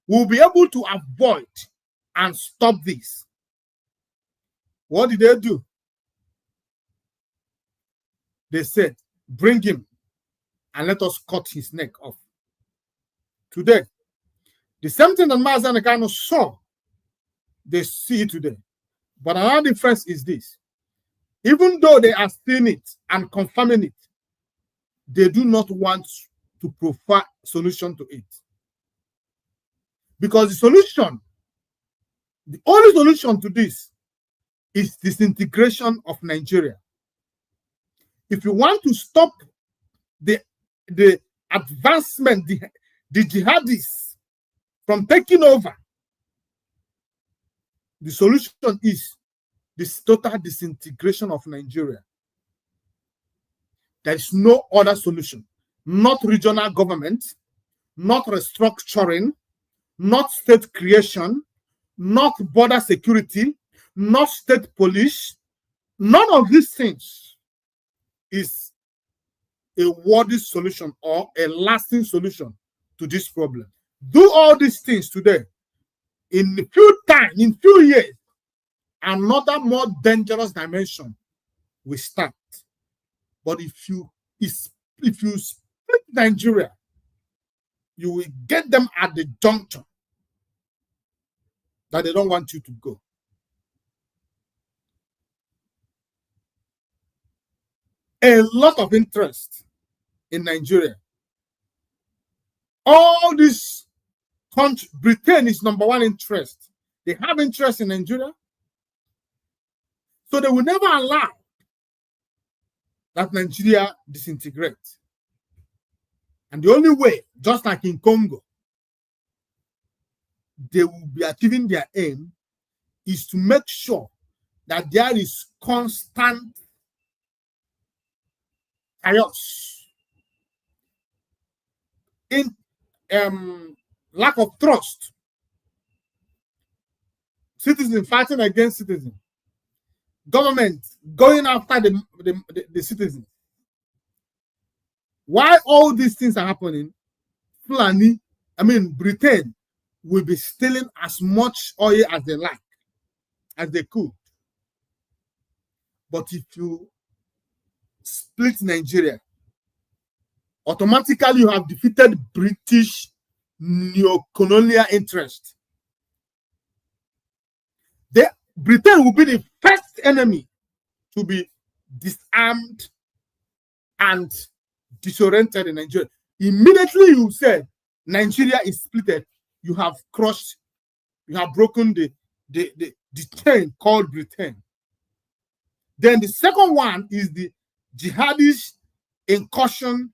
we'll be able to avoid and stop this. What did they do? They said, bring him and let us cut his neck off. Today, the same thing that Mazi Nnamdi Kanu saw, they see it today. But another difference is this. Even though they are seeing it and confirming it, they do not want to provide solution to it. Because the only solution to this is disintegration of Nigeria. If you want to stop the advancement, the jihadists from taking over, the solution is this total disintegration of Nigeria. There is no other solution. Not regional government, not restructuring, not state creation, not border security, not state police. None of these things is a worthy solution or a lasting solution to this problem. Do all these things today. In a few years, another more dangerous dimension will start. But if you split Nigeria, you will get them at the juncture that they don't want you to go. A lot of interest in Nigeria. All this country, Britain is number one interest. They have interest in Nigeria. So they will never allow that Nigeria disintegrate. And the only way, just like in Congo, they will be achieving their aim is to make sure that there is constant chaos, in lack of trust, citizens fighting against citizens, government going after the citizens. While all these things are happening, Britain will be stealing as much oil as they like, as they could. But if you split Nigeria, automatically you have defeated British neo-colonial interest. Britain will be the first enemy to be disarmed and disoriented in Nigeria. Immediately you said Nigeria is split, you have crushed, you have broken the chain called Britain. Then the second one is the jihadist incursion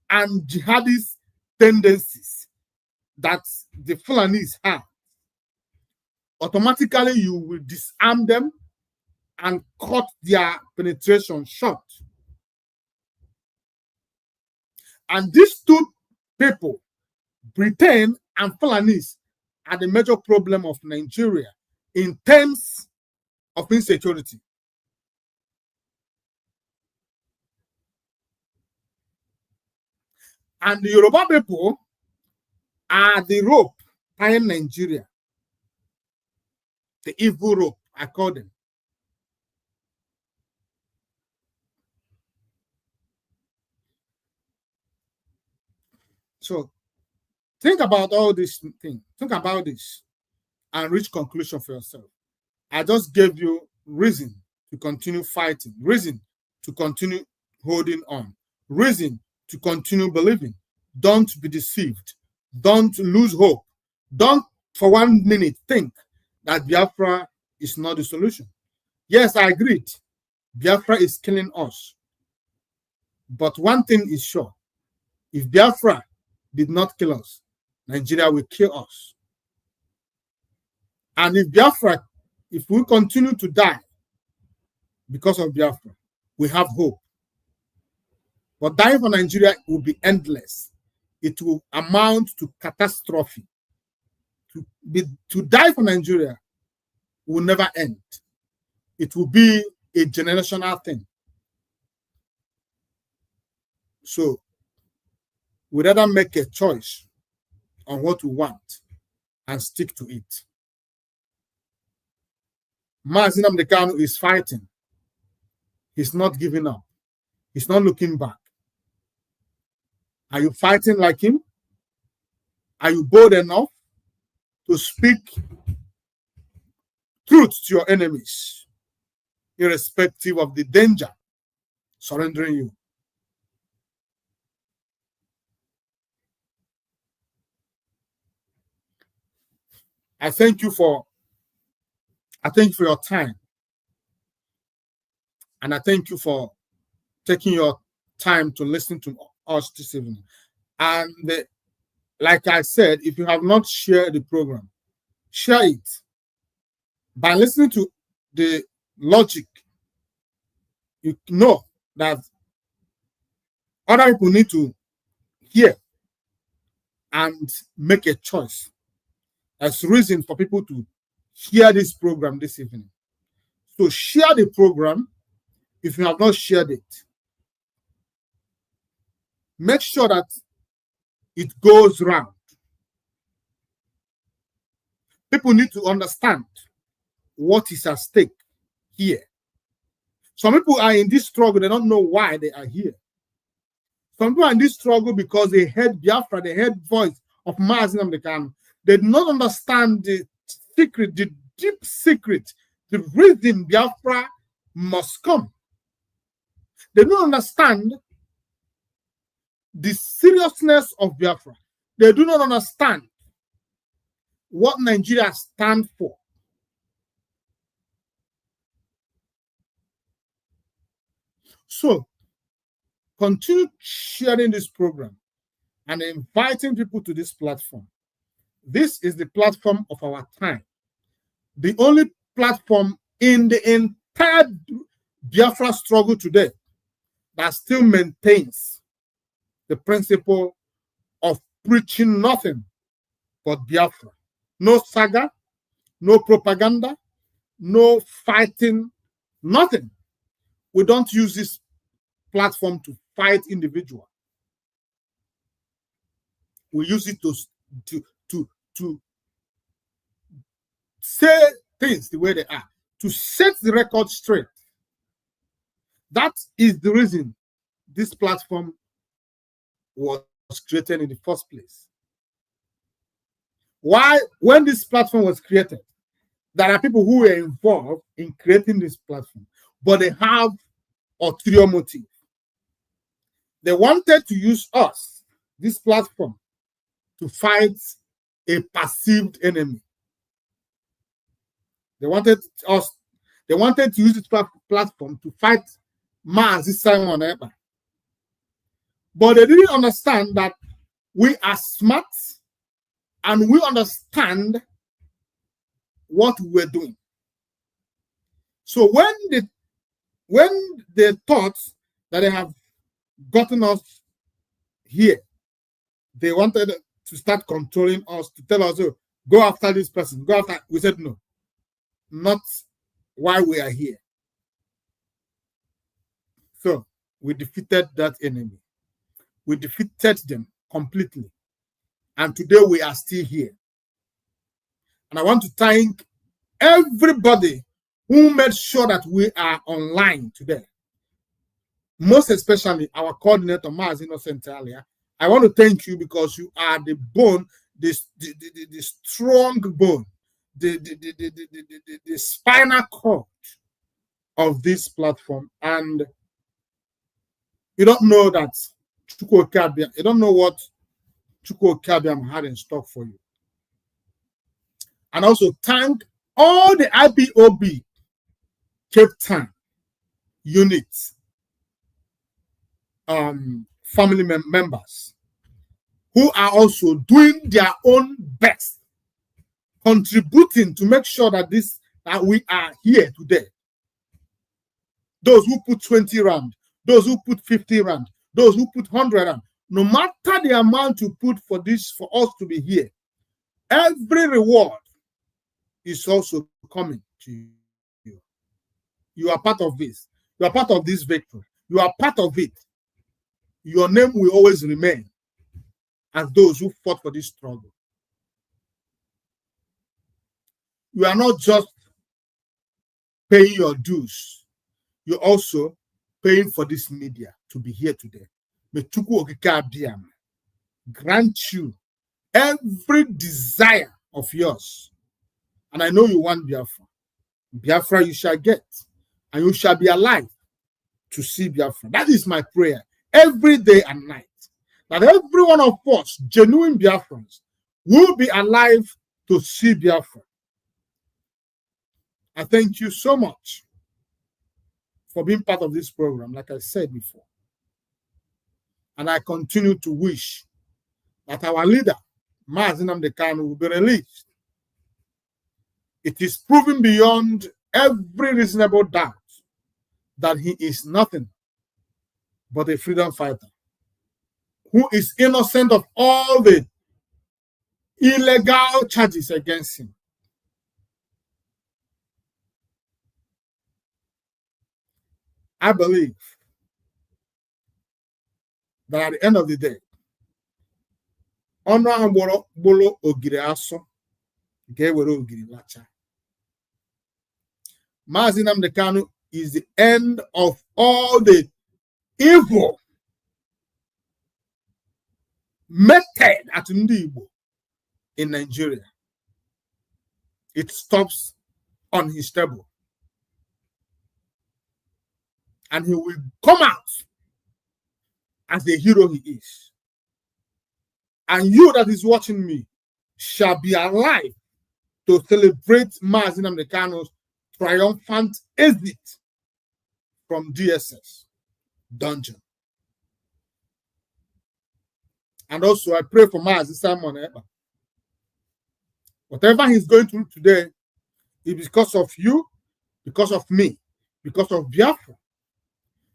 and jihadist tendencies that the Fulanis have. Automatically you will disarm them and cut their penetration short. And these two people, Britain and Fulanis, are the major problem of Nigeria in terms of insecurity. And the Yoruba people are the rope tying Nigeria. The evil rope, I call them. So think about all these things. Think about this and reach conclusion for yourself. I just gave you reason to continue fighting, reason to continue holding on, reason to continue believing. Don't be deceived. Don't lose hope. Don't for 1 minute think that Biafra is not the solution. Yes, I agreed. Biafra is killing us. But one thing is sure. If Biafra did not kill us, Nigeria will kill us. And if Biafra, if we continue to die because of Biafra, we have hope. But dying for Nigeria will be endless. It will amount to catastrophe. To die for Nigeria will never end. It will be a generational thing. So we rather make a choice on what we want and stick to it. Mazi Nnamdi Kanu is fighting. He's not giving up. He's not looking back. Are you fighting like him? Are you bold enough to speak truth to your enemies, irrespective of the danger surrendering you? I thank you for your time. And I thank you for taking your time to listen to us this evening. And like I said, if you have not shared the program, share it. By listening to the logic, you know that other people need to hear and make a choice. That's reason for people to hear this program this evening. So share the program if you have not shared it. Make sure that it goes round. People need to understand what is at stake here. Some people are in this struggle, they don't know why they are here. Some people are in this struggle because they heard Biafra, they heard voice of Mazi Nnamdi Kanu. They do not understand the secret, the deep secret, the reason Biafra must come. They don't understand the seriousness of Biafra. They do not understand what Nigeria stands for. So, continue sharing this program and inviting people to this platform. This is the platform of our time. The only platform in the entire Biafra struggle today that still maintains the principle of preaching nothing but Biafra. No saga, no propaganda, no fighting, nothing. We don't use this platform to fight individuals. We use it to say things the way they are, to set the record straight. That is the reason this platform was created in the first place. Why, when this platform was created, there are people who were involved in creating this platform, but they have ulterior motive. They wanted to use us, this platform, to fight a perceived enemy. They wanted to use this platform to fight Mazi Simon Ekpa. But they didn't understand that we are smart and we understand what we're doing. So when they thought that they have gotten us here, they wanted to start controlling us, to tell us, oh, go after this person, go after. We said no, not why we are here. So we defeated that enemy. We defeated them completely. And today we are still here. And I want to thank everybody who made sure that we are online today. Most especially our coordinator, Mazi Innocent earlier. I want to thank you because you are the bone, the strong bone, the spinal cord of this platform. And you don't know that you don't know what Chukwu Okabiam had in stock for you. And also thank all the IPOB Cape Town units, family members who are also doing their own best contributing to make sure that we are here today. Those who put 20 rand, those who put 50 rand, those who put 100 rand, no matter the amount you put for us to be here, every reward is also coming to you. You are part of this. You are part of this victory. You are part of it. Your name will always remain as those who fought for this struggle. You are not just paying your dues. You're also paying for this media to be here today. May Chukwu Okike Abiyam grant you every desire of yours. And I know you want Biafra. Biafra you shall get. And you shall be alive to see Biafra. That is my prayer every day and night. That every one of us, genuine Biafrans, will be alive to see Biafra. I thank you so much for being part of this program, like I said before. And I continue to wish that our leader, Mazi Nnamdi Kanu, will be released. It is proven beyond every reasonable doubt that he is nothing but a freedom fighter who is innocent of all the illegal charges against him. I believe that at the end of the day, Ono Amboro Bolo Ogiri Aso Gewero Ogiri Lacha. Mazi Nnamdi Kanu is the end of all the evil method at Ndi Igbo in Nigeria. It stops on his table. And he will come out as the hero he is. And you that is watching me shall be alive to celebrate Mazi Nnamdi Kanu's triumphant exit from DSS dungeon. And also I pray for Mazi Simon Ekpa. Whatever he's going through today is because of you, because of me, because of Biafra.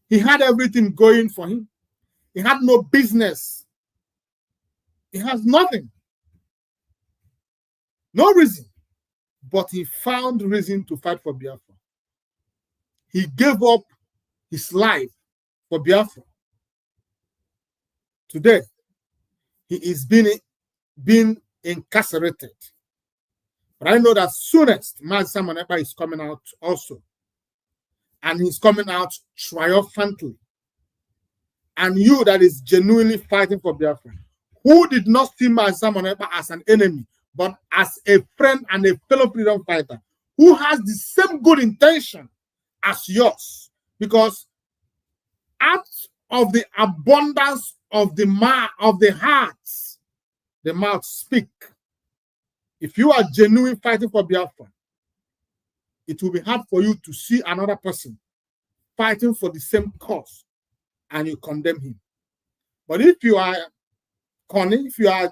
He had everything going for him. He had no business. He has nothing. No reason. But he found reason to fight for Biafra. He gave up his life for Biafra. Today, he is being incarcerated. But I know that soonest, Mazi Simon Ekpa is coming out also. And he's coming out triumphantly. And you that is genuinely fighting for Biafra, who did not see Mazi Simon Ekpa as an enemy, but as a friend and a fellow freedom fighter, who has the same good intention as yours. Because out of the abundance of the hearts, the mouth speak. If you are genuine fighting for Biafra, it will be hard for you to see another person fighting for the same cause and you condemn him. But if you are corny, if you are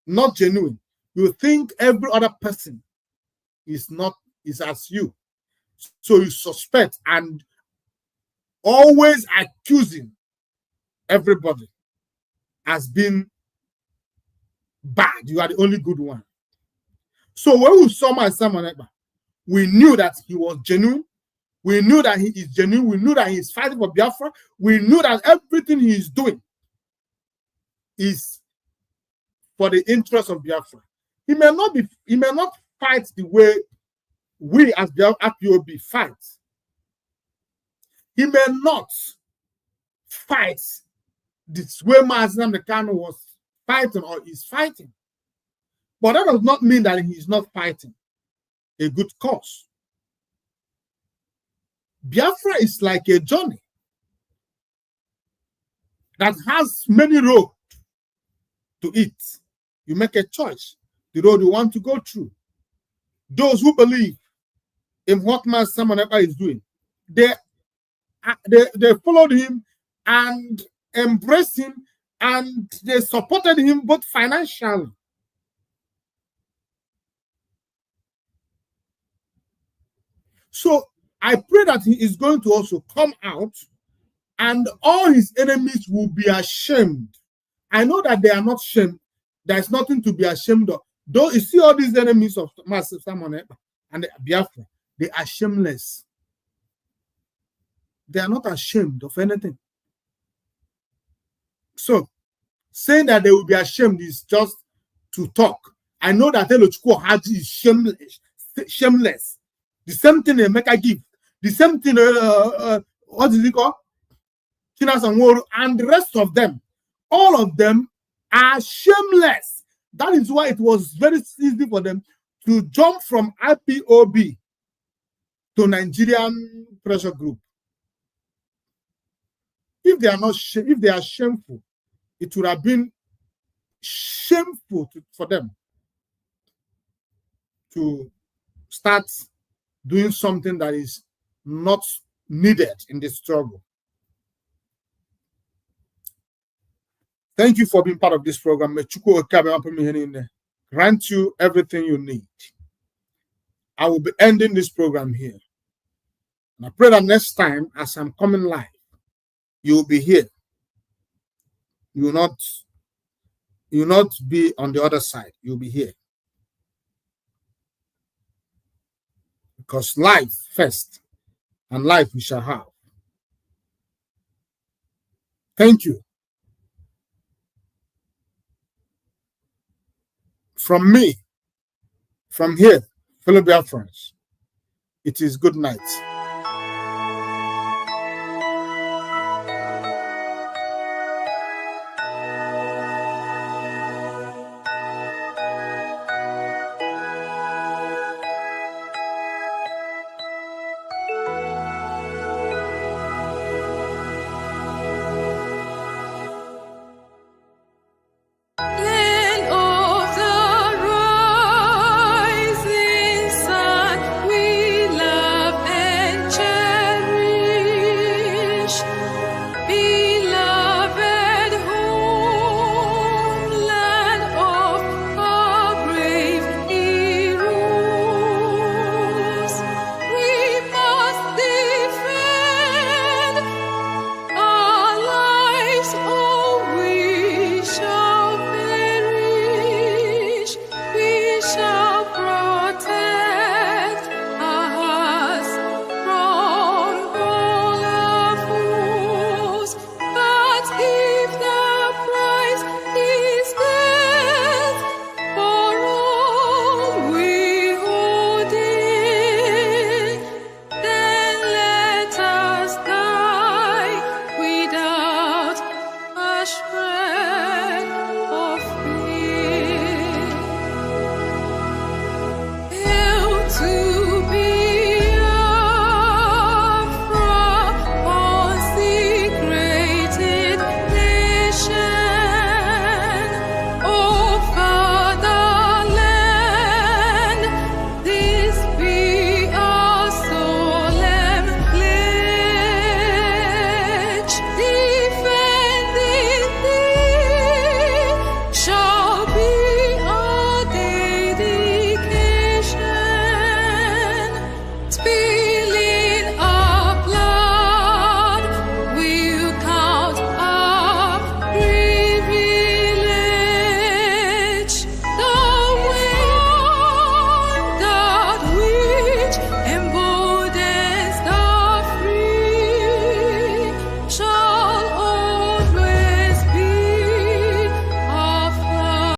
not genuine, you think every other person is as you. So you suspect and always accusing everybody as being bad. You are the only good one. So when we saw Mazi Simon Ekpa, we knew that he was genuine. We knew that he is genuine. We knew that he is fighting for Biafra. We knew that everything he is doing is for the interest of Biafra. He may not fight the way we as POB fight. He may not fight this way Mazi Nnamdi Kanu was fighting or is fighting. But that does not mean that he is not fighting a good cause. Biafra is like a journey that has many roads to it. You make a choice, the road you want to go through. Those who believe in what Mazi Simon Ekpa is doing, they followed him and embraced him and they supported him both financially So I pray that he is going to also come out and all his enemies will be ashamed. I know that they are not ashamed. There's nothing to be ashamed of. Though you see all these enemies of Master Simon and Biafra, they are shameless. They are not ashamed of anything. So saying that they will be ashamed is just to talk. I know that Elochukwu Haji is shameless. The same thing Emeka give. The same thing, what is it called? And the rest of them, all of them are shameless. That is why it was very easy for them to jump from IPOB to Nigerian pressure group. If they are not, if they are shameful, it would have been shameful for them to start doing something that is not needed in this struggle. Thank you for being part of this program. May Chukwu Okabe grant you everything you need. I will be ending this program here. And I pray that next time, as I'm coming live, you will be here. You will not be on the other side. You'll be here. Because life first, and life we shall have. Thank you. From me, from here, fellow Biafrans, it is good night.